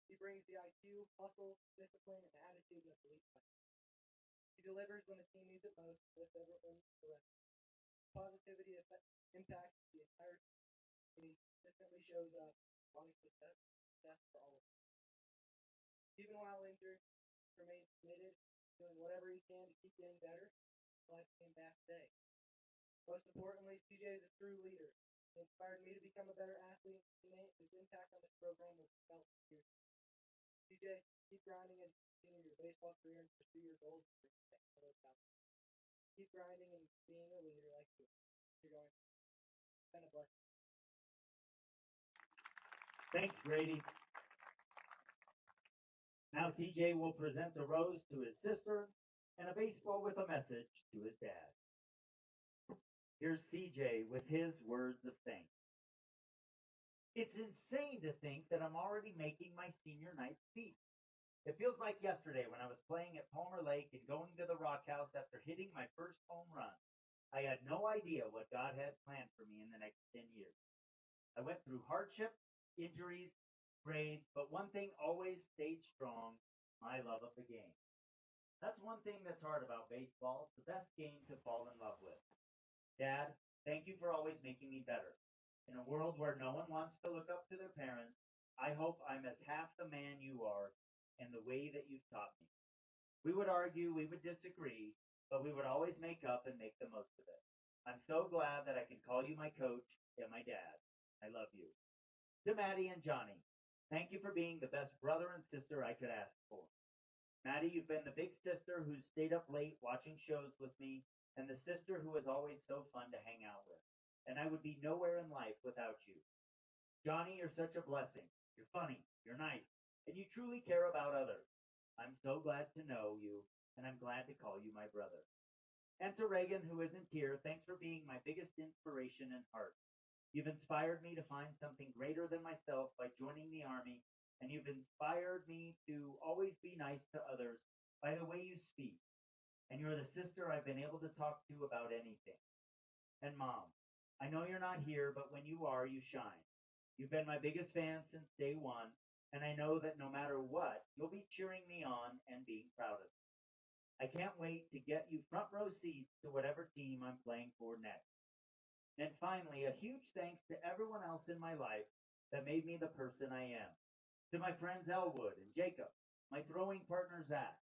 He brings the IQ, hustle, discipline, and attitude of elite player. He delivers when the team needs it most, lifts everyone to the rest. Positivity impacts the entire team, and he consistently shows up, wanting success for all of us. Even while injured, he remains committed, doing whatever he can to keep getting better. Life came back today. Most importantly, CJ is a true leader. He inspired me to become a better athlete and teammate. His impact on this program will be felt for years. CJ, keep grinding and continue your baseball career and pursue your goals and bring next level of talent. Keep grinding and being a leader like you. You're going. It's been a blessing. Thanks, Grady. Now CJ will present a rose to his sister and a baseball with a message to his dad. Here's CJ with his words of thanks. It's insane to think that I'm already making my senior night speech. It feels like yesterday when I was playing at Palmer Lake and going to the Rock House after hitting my first home run. I had no idea what God had planned for me in the next 10 years. I went through hardship, injuries, grades, but one thing always stayed strong, my love of the game. That's one thing that's hard about baseball. It's the best game to fall in love with. Dad, thank you for always making me better. In a world where no one wants to look up to their parents, I hope I'm as half the man you are in the way that you've taught me. We would argue, we would disagree, but we would always make up and make the most of it. I'm so glad that I can call you my coach and my dad. I love you. To Maddie and Johnny, thank you for being the best brother and sister I could ask for. Maddie, you've been the big sister who's stayed up late watching shows with me, and the sister who is always so fun to hang out with. and I would be nowhere in life without you. Johnny, you're such a blessing. You're funny, you're nice, and you truly care about others. I'm so glad to know you, and I'm glad to call you my brother. And to Reagan, who isn't here, thanks for being my biggest inspiration and heart. You've inspired me to find something greater than myself by joining the Army, and you've inspired me to always be nice to others by the way you speak. And you're the sister I've been able to talk to about anything. And Mom, I know you're not here, but when you are, you shine. You've been my biggest fan since day one, and I know that no matter what, you'll be cheering me on and being proud of me. I can't wait to get you front row seats to whatever team I'm playing for next. And finally, a huge thanks to everyone else in my life that made me the person I am. To my friends Elwood and Jacob, my throwing partner Zach,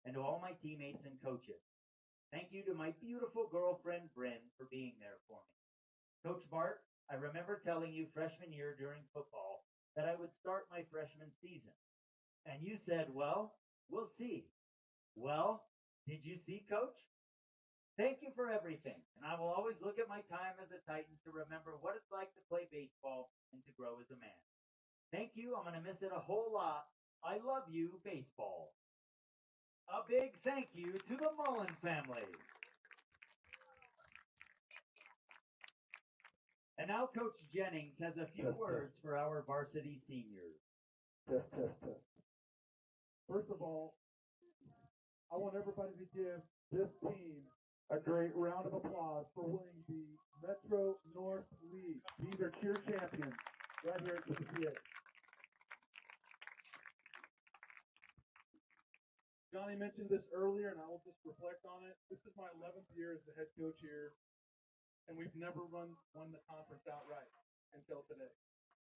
and to all my teammates and coaches. Thank you to my beautiful girlfriend Bryn for being there for me. Coach Bart, I remember telling you freshman year during football that I would start my freshman season. And you said, well, we'll see. Well, did you see, Coach? Thank you for everything, and I will always look at my time as a Titan to remember what it's like to play baseball and to grow as a man. Thank you. I'm going to miss it a whole lot. I love you, baseball. A big thank you to the Mullen family. And now Coach Jennings has a few words for our varsity seniors. Test, test, test. First of all, I want everybody to give this team a great round of applause for winning the Metro North League. These are cheer champions right here at the TCA. Johnny mentioned this earlier, and I will just reflect on it. This is my 11th year as the head coach here, and we've never won the conference outright until today.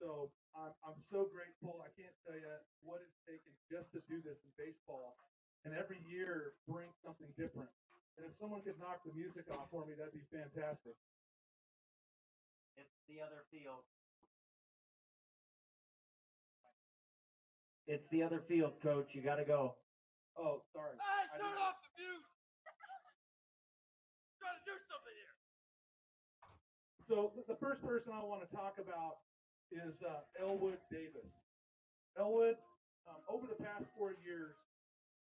So I'm so grateful. I can't tell you what it's taken just to do this in baseball, and every year brings something different. And if someone could knock the music off for me, that'd be fantastic. It's the other field. It's the other field, Coach. You got to go. Oh, sorry. Hey, turn off the music! Trying to do something here. So the first person I want to talk about is Elwood Davis. Elwood, over the past 4 years,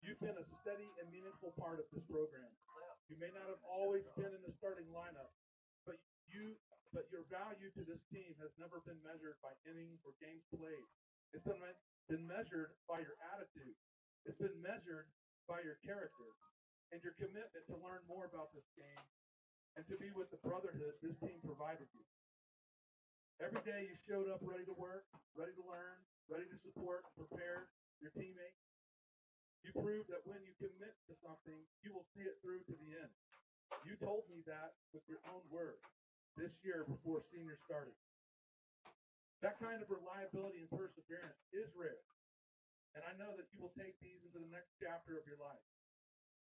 you've been a steady and meaningful part of this program. You may not have always been in the starting lineup, but your value to this team has never been measured by innings or games played. It's been measured by your attitude. It's been measured by your character and your commitment to learn more about this game and to be with the brotherhood this team provided you. Every day you showed up ready to work, ready to learn, ready to support and prepare your teammates. You proved that when you commit to something, you will see it through to the end. You told me that with your own words this year before senior started. That kind of reliability and perseverance is rare. And I know that you will take these into the next chapter of your life.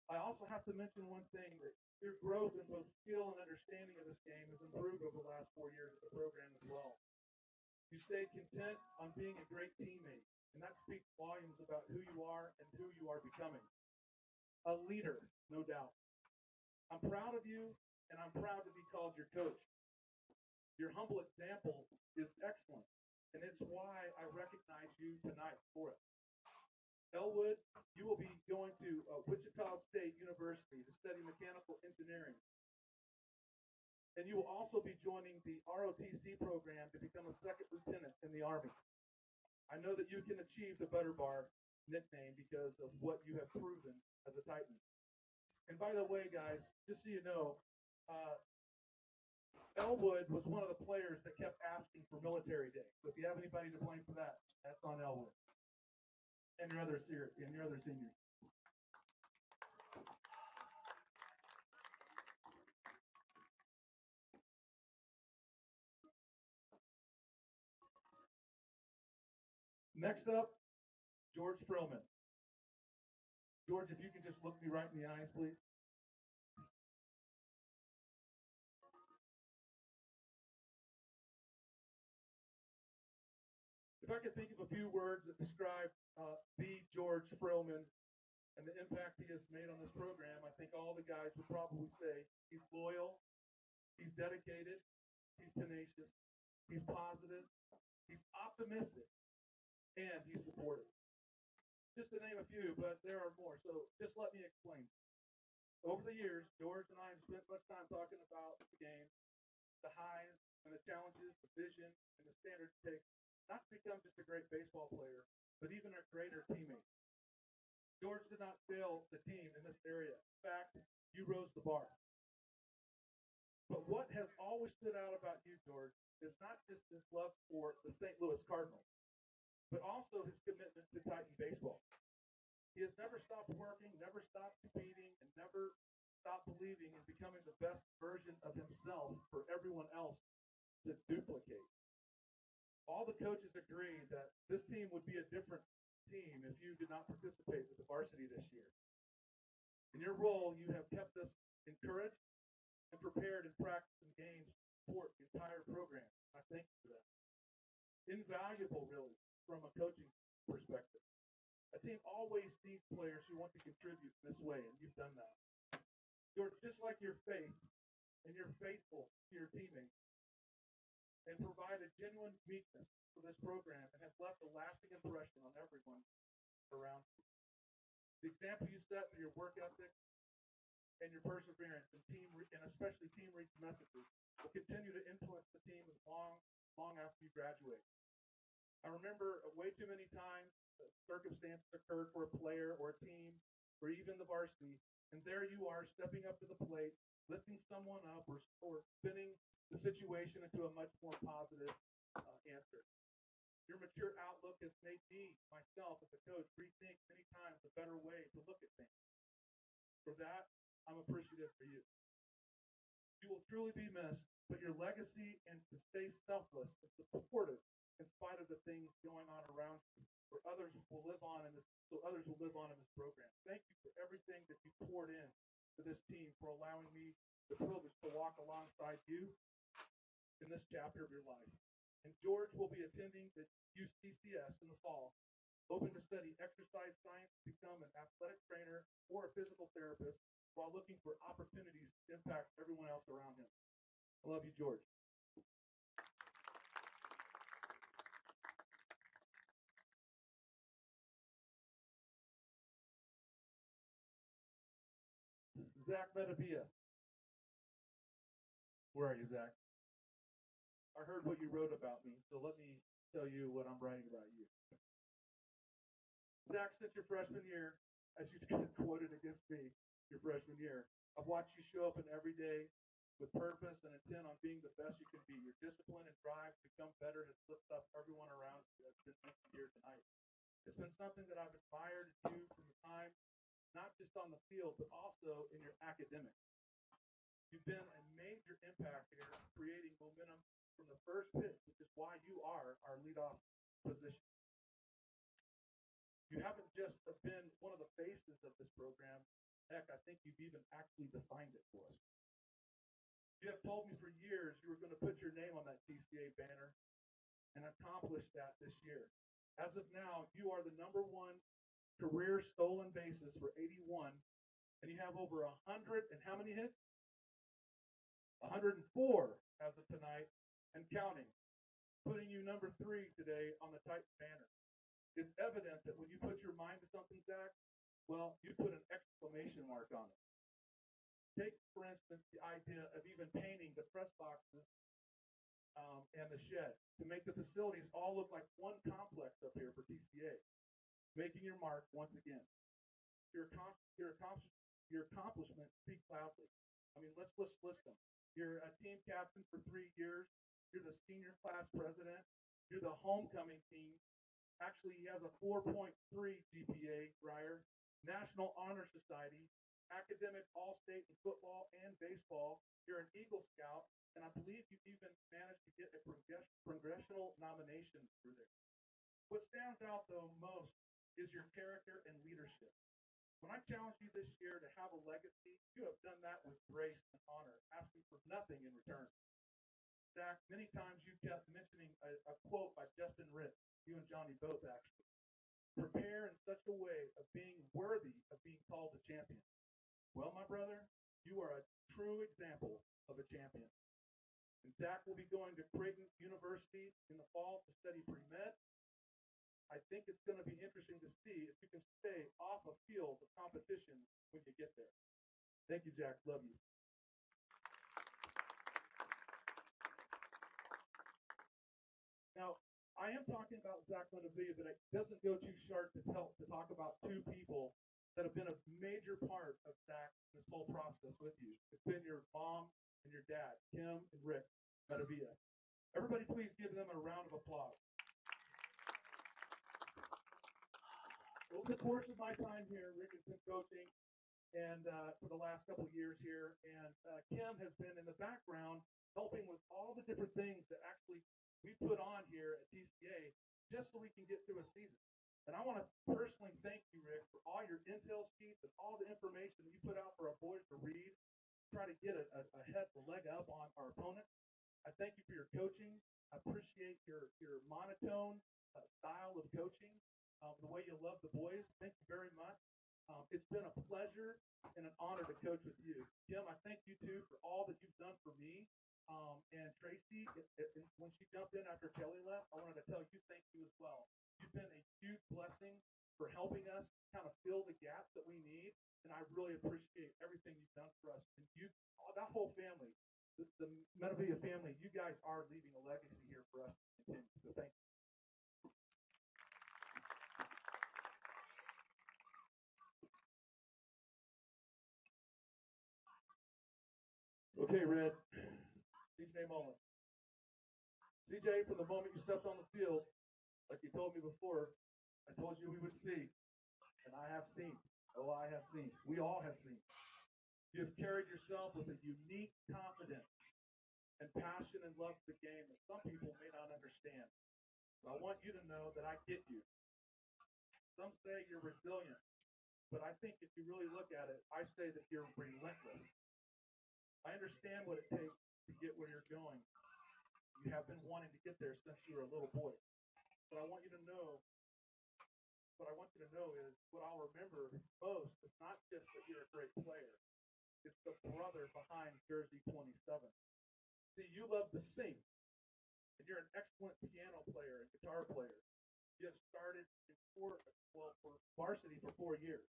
I also have to mention one thing, that your growth in both skill and understanding of this game has improved over the last 4 years of the program as well. You stayed content on being a great teammate, and that speaks volumes about who you are and who you are becoming. A leader, no doubt. I'm proud of you, and I'm proud to be called your coach. Your humble example is excellent, and it's why I recognize you tonight for it. Elwood, you will be going to Wichita State University to study mechanical engineering. And you will also be joining the ROTC program to become a second lieutenant in the Army. I know that you can achieve the Butter Bar nickname because of what you have proven as a Titan. And by the way, guys, just so you know, Elwood was one of the players that kept asking for military day. So if you have anybody to blame for that, that's on Elwood and your other seniors. Next up, George Frillman. George, if you could just look me right in the eyes, please. If I could think of a few words that describe the George Frillman and the impact he has made on this program, I think all the guys would probably say he's loyal, he's dedicated, he's tenacious, he's positive, he's optimistic, and he's supportive. Just to name a few, but there are more. So just let me explain. Over the years, George and I have spent much time talking about the game, the highs and the challenges, the vision and the standards it takes not to become just a great baseball player, but even a greater teammate. George did not fail the team in this area. In fact, you rose the bar. But what has always stood out about you, George, is not just his love for the St. Louis Cardinals, but also his commitment to Titan baseball. He has never stopped working, never stopped competing, and never stopped believing in becoming the best version of himself for everyone else to duplicate. All the coaches agree that this team would be a different team if you did not participate with the varsity this year. In your role, you have kept us encouraged and prepared in practice and games for the entire program. I thank you for that. Invaluable, really, from a coaching perspective. A team always needs players who want to contribute in this way, and you've done that. You're just like your faith, and you're faithful to your teammates, and provide a genuine meekness for this program, and have left a lasting impression on everyone around you. The example you set for your work ethic and your perseverance and and especially team reach messages will continue to influence the team long after you graduate. I remember way too many times circumstances occurred for a player or a team or even the varsity, and there you are stepping up to the plate, lifting someone up or spinning the situation into a much more positive answer. Your mature outlook has made me, myself, as a coach, rethink many times a better way to look at things. For that, I'm appreciative for you. You will truly be missed, but your legacy and to stay selfless and supportive in spite of the things going on around you, for others will live on in this, so others will live on in this program. Thank you for everything that you poured in to this team, for allowing me the privilege to walk alongside you in this chapter of your life. And George will be attending the UCCS in the fall, hoping to study exercise science, become an athletic trainer or a physical therapist, while looking for opportunities to impact everyone else around him. I love you, George. Zach Metavia. Where are you, Zach? I heard what you wrote about me, so let me tell you what I'm writing about you. Zach, since your freshman year, as you quoted against me, your freshman year, I've watched you show up in every day with purpose and intent on being the best you can be. Your discipline and drive to become better has lifted up everyone around you, as been mentioned here tonight. It's been something that I've admired you from the time, not just on the field, but also in your academics. You've been a major impact here, creating momentum from the first pitch, which is why you are our leadoff position. You haven't just been one of the faces of this program. Heck, I think you've even actually defined it for us. You have told me for years you were going to put your name on that TCA banner and accomplished that this year. As of now, you are the #1 career stolen bases for 81, and you have over 100 and how many hits? 104 as of tonight and counting, putting you #3 today on the Titan banner. It's evident that when you put your mind to something, Zach, well, you put an exclamation mark on it. Take, for instance, the idea of even painting the press boxes and the shed to make the facilities all look like one complex up here for TCA, making your mark once again. Your accomplishments speak loudly. I mean, let's list them. You're a team captain for 3 years. You're the senior class president. You're the homecoming team. Actually, he has a 4.3 GPA, Ryer. National Honor Society, academic All-State in football and baseball. You're an Eagle Scout, and I believe you even managed to get a congressional nomination through there. What stands out, though, most is your character and leadership. When I challenged you this year to have a legacy, you have done that with grace and honor, asking for nothing in return. Zach, many times you kept mentioning a quote by Justin Ritt, you and Johnny both actually. Prepare in such a way of being worthy of being called a champion. Well, my brother, you are a true example of a champion. And Zach will be going to Creighton University in the fall to study pre-med. I think it's going to be interesting to see if you can stay off a field of competition when you get there. Thank you, Jack. Love you. Now, I am talking about Zach Lundavilla, but it doesn't go too short to talk about two people that have been a major part of Zach in this whole process with you. It's been your mom and your dad, Kim and Rick Lundavilla. Everybody please give them a round of applause. Over the course of my time here, Rick has been coaching and for the last couple of years here, and Kim has been in the background helping with all the different things that actually we put on here at TCA just so we can get through a season. And I want to personally thank you, Rick, for all your intel sheets and all the information that you put out for our boys to read, try to get a leg up on our opponent. I thank you for your coaching. I appreciate your monotone style of coaching, the way you love the boys. Thank you very much. It's been a pleasure and an honor to coach with you. Kim, I thank you too for all that you've done for me. And Tracy, when she jumped in after Kelly left, I wanted to tell you thank you as well. You've been a huge blessing for helping us kind of fill the gaps that we need, and I really appreciate everything you've done for us. And you, that whole family, the Metavia family, you guys are leaving a legacy here for us to continue. So thank you. Okay, Red. CJ Mullen. CJ, from the moment you stepped on the field, like you told me before, I told you we would see. And I have seen. Oh, I have seen. We all have seen. You have carried yourself with a unique confidence and passion and love for the game that some people may not understand. But I want you to know that I get you. Some say you're resilient, but I think if you really look at it, I say that you're relentless. I understand what it takes to get where you're going. You have been wanting to get there since you were a little boy. But I want you to know, what I want you to know is what I'll remember most is not just that you're a great player. It's the brother behind jersey 27. See, you love to sing, and you're an excellent piano player and guitar player. You have started for varsity for 4 years.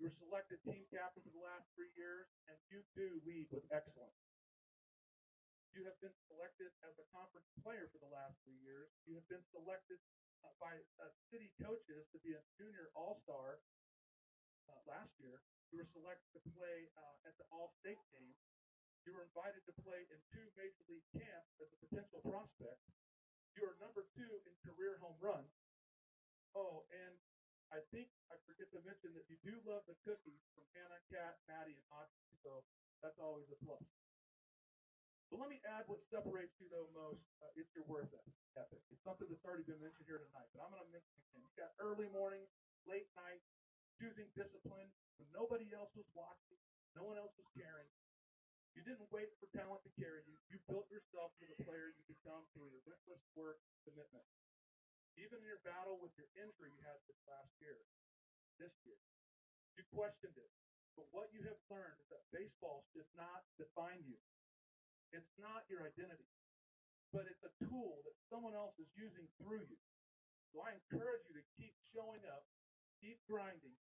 You were selected team captain for the last 3 years, and you do lead with excellence. You have been selected as a conference player for the last 3 years. You have been selected by city coaches to be a junior all-star last year. You were selected to play at the all-state game. You were invited to play in 2 major league camps as a potential prospect. You are number 2 in career home runs. Oh, and I think I forget to mention that you do love the cookies from Hannah, Kat, Maddie, and Audrey, so that's always a plus. But let me add what separates you, though, most. It's your work ethic. It's something that's already been mentioned here tonight, but I'm going to mention it again. You've got early mornings, late nights, choosing discipline when nobody else was watching, no one else was caring. You didn't wait for talent to carry you. You built yourself into the player you become through your relentless work and commitment. Even in your battle with your injury you had this year, you questioned it. But what you have learned is that baseball should not define you. It's not your identity, but it's a tool that someone else is using through you. So I encourage you to keep showing up, keep grinding,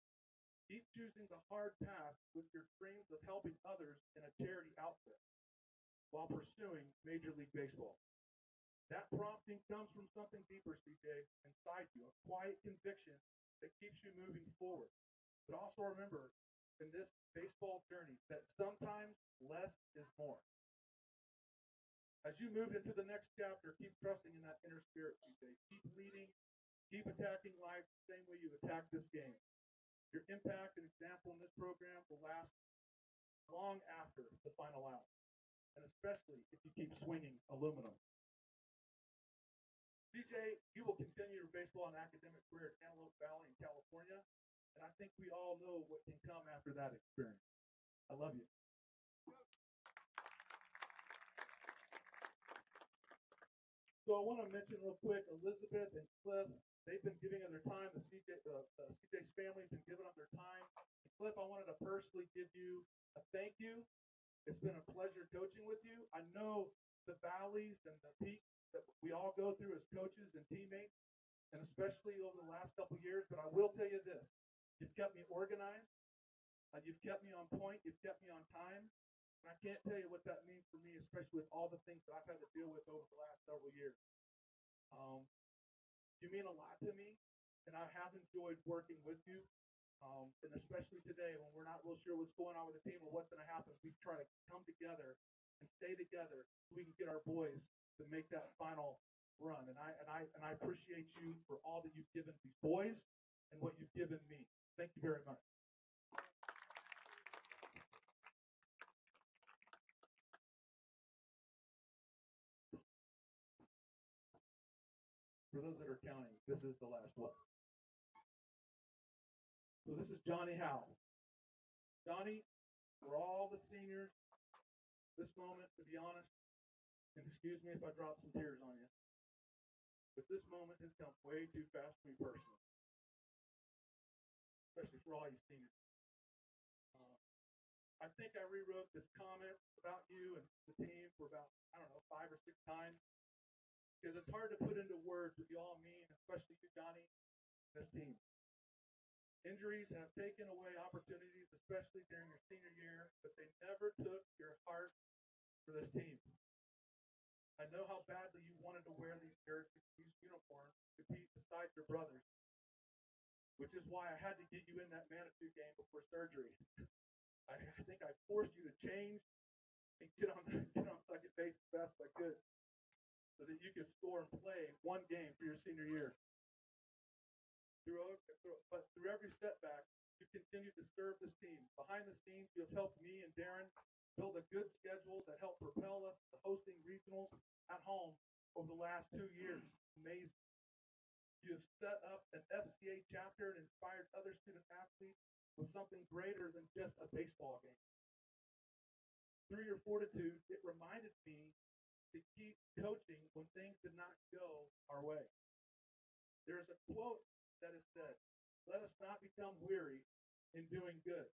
keep choosing the hard path with your dreams of helping others in a charity outfit while pursuing Major League Baseball. That prompting comes from something deeper, CJ, inside you, a quiet conviction that keeps you moving forward. But also remember, in this baseball journey, that sometimes less is more. As you move into the next chapter, keep trusting in that inner spirit, CJ. Keep leading, keep attacking life the same way you attack this game. Your impact and example in this program will last long after the final out, and especially if you keep swinging aluminum. CJ, you will continue your baseball and academic career at Antelope Valley in California, and I think we all know what can come after that experience. I love you. So I want to mention real quick, Elizabeth and Cliff, they've been giving of their time. CJ's family has been giving of their time. And Cliff, I wanted to personally give you a thank you. It's been a pleasure coaching with you. I know the valleys and the peaks that we all go through as coaches and teammates, and especially over the last couple of years. But I will tell you this: you've kept me organized, you've kept me on point, you've kept me on time, and I can't tell you what that means for me, especially with all the things that I've had to deal with over the last several years. You mean a lot to me, and I have enjoyed working with you. And especially today when we're not real sure what's going on with the team or what's going to happen, we try to come together and stay together so we can get our boys to make that final run. And I appreciate you for all that you've given these boys and what you've given me. Thank you very much. For those that are counting, this is the last one. So this is Johnny Howe. Johnny, for all the seniors, this moment, to be honest, and excuse me if I drop some tears on you, but this moment has come way too fast for me personally, especially for all you seniors. I think I rewrote this comment about you and the team for about, 5 or 6 times, because it's hard to put into words what you all mean, especially you, Johnny, this team. Injuries have taken away opportunities, especially during your senior year, but they never took your heart for this team. I know how badly you wanted to wear these jerseys, these uniforms, to compete beside your brothers, which is why I had to get you in that Manitou game before surgery. I think I forced you to change and get on second base as fast as I could so that you could score and play one game for your senior year. But through every setback, you continue to serve this team. Behind the scenes, you have helped me and Darren build a good schedule that helped propel us to hosting regionals at home over the last 2 years. Amazing. You have set up an FCA chapter and inspired other student athletes with something greater than just a baseball game. Through your fortitude, it reminded me to keep coaching when things did not go our way. There is a quote that is said, "Let us not become weary in doing good."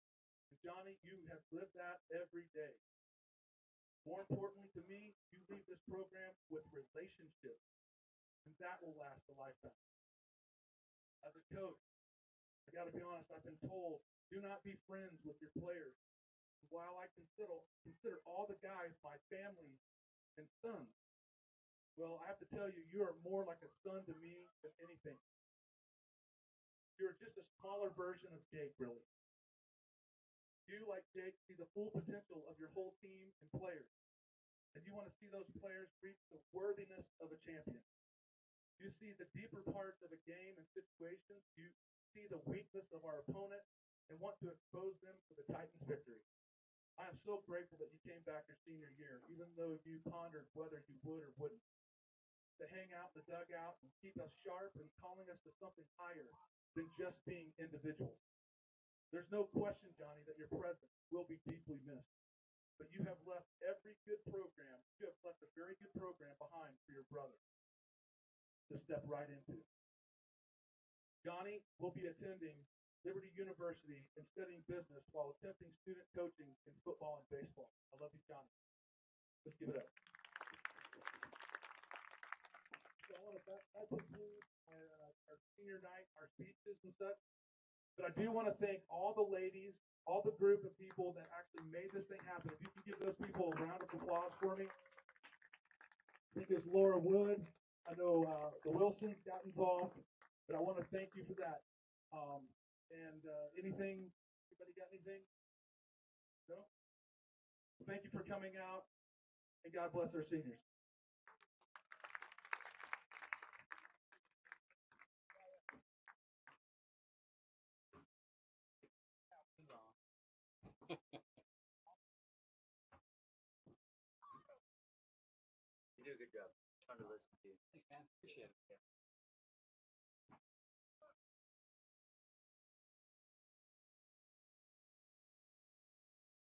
And Johnny, you have lived that every day. More importantly to me, you leave this program with relationships, and that will last a lifetime. As a coach, I got to be honest, I've been told, do not be friends with your players. While I consider all the guys my family and sons, well, I have to tell you, you are more like a son to me than anything. You're just a smaller version of Jake, really. You, like Jake, see the full potential of your whole team and players. And you want to see those players reach the worthiness of a champion. You see the deeper parts of a game and situations. You see the weakness of our opponent and want to expose them for the Titans' victory. I am so grateful that you came back your senior year, even though you pondered whether you would or wouldn't, to hang out in the dugout and keep us sharp and calling us to something higher than just being individuals. There's no question, Johnny, that your presence will be deeply missed. But you have left a very good program behind for your brother to step right into. Johnny will be attending Liberty University and studying business while attempting student coaching in football and baseball. I love you, Johnny. Let's give it up. So I want to conclude our senior night, our speeches and such. But I do want to thank all the ladies, all the group of people that actually made this thing happen. If you can give those people a round of applause for me. I think it's Laura Wood. I know the Wilsons got involved, but I want to thank you for that. Anything, anybody got anything? No? Well, thank you for coming out, and God bless our seniors. You do a good job. Fun to listen to. Thanks, man. Appreciate it.